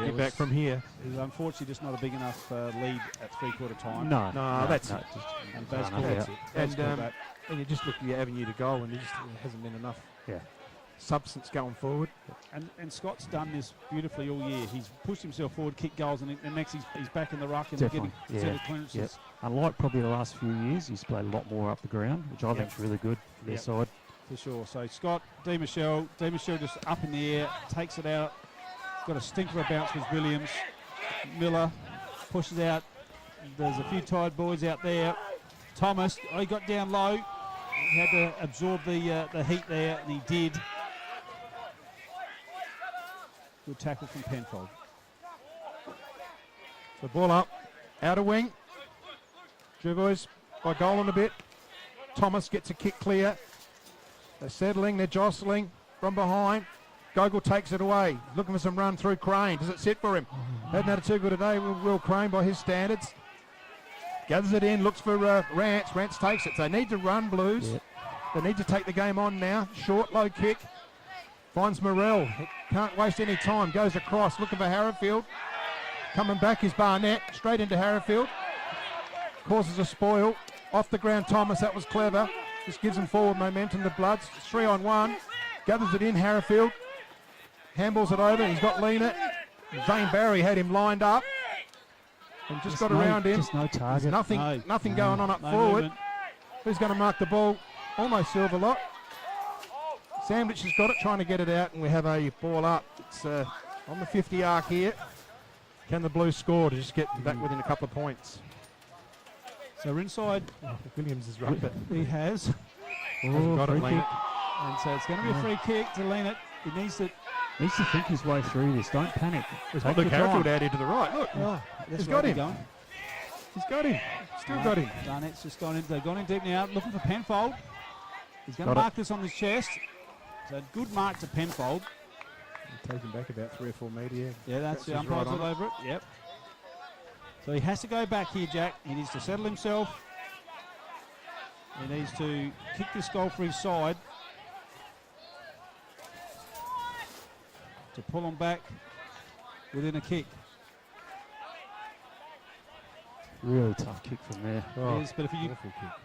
Get back from here. It was unfortunately just not a big enough lead at 3/4 time. No, that's it. And Baz That's called it. that. And you just look at your avenue to goal, and there just hasn't been enough substance going forward. And Scott's done this beautifully all year. He's pushed himself forward, kicked goals, and next he's back in the ruck and Definitely. getting set of clearances. Yep. Unlike probably the last few years, he's played a lot more up the ground, which I think is really good for their side. For sure. So Scott, D. Michelle just up in the air, takes it out. Got a stinker of bounce with Williams. Miller pushes out. There's a few tired boys out there. Thomas, he got down low. He had to absorb the heat there, and he did. Good tackle from Penfold. So ball up, outer wing. Jervois by goal in a bit. Thomas gets a kick clear. They're settling, they're jostling from behind. Gogol takes it away. Looking for some run through Crane. Does it sit for him? Hadn't had it too good a day with Will Crane by his standards. Gathers it in, looks for Rance. Rance takes it. They need to run, Blues. Yep. They need to take the game on now. Short, low kick. Finds Morrell. Can't waste any time. Goes across, looking for Harrowfield. Coming back is Barnett. Straight into Harrowfield. Causes a spoil. Off the ground, Thomas. That was clever. Just gives them forward momentum. The Bloods. 3-on-1. Gathers it in, Harrowfield. Handballs it over. He's got Lena. Zane Barry had him lined up. And just got around him. Just no target. There's nothing going on up forward. Movement. Who's going to mark the ball? Almost Silverlock. Sandwich has got it, trying to get it out, and we have a ball up. It's on the 50 arc here. Can the Blues score to just get back within a couple of points? So we're inside. Williams is right, but He has. got it, free Lean. kick. And so it's going to be a free kick to lean it. He needs to think his way through this. Don't panic. There's Take Luke your time. Harrifield out here to the right. Look, he's got him. Going. He's got him. Still got him. Garnett's just gone in. They've gone in deep now, looking for Penfold. He's going to Got it. mark this on his chest. So good mark to Penfold. Take him back about 3 or 4 metres. Yeah, that's the Scratches right umpire's on all over it. Yep. So he has to go back here, Jack. He needs to settle himself. He needs to kick this goal for his side to pull him back within a kick. Really tough kick from there. It is, but if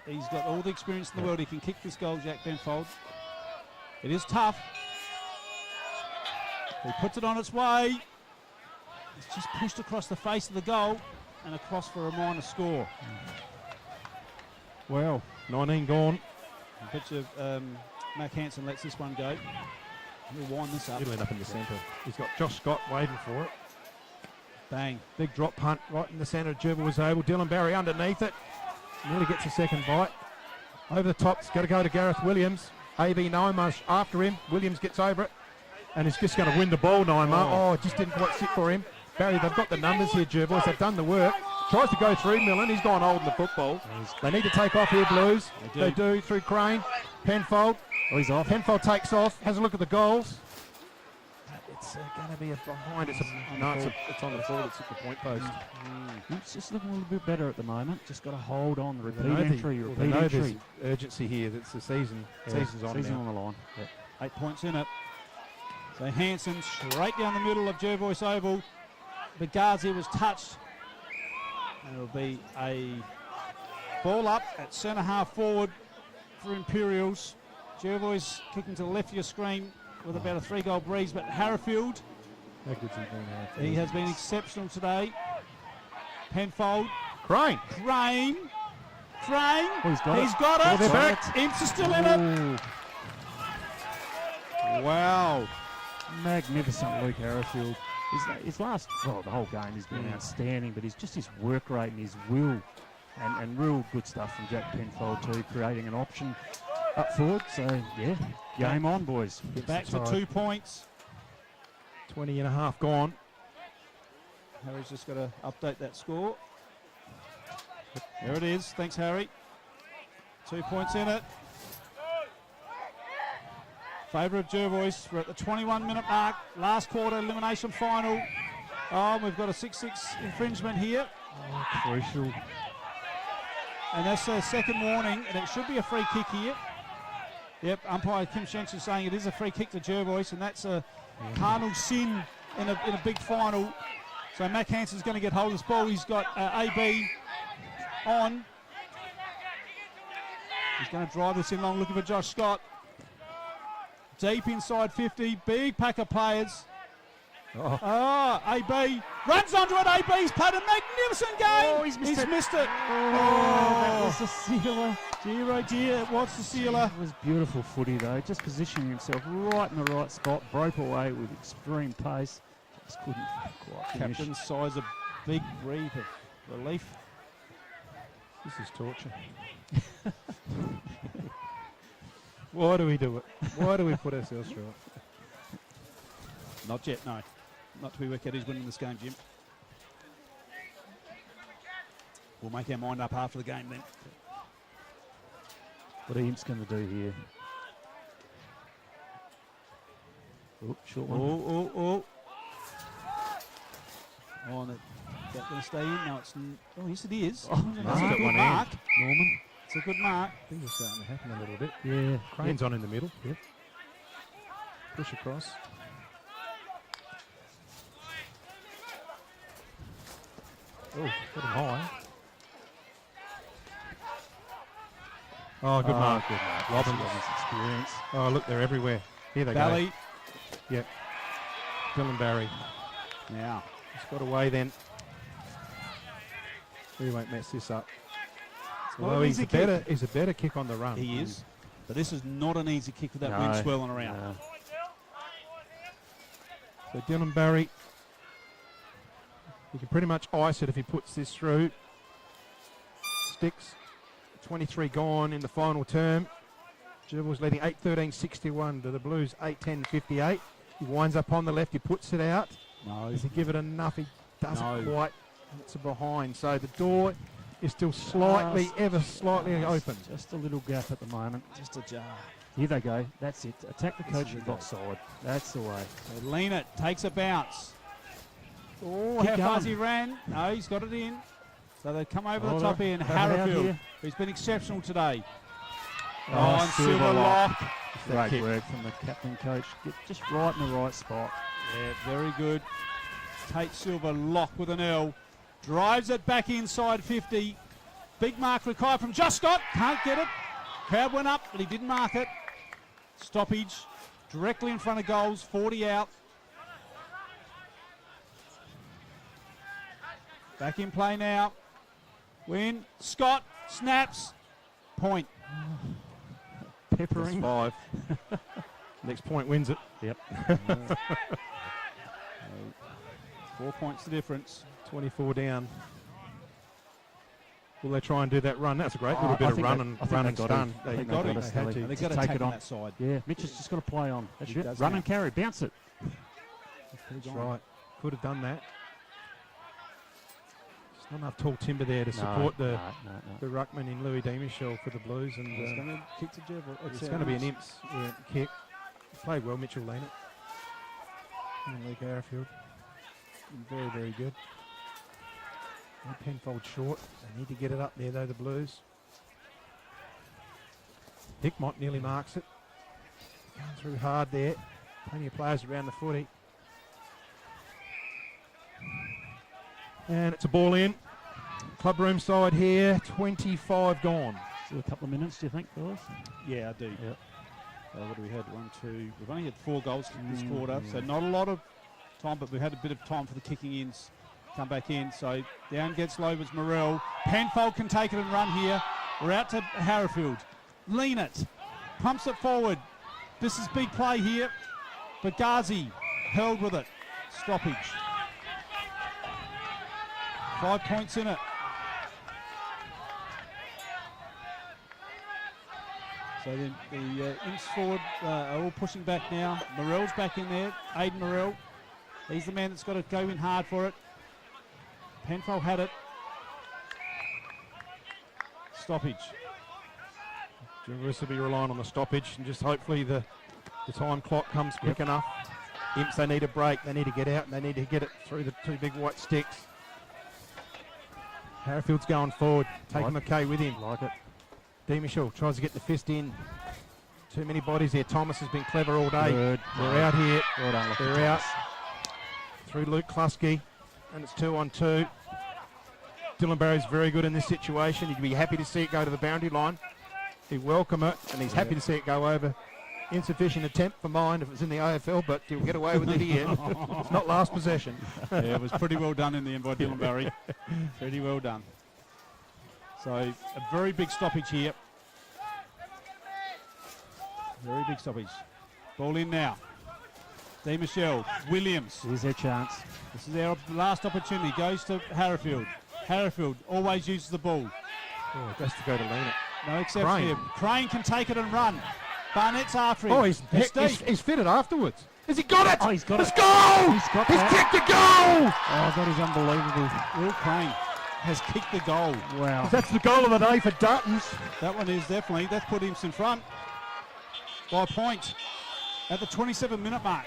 he's got all the experience in the world. He can kick this goal, Jack Penfold. It is tough. He puts it on its way. It's just pushed across the face of the goal and across for a minor score. Well, 19 gone. I bet you Mac Hansen lets this one go. He'll wind this up. He'll end up in the centre. He's got Josh Scott waving for it. Bang. Big drop punt right in the centre. Jervois was able. Dylan Barry underneath it. Nearly gets a second bite. Over the top. It's got to go to Gareth Williams. A.B. Naima after him. Williams gets over it. And he's just going to win the ball, Naima. Oh, it just didn't quite sit for him. Barry, they've got the numbers here, Jervois. They've done the work. Tries to go through Millen. He's gone holding the football. They need to take off here, Blues. They do through Crane. Penfold. Oh, he's off. Penfold takes off. Has a look at the goals. It's going to be a behind. It's on the forward. It's at the point post. It's just looking a little bit better at the moment. Just got to hold on. The They know repeat entry. they know there's urgency here. It's the season. Season's on Season now. on the line. Yep. 8 points in it. So Hansen straight down the middle of Jervois Oval. But Garzi was touched. And it'll be a ball up at centre half forward for Imperials. Jervois kicking to the left of your screen with about a 3-goal breeze. But Harrifield, How good's he been, Harrifield? he has been exceptional today. Penfold. Crane. Crane. Oh, he's got it. He's got it. Oh, they're back. Imps are still in it. Wow. Magnificent Luke Harrifield. His last, well, the whole game has been outstanding, but just his work rate and his will and real good stuff from Jack Penfold too, creating an option up forward. So, yeah, game on, boys. Back to 2 points. 20 and a half gone. Harry's just got to update that score. There it is. Thanks, Harry. 2 points in it. Favour of Jervois. We're at the 21-minute mark. Last quarter elimination final. Oh, we've got a 6-6 infringement here. Oh, crucial. And that's a second warning, and it should be a free kick here. Yep, umpire Kim Shench is saying it is a free kick to Jervois, and that's a carnal sin in a big final. So Mac Hansen's going to get hold of this ball. He's got AB on. He's going to drive this in long, looking for Josh Scott. Deep inside 50, big pack of players. AB runs onto it. AB's played a magnificent game. Oh, he's missed it. That was the sealer. Dear, it was the sealer. It was beautiful footy though, just positioning himself right in the right spot, broke away with extreme pace. Just couldn't quite finish. Captain sighs a big breath of relief. This is torture. Why do we do it? Why do we put ourselves through it? Not yet, no. Not to be wicked, he's winning this game, Jim. We'll make our mind up after the game then. What are Imps going to do here? Oh, short one. Oh, and that going to stay in? No, it's... Oh, yes, it is. Oh, that's a good mark. Norman. It's a good mark. Things are starting to happen a little bit. Yeah. Crane's on in the middle. Yep. Push across. Oh, put him high. Oh, good mark. Good mark. Robbins. Experience. Oh, look, they're everywhere. Here they Valley. go. Yep. Dylan Barry. Now. He's got away then. He won't mess this up. not Although an he's easy a better kick on the run. He is. But this is not an easy kick with that No, wind swirling around. no. So Dylan Barry, he can pretty much ice it if he puts this through. Sticks, 23 gone in the final term. Jervois leading 8-13-61 to the Blues, 8-10-58. He winds up on the left, he puts it out. No. Does he give it enough? He doesn't No. quite. It's a behind. So the door is still slightly, ever slightly open. Just a little gap at the moment. Just a jar. Here they go. That's it. Attack the coaching box side. That's the way. So lean it, takes a bounce. Oh, Keep how going. far's he ran? No, he's got it in. So they come over the Hold top on. here, and Have it out Harrowfield, here. who's been exceptional today. Oh, and Silver Lock. Great Kick. work from the captain coach. Get just right in the right spot. Yeah, very good. Tate Silver Lock with an L. Drives it back inside 50. Big mark required from Just Scott. Can't get it. Crowd went up, but he didn't mark it. Stoppage directly in front of goals. 40 out. Back in play now. Win. Scott snaps. Point. Peppering. That's 5. Next point wins it. Yep. 4 points the difference. 24 down. Will they try and do that run? That's a great little bit I of think run they- and I think run they and got stun. it. They I think got they it. got it, They had Sally. to. They got to take take it on on that side. Yeah, Mitch has just got to play on. That's He it. does Run now. and carry. Bounce it. That's right. Could have done that. There's not enough tall timber there to support the ruckman in Louis Demichel for the Blues. And It's going to kick to Jervois. it's going to be an imps kick. Played well, Mitchell Lena. And Luke Arrowfield. Very, very good. No Penfold short. They need to get it up there, though, the Blues. Hickmott nearly marks it. Going through hard there. Plenty of players around the footy. And it's a ball in. Club room side here, 25 gone. Still a couple of minutes, do you think, fellas? Yeah, I do. Yep. What do we had? 1, 2. We've only had 4 goals this quarter, so not a lot of time, but we've had a bit of time for the kicking ins. Come back in. So down gets Lovers Morel. Penfold can take it and run here. We're out to Harrowfield. Lean it. Pumps it forward. This is big play here. But Ghazi held with it. Stoppage. 5 points in it. So the imps forward are all pushing back now. Morel's back in there. Aidan Morel. He's the man that's got to go in hard for it. Penfold had it. Stoppage. Jervois will be relying on the stoppage and just hopefully the time clock comes quick enough. Imps, they need a break. They need to get out and they need to get it through the 2 big white sticks. Harrowfield's going forward, taking McKay with him. Like it. Demichel tries to get the fist in. Too many bodies there. Thomas has been clever all day. Good. They're out here. Well done, Lucky They're out. Thomas. Through Luke Klusky. And it's 2 on 2. Dylan Barry's very good in this situation. He'd be happy to see it go to the boundary line. He'd welcome it, and he's happy to see it go over. Insufficient attempt for mine if it's in the AFL, but he'll get away with it here. It's not last possession. Yeah, it was pretty well done in the end by Dylan Barry. Pretty well done. So a very big stoppage here. Very big stoppage. Ball in now. Michelle Williams. Here's their chance. This is their last opportunity. Goes to Harrowfield. Harrowfield always uses the ball. Oh, just to go to lean it. No exception Crane. here. Crane can take it and run. Barnett's after him. Oh, he's fitted afterwards. Has he got it? Oh, he's got Let's it. go! He's got He's that. kicked a goal! Oh, that is unbelievable. Will Crane has kicked the goal. Wow. That's the goal of the day for Duttons. That one is definitely. That's put him in front by a point at the 27-minute mark.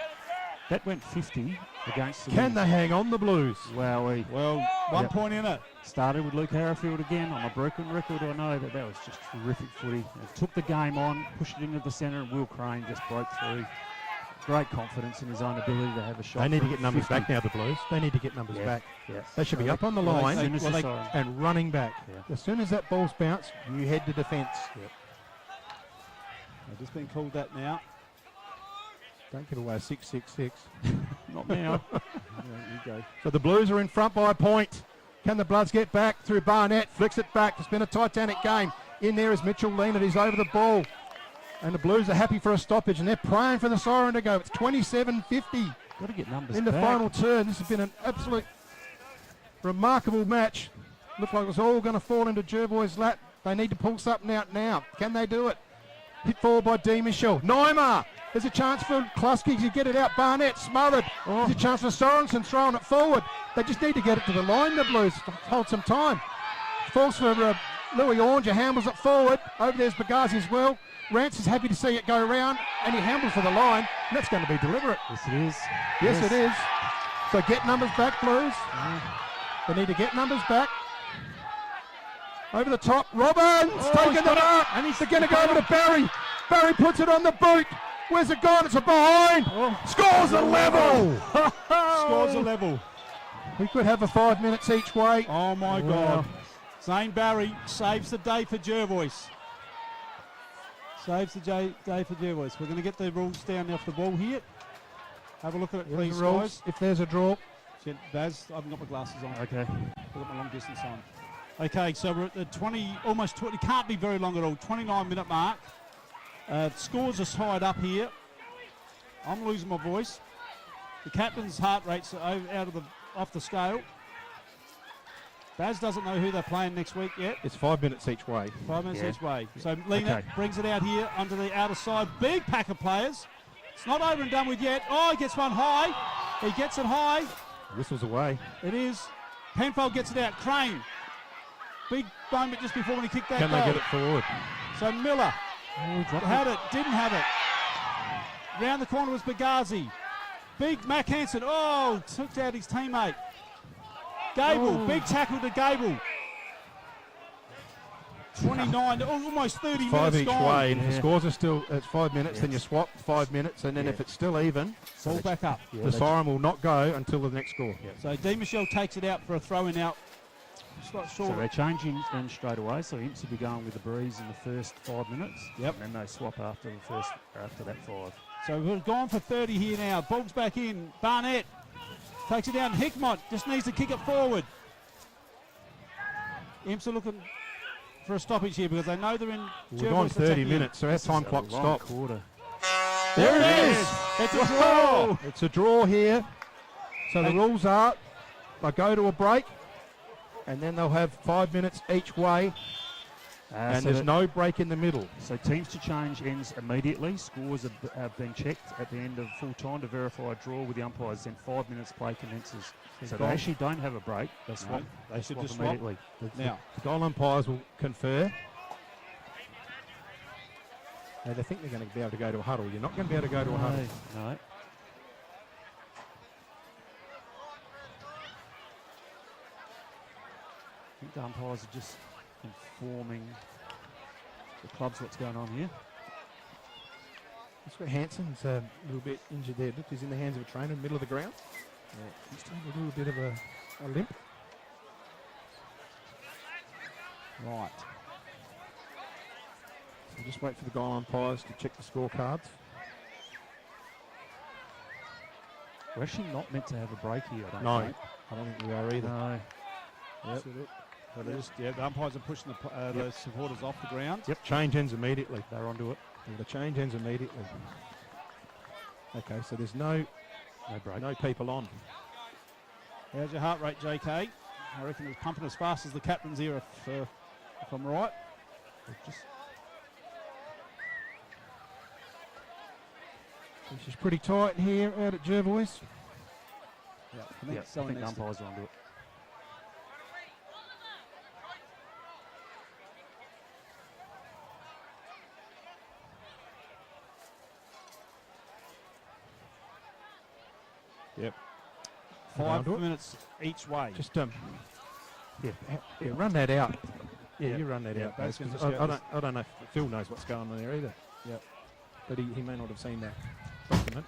That went 50 against the Can Wings. they hang on, the Blues? Wowee. Well, 1 point in it. Started with Luke Harrowfield again on a broken record. I know that was just terrific footy. It took the game on, pushed it into the centre, and Will Crane just broke through. Great confidence in his own ability to have a shot. They need to from get numbers 50. back now, the Blues. They need to get numbers Yeah, back. yeah. They should be Well, up on the well, line as soon as the siren. and running back. Yeah. As soon as that ball's bounced, you head to defence. Yep. They've just been called that now. Don't give away a 6-6-6. Not now. There you go. So the Blues are in front by a point. Can the Bloods get back through Barnett? Flicks it back. It's been a Titanic game. In there is Mitchell Leonard. He's over the ball. And the Blues are happy for a stoppage, and they're praying for the siren to go. It's 27-50. Got to get numbers in the back. final turn. This has been an absolute remarkable match. Looked like it was all going to fall into Jervois' lap. They need to pull something out now. Can they do it? Hit forward by D. Michel. Neymar. There's a chance for Klusky to get it out. Barnett smothered. There's a chance for Sorensen throwing it forward. They just need to get it to the line, the Blues. Hold some time. Falls for Louis Orange. Handles it forward. Over there's Bagazi as well. Rance is happy to see it go around, and he handles for the line. And that's going to be deliberate. Yes, it is. Yes, it is. So get numbers back, Blues. They need to get numbers back. Over the top, Robbins taking it up, and he's going to go over to Barry. Barry puts it on the boot. Where's it gone? It's a behind. Scores a level. Scores a level. We could have a 5 minutes each way. Oh my God. Zane Barry saves the day for Jervois. Saves the day for Jervois. We're going to get the rules down off the ball here. Have a look at it, Here's please, the rules. guys. If there's a draw. Baz, I haven't got my glasses on. Okay. I've got my long distance on. Okay, so we're at the almost 20, can't be very long at all, 29-minute mark. Scores are tied up here. I'm losing my voice. The captain's heart rate's off the scale. Baz doesn't know who they're playing next week yet. It's 5 minutes each way. 5 minutes each way. So Lena brings it out here onto the outer side. Big pack of players. It's not over and done with yet. Oh, he gets one high. He gets it high. Whistles away. It is. Penfold gets it out. Crane. Big moment just before when he kicked that Can goal. they get it forward? So Miller had it, didn't have it. Round the corner was Bagazi. Big Mac Hansen. Oh, took out his teammate. Gable, big tackle to Gable. 29, almost 30 5 minutes each gone. way. And if the scores are still, it's 5 minutes, then you swap 5 minutes, and then if it's still even, Ball back up. the siren will not go until the next score. So D. Michel takes it out for a throw-in out. So they're changing in straight away. So Imps will be going with the breeze in the first 5 minutes. Yep. And then they swap after that 5. So we've gone for 30 here now. Ball's back in. Barnett takes it down. Hickmott just needs to kick it forward. Imps are looking for a stoppage here because they know they're in. We've gone 30 minutes, so our time clock stopped. Quarter. There it is. It's a draw. It's a draw here. So the rules are they go to a break, and then they'll have 5 minutes each way, and so there's no break in the middle. So teams to change ends immediately. Scores have been checked at the end of full time to verify a draw with the umpires. Then 5 minutes play commences. So they actually don't have a break. They swap. They should just immediately. Now, the goal umpires will confer. They think they're going to be able to go to a huddle. You're not going to be able to go to a huddle. No. I think the umpires are just informing the clubs what's going on here. That's where Hansen's a little bit injured there. Look, he's in the hands of a trainer in the middle of the ground. He's taking a little bit of a limp. right. So just wait for the goal umpires to check the scorecards. We're actually not meant to have a break here, I don't No, think. I don't think we are either. No. Yep. So the umpires are pushing the supporters off the ground. Yep, change ends immediately. They're onto it. The change ends immediately. Okay, so there's no break. No people on. How's your heart rate, JK? I reckon it's pumping as fast as the captain's here, if I'm right. This is pretty tight here out at Jervois. Yeah, I think the umpires are onto it. Yep. 5 minutes each way. Just run that out. Yeah, you run that Yeah, out. Baz Baz, can 'cause just I go don't know if Phil knows what's going on there either. Yep. But he may not have seen that document.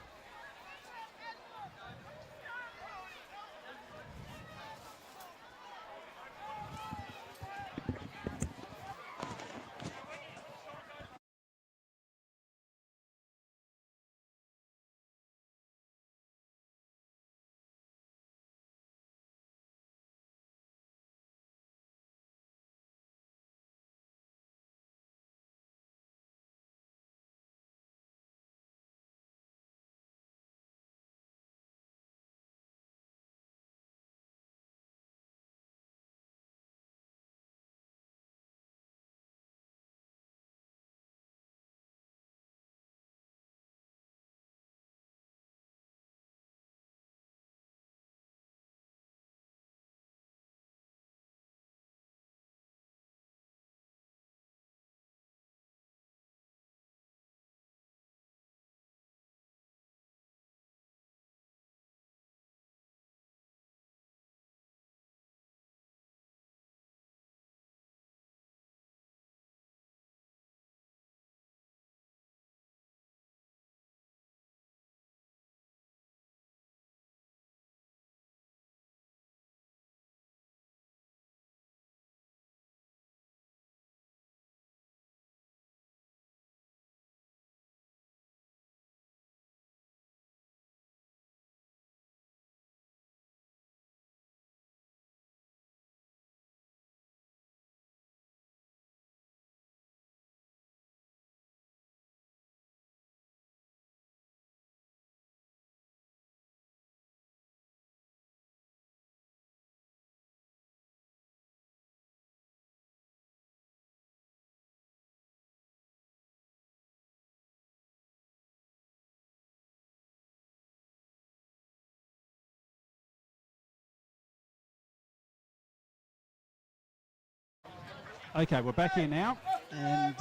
Okay, we're back here now, and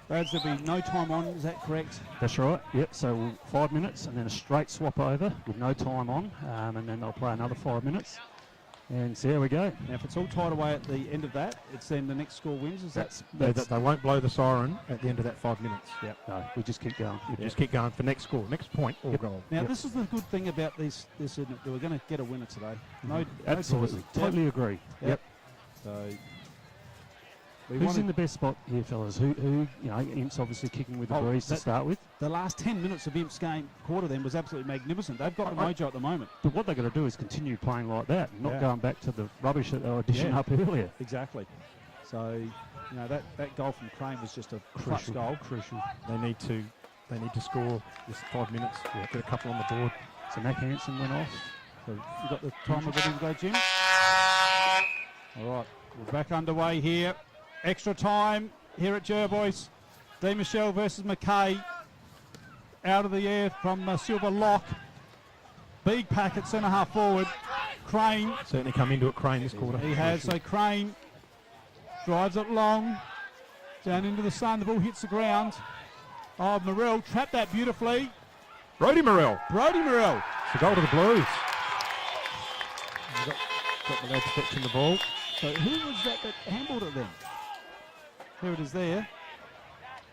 Brads, there'll be no time on, is that correct? That's right, yep, so 5 minutes and then a straight swap over with no time on, and then they'll play another 5 minutes. And so there we go. Now, if it's all tied away at the end of that, it's then the next score wins, is that? They won't blow the siren at the end of that 5 minutes. Yep, no, we just keep going. Just keep going for next score, next point or goal. Now, this is the good thing about this isn't it? We're going to get a winner today. No, Absolutely, totally agree. Yep. So, who's in the best spot here, fellas? Who you know, Imp's obviously kicking with the breeze to start with. The last 10 minutes of Imp's game, quarter then, was absolutely magnificent. They've got the mojo at the moment. But what they've got to do is continue playing like that, and not going back to the rubbish that they were dishing up earlier. Exactly. So, you know, that goal from Crane was just a clutch goal. Crucial. They need to score this 5 minutes. Get a couple on the board. So Mac Hansen went off. So you got the timer ready to go, Jim? All right, we're back underway here. Extra time here at Jervois. D. Michelle versus McKay. Out of the air from Silver Lock. Big pack at centre half forward. Crane. Certainly come into it, Crane, this quarter. He has. So Crane drives it long. Down into the sun. The ball hits the ground. Oh, Morrell trapped that beautifully. Brodie Morrell. Brodie Morrell. It's a goal to the Blues. Got the lads fetching the ball. So who was that handballed it then? Here it is there.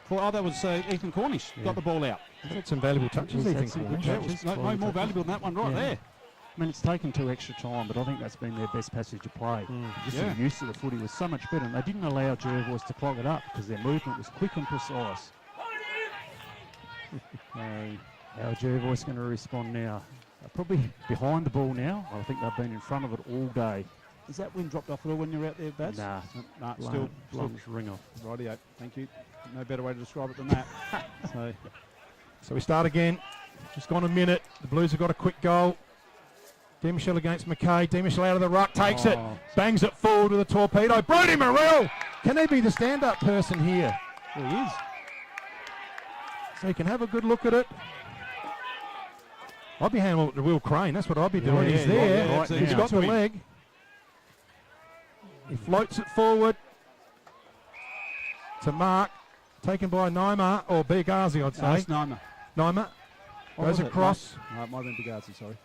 That was Ethan Cornish. Got the ball out. He's had some valuable touches, Ethan Cornish. No more valuable than that one right there. I mean, it's taken 2 extra time, but I think that's been their best passage of play. Just the use of the footy was so much better, and they didn't allow Jervois to clog it up because their movement was quick and precise. How are Jervois going to respond now? They're probably behind the ball now. I think they've been in front of it all day. Is that wind dropped off at all when you're out there, Baz? Nah, still ring off. Rightio, thank you. No better way to describe it than that. So we start again. Just gone a minute. The Blues have got a quick goal. Demichel against McKay. Demichel out of the ruck, takes it, bangs it forward with a torpedo. Brodie Morrell! Can he be the stand-up person here? Well, he is. So he can have a good look at it. I'd be handling it to Will Crane. That's what I'd be doing. He's there. He's got the leg. He floats it forward to Mark. Taken by Naima, or Bigazi, I'd say. No, it's Naima. Naima goes across. No, it might have been Bigazi, sorry.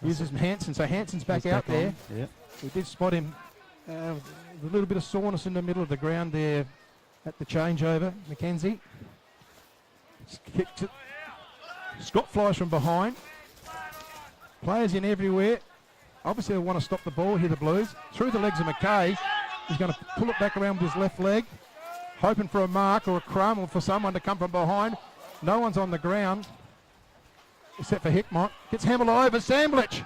Uses Hansen, so Hansen's back out there. Yep. We did spot him with a little bit of soreness in the middle of the ground there at the changeover. Mackenzie kicked it. Scott flies from behind. Players in everywhere. Obviously they want to stop the ball here, the Blues. Through the legs of McKay. He's going to pull it back around with his left leg. Hoping for a mark or a crumb or for someone to come from behind. No one's on the ground except for Hickmott. Gets hammered over. Sandwich.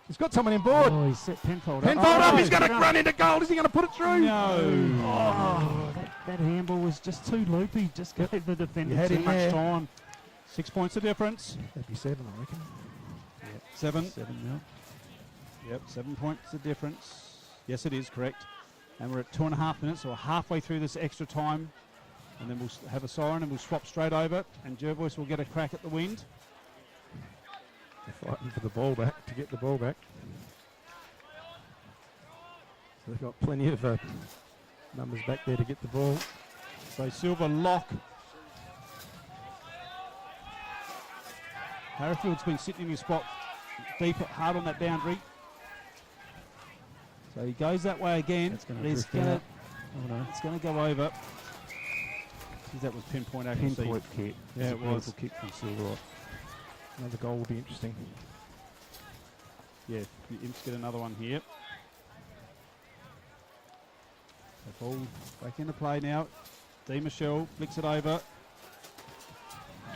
He's got someone in board. Oh, he's set Penfold up. Penfold up. He's going to run into goal. Is he going to put it through? No. Oh, that handball was just too loopy. Just gave the defender too much time. 6 points of difference. That'd be 7, I reckon. Yep. 7. 7 now. Yep, 7 points of difference. Yes, it is correct. And we're at 2.5 minutes, so we're halfway through this extra time. And then we'll have a siren and we'll swap straight over. And Jervois will get a crack at the wind. They're fighting for the ball back, to get the ball back. So they've got plenty of numbers back there to get the ball. So Silver Lock. Harrifield's been sitting in his spot deep, hard on that boundary. So he goes that way again. It's going to go over. That was pinpoint accuracy. Pinpoint kick. Yeah, it was. A kick from Silver. Another goal will be interesting. Yeah, the Imps get another one here. The ball back into play now. D. Michelle flicks it over.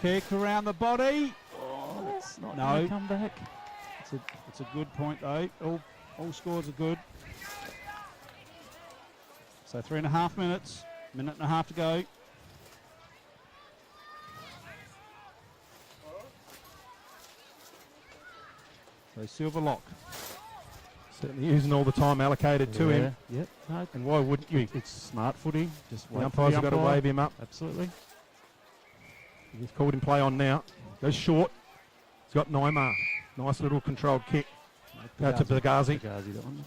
Kick around the body. Oh, that's not going to come back. It's a good point though. All scores are good. So 3.5 minutes. Minute and a half to go. So Silver Lock. Certainly using all the time allocated to him. Yep. No, and why wouldn't you? It's smart footy. Just wait the umpires have got to wave him up. Absolutely. He's called him play on now. Goes short. He's got Naima. Nice little controlled kick. To Bigazi. Bigazi, that one.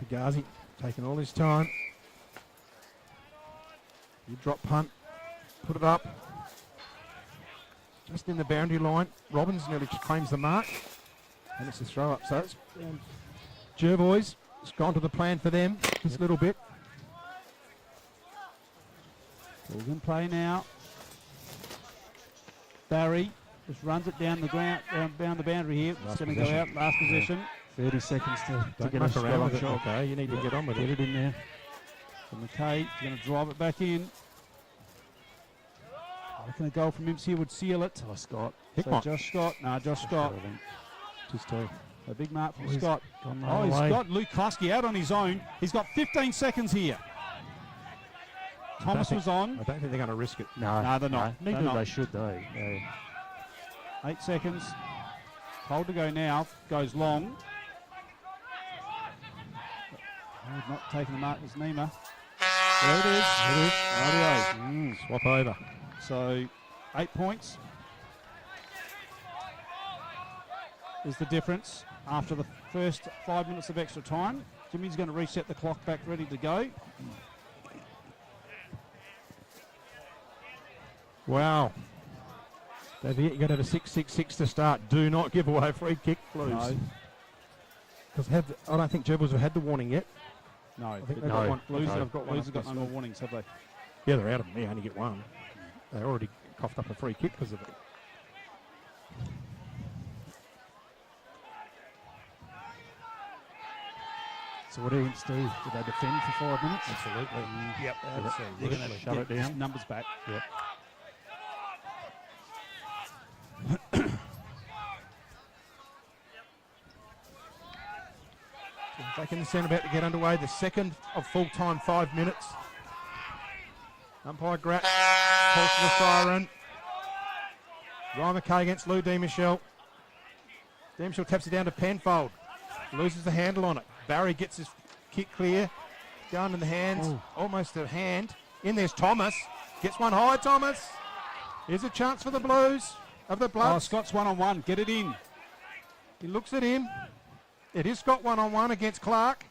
Pagazi taking all his time. You drop punt, put it up. Just in the boundary line. Robbins nearly claims the mark. And it's a throw up. So it's Jervois. It's gone to the plan for them this little bit. Morgan play now. Barry just runs it down the ground, down the boundary here. It's going to go out. Last possession. 30 seconds to Don't get muck a around with it. shot. Okay, you need to get on with Get it. it in there. So McKay going to drive it back in. Looking a goal from him here would seal it. Oh, Scott. So Josh Scott. No, Josh Scott. Just two. A big mark from Oh, he's Scott. gone the Oh, other he's way. got Luke Husky out on his own. He's got 15 seconds here. Thomas was on. I don't think they're going to risk it. No, they're not. Neither They're not. they should, though. Yeah. 8 seconds. Told to go now. Goes long. Oh, not taking the mark was Nima. There it is. Rightio. Swap over. So 8 points is the difference after the first 5 minutes of extra time. Jimmy's going to reset the clock back ready to go. Wow. Don't forget, you've got to have a 6-6-6 to start. Do not give away free kick, Blues. No. Because I don't think Jervois have had the warning yet. No, I think they've no. got one. Blues Okay. have got no more warnings, have they? Yeah, they're out of them. They only get one. They already coughed up a free kick because of it. So what do you do? Do they defend for 5 minutes? Absolutely. Yep. They're going to shut it down. Numbers back. Yep. Back in the centre, about to get underway. The second of full-time 5 minutes. Umpire Grat calls for the siren. Ryan McKay against Lou Michelle. Michelle taps it down to Penfold. Loses the handle on it. Barry gets his kick clear. Going in the hands. Almost a hand. In there's Thomas. Gets one high, Thomas. Here's a chance for the Blues. Of the Oh, Bloods. Scott's one-on-one. Get it in. He looks at him. It is Scott one-on-one against Clark.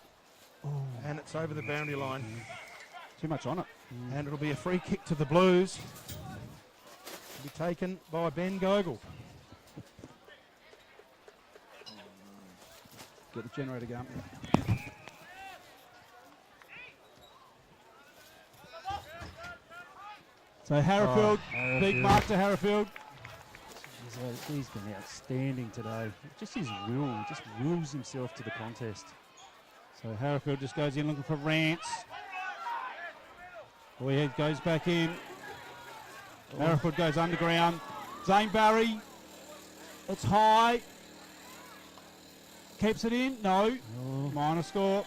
And it's over the boundary line. Too much on it. And it'll be a free kick to the Blues. To be taken by Ben Gogol. Get the generator going. So Harrifield, big mark to Harrifield. He's been outstanding today. Just his will, just wills himself to the contest. So Harrifield just goes in looking for Rance. Boyhead goes back in. Harrifield goes underground. Zane Barry. It's high. Keeps it in. No. Minor score.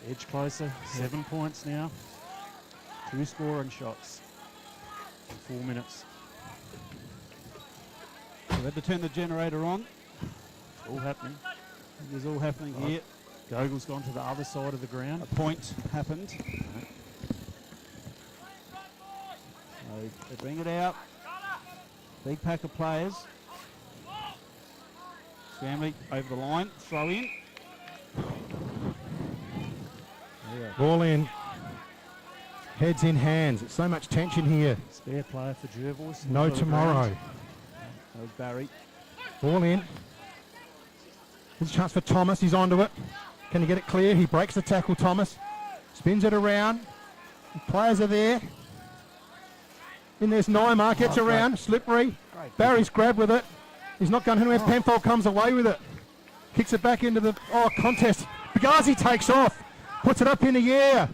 Edge closer. 7 points now. 2 scoring shots in 4 minutes. We had to turn the generator on. It's all happening. It is all happening here. Gogol's gone to the other side of the ground. A point happened. So they bring it out. Big pack of players. Family over the line. Throw in. Ball in. Heads in hands. It's so much tension here. Spare player for Jervois. No tomorrow. That was Barry. Ball in. There's a chance for Thomas. He's onto it. Can he get it clear? He breaks the tackle, Thomas. Spins it around. The players are there. In there's Neymar. Gets around. Slippery. Barry's grabbed with it. He's not going anywhere. Penfold comes away with it. Kicks it back into the contest. Pagazi takes off. Puts it up in the air.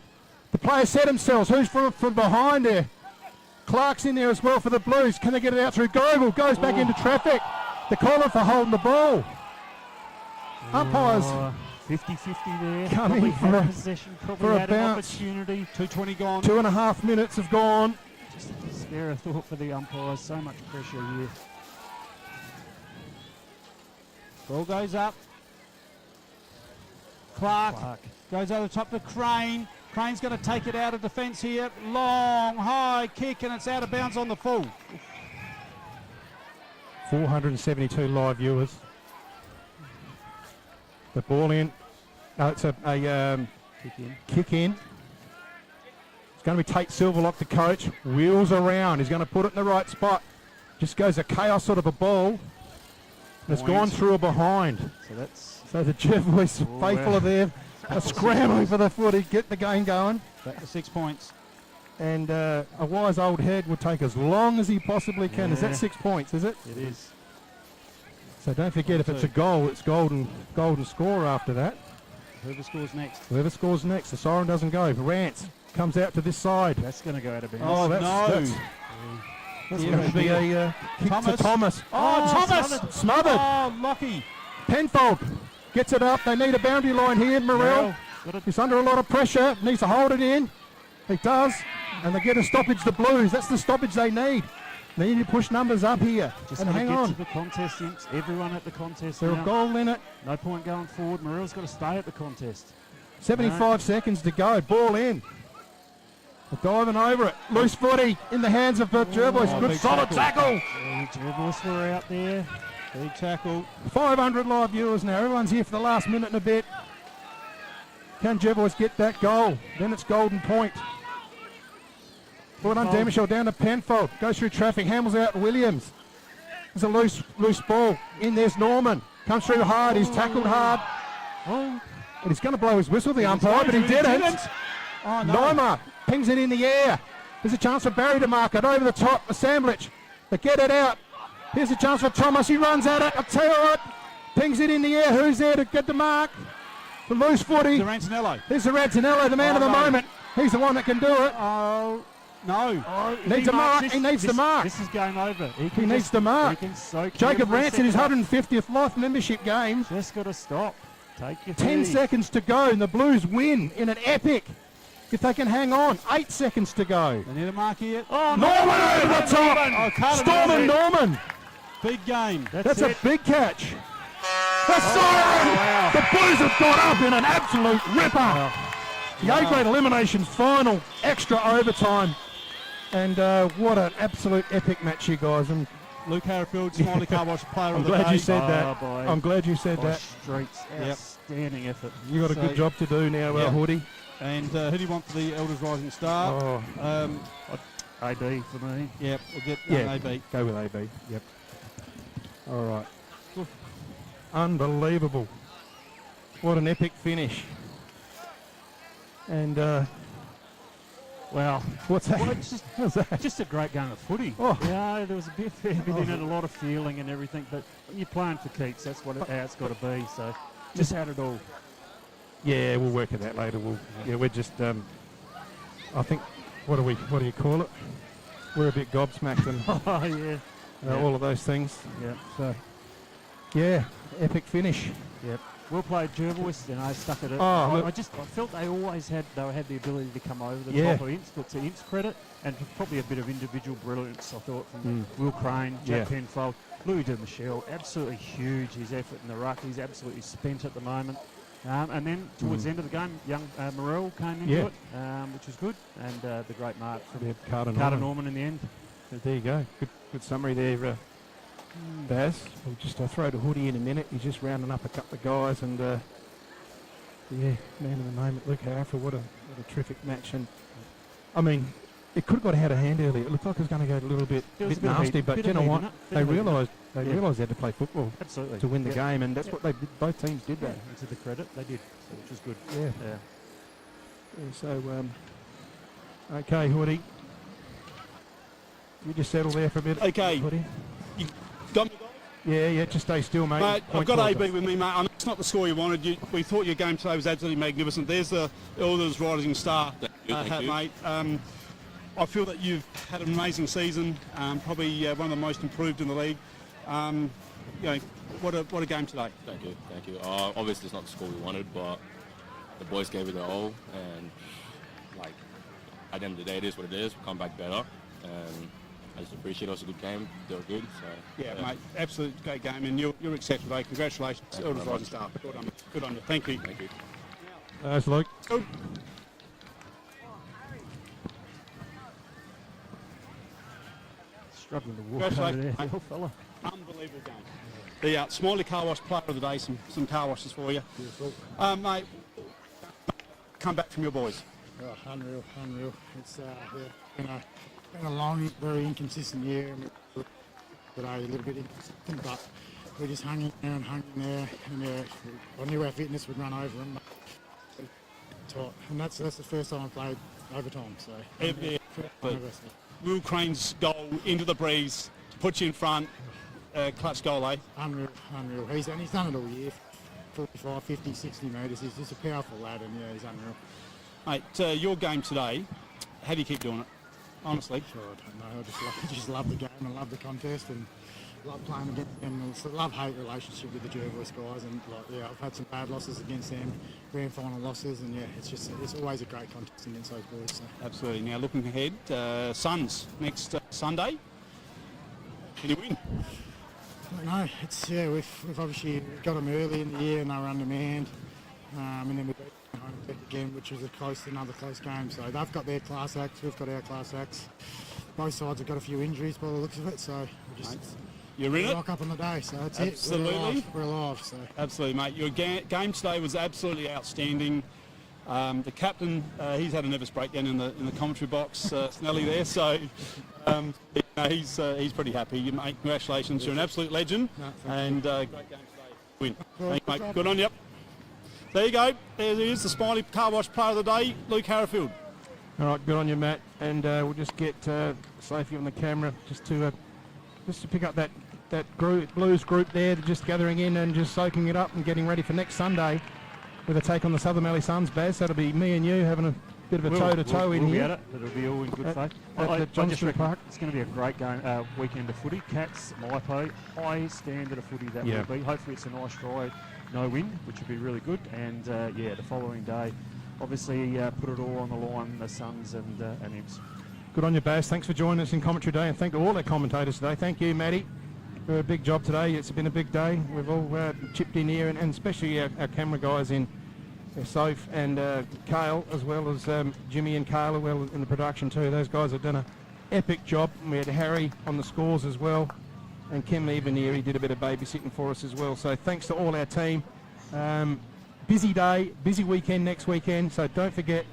The players set themselves. Who's from behind there? Clark's in there as well for the Blues. Can they get it out through Gogol? Goes back into traffic. They're calling for holding the ball. Umpires 50-50 there. coming Probably had possession. Probably for a had an bounce. opportunity. 2:20 gone. 2.5 minutes have gone. Just a spare a thought for the umpires. So much pressure here. Ball goes up. Clark goes over the top to Crane. Crane's going to take it out of defence here. Long, high kick, and it's out of bounds on the full. 472 live viewers. The ball in. No, it's a kick in. It's going to be Tate Silverlock, the coach. Wheels around. He's going to put it in the right spot. Just goes a chaos sort of a ball. And it's gone through a behind. So the Jervois faithful are there. Scrambling for the footy, get the game going. Back to 6 points. And a wise old head will take as long as he possibly can. Is that 6 points, is it? It is. So don't forget, if it's a goal, it's golden score after that. Whoever scores next. Whoever scores next. The siren doesn't go. Rance comes out to this side. That's going to go out of bounds. Oh, that's going to be a kick to Thomas. Oh, Thomas! Smothered. Oh, lucky. Penfold gets it up. They need a boundary line here. Morrell is under a lot of pressure. Needs to hold it in. He does. And they get a stoppage, the Blues. That's the stoppage they need. They need to push numbers up here. Just and got to hang get on. to the contest, Imps. Everyone at the contest. There's a goal in it. No point going forward. Morrell's got to stay at the contest. 75 seconds to go. Ball in. They're diving over it. Loose footy in the hands of Jervois. Good solid tackle. Jervois were out there. Big tackle. 500 live viewers now. Everyone's here for the last minute and a bit. Can Jervois get that goal? Then it's golden point. Ball on Demichel down to Penfold. Goes through traffic. Hamels out Williams. There's a loose ball. In there's Norman. Comes through hard. He's tackled hard. And he's going to blow his whistle, the umpire, but he didn't. Oh, no. Neumer pings it in the air. There's a chance for Barry to mark it over the top. Assemblage. They get it out. Here's a chance for Thomas. He runs at it. I'll tell you what. Pings it in the air. Who's there to get the mark? The loose footy. Zarantinello. Here's Zarantinello, the man of the moment. He's the one that can do it. Oh, no. Needs a mark. He needs the mark. This is game over. He needs the mark. Jacob Rance in his 150th life membership game. Just got to stop. Take your 10 seconds to go and the Blues win in an epic. If they can hang on, 8 seconds to go. They need a mark here. Oh, Norman over the top. Storm Norman. Big game. That's a big catch. The siren! The Blues have got up in an absolute ripper. The A-grade eliminations final, extra overtime. And what an absolute epic match, you guys. And Luke Harrowfield, Smiley Car Wash player of the day. I'm glad you said that. I'm glad you said that. Streets, outstanding effort. You got a good job to do now, Hoodie. And who do you want for the Elders Rising Star? AB for me. Yep, we'll get AB. Go with AB. Yep. All right. Unbelievable. What an epic finish. And well, what's that? Well, just a great game of footy. Oh. Yeah, there was a fair bit in it, a lot of feeling and everything. But when you're playing for keeps, that's how it's got to be. So just had it all. Yeah, we'll work at that later. We're just. I think. What do you call it? We're a bit gobsmacked and all of those things. Yeah. So. Yeah, epic finish. Yep. Well played, Jervois. Stuck at it. Oh, I felt they always had the ability to come over the top of Imps, but to Imps' credit, and probably a bit of individual brilliance, I thought, from Will Crane, Jack Penfold, Louis de Michel, absolutely huge, his effort in the ruck. He's absolutely spent at the moment. And then towards the end of the game, young Morrell came into it, which was good, and the great mark from Carter Norman in the end. There you go. Good summary there, Baz. We'll just throw the Hoodie in a minute. He's just rounding up a couple of guys, and man of the moment, Luke Harrowfield. What a terrific match. And I mean, it could have got out of hand earlier. It looked like it was going to go a little bit nasty, but you know what? They realised they had to play football to win the game, and that's what they did. Both teams did that. And to the credit, they did, which was good. Yeah. So, okay, Hoodie. You just settle there for a bit. Okay. Hoodie. You got me? Yeah, just stay still, mate. Mate, I've got AB with me, mate. I know it's not the score you wanted. We thought your game today was absolutely magnificent. There's the Elders Rising Star hat, mate. I feel that you've had an amazing season, probably one of the most improved in the league. What a game today. Thank you. Obviously, it's not the score we wanted, but the boys gave it their all, and at the end of the day, it is what it is. We'll come back better, and I just appreciate it. It was a good game. They were good. So yeah, mate, absolute great game, and you're exceptional today. Congratulations, Elders Rising Star. Good on you. Thank you. Thank you. Thanks, Luke. Good. Struggling to walk over there, old fella. Unbelievable game. The Smiley Car Wash player of the day. Some car washes for you. Mate, come back from your boys? Oh, unreal. It's been a long, very inconsistent year. Today a little bit inconsistent, but we just hung in there, and I knew our fitness would run over them. And that's the first time I played overtime. So Will Crane's goal into the breeze to put you in front, clutch goal, eh? Unreal. He's done it all year. 45, 50, 60 metres. He's just a powerful lad, and yeah, he's unreal. Mate, your game today, how do you keep doing it? Honestly. Sure, I don't know. I just love the game and love the contest and love playing against them. It's a love-hate relationship with the Jervois guys, and I've had some bad losses against them, grand final losses, and it's always a great contest against those boys. So. Absolutely. Now looking ahead, Suns next Sunday. Can you win? No, we've obviously got them early in the year and they were undermanned, and then we beat them home again, which was another close game. So they've got their class acts, we've got our class acts. Both sides have got a few injuries by the looks of it, so you're in it. Lock up on the day, so that's absolutely. We're alive. So absolutely, mate. Your game today was absolutely outstanding. The captain, he's had a nervous breakdown in the commentary box, Snelly there. So. He's pretty happy. Mate, congratulations, you're an absolute legend, and great game today. Win. Thank you, mate. Good on you. There you go. There he is, the Smiley Car Wash Player of the Day, Luke Harrifield. All right, good on you, Matt. And we'll just get Sophie on the camera just to pick up that Blues group there, just gathering in and just soaking it up and getting ready for next Sunday with a take on the Southern Valley Suns. Baz, that'll be me and you having a bit of a toe-to-toe in here. We'll be at it. It'll be all in good faith. At John Street Park. It's going to be a great game, weekend of footy. Cats, Maipo, high standard of footy that will be. Hopefully it's a nice dry, no wind, which would be really good. And the following day, obviously put it all on the line, the Suns and Imps. Good on you, Baz. Thanks for joining us in commentary day, and thank all our commentators today. Thank you, Matty, for a big job today. It's been a big day. We've all chipped in here, and especially our camera guys in Soph and Kale, as well as Jimmy and Kale, well in the production too. Those guys have done an epic job. We had Harry on the scores as well, and Kim Evanieri did a bit of babysitting for us as well. So thanks to all our team. Busy day, busy weekend next weekend. So don't forget,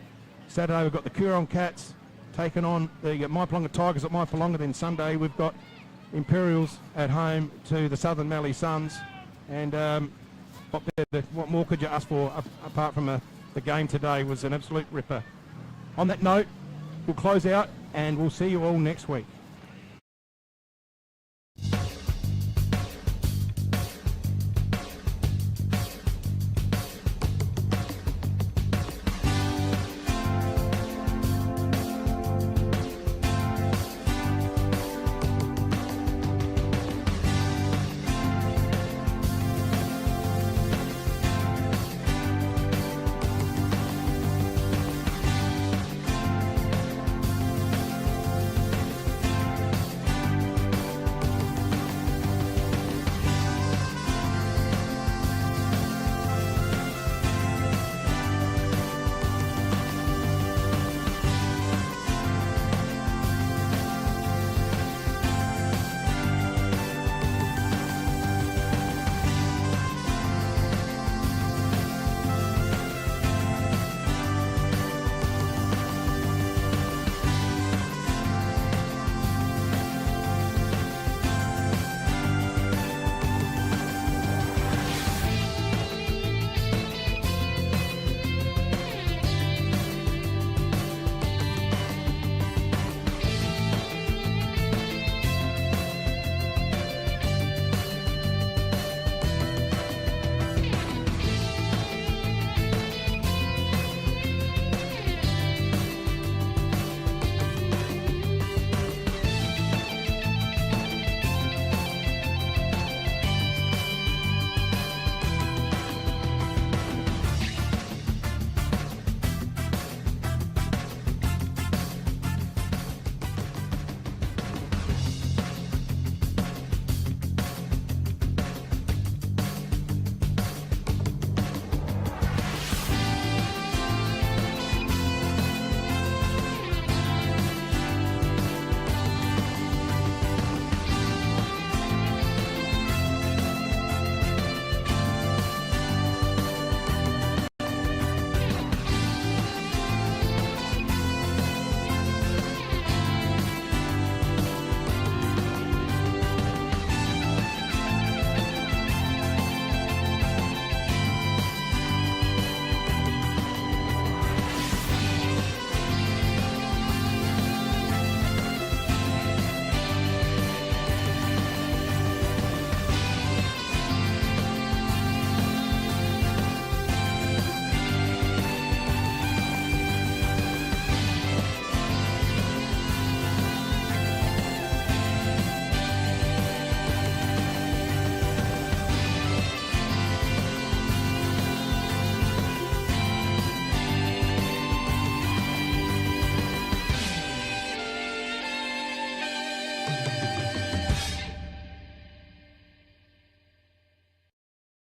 Saturday we've got the Coorong Cats taking on the Maipalonga Tigers at Maipalonga. Then Sunday we've got Imperials at home to the Southern Valley Suns. And what more could you ask for apart from the game today was an absolute ripper. On that note, we'll close out and we'll see you all next week.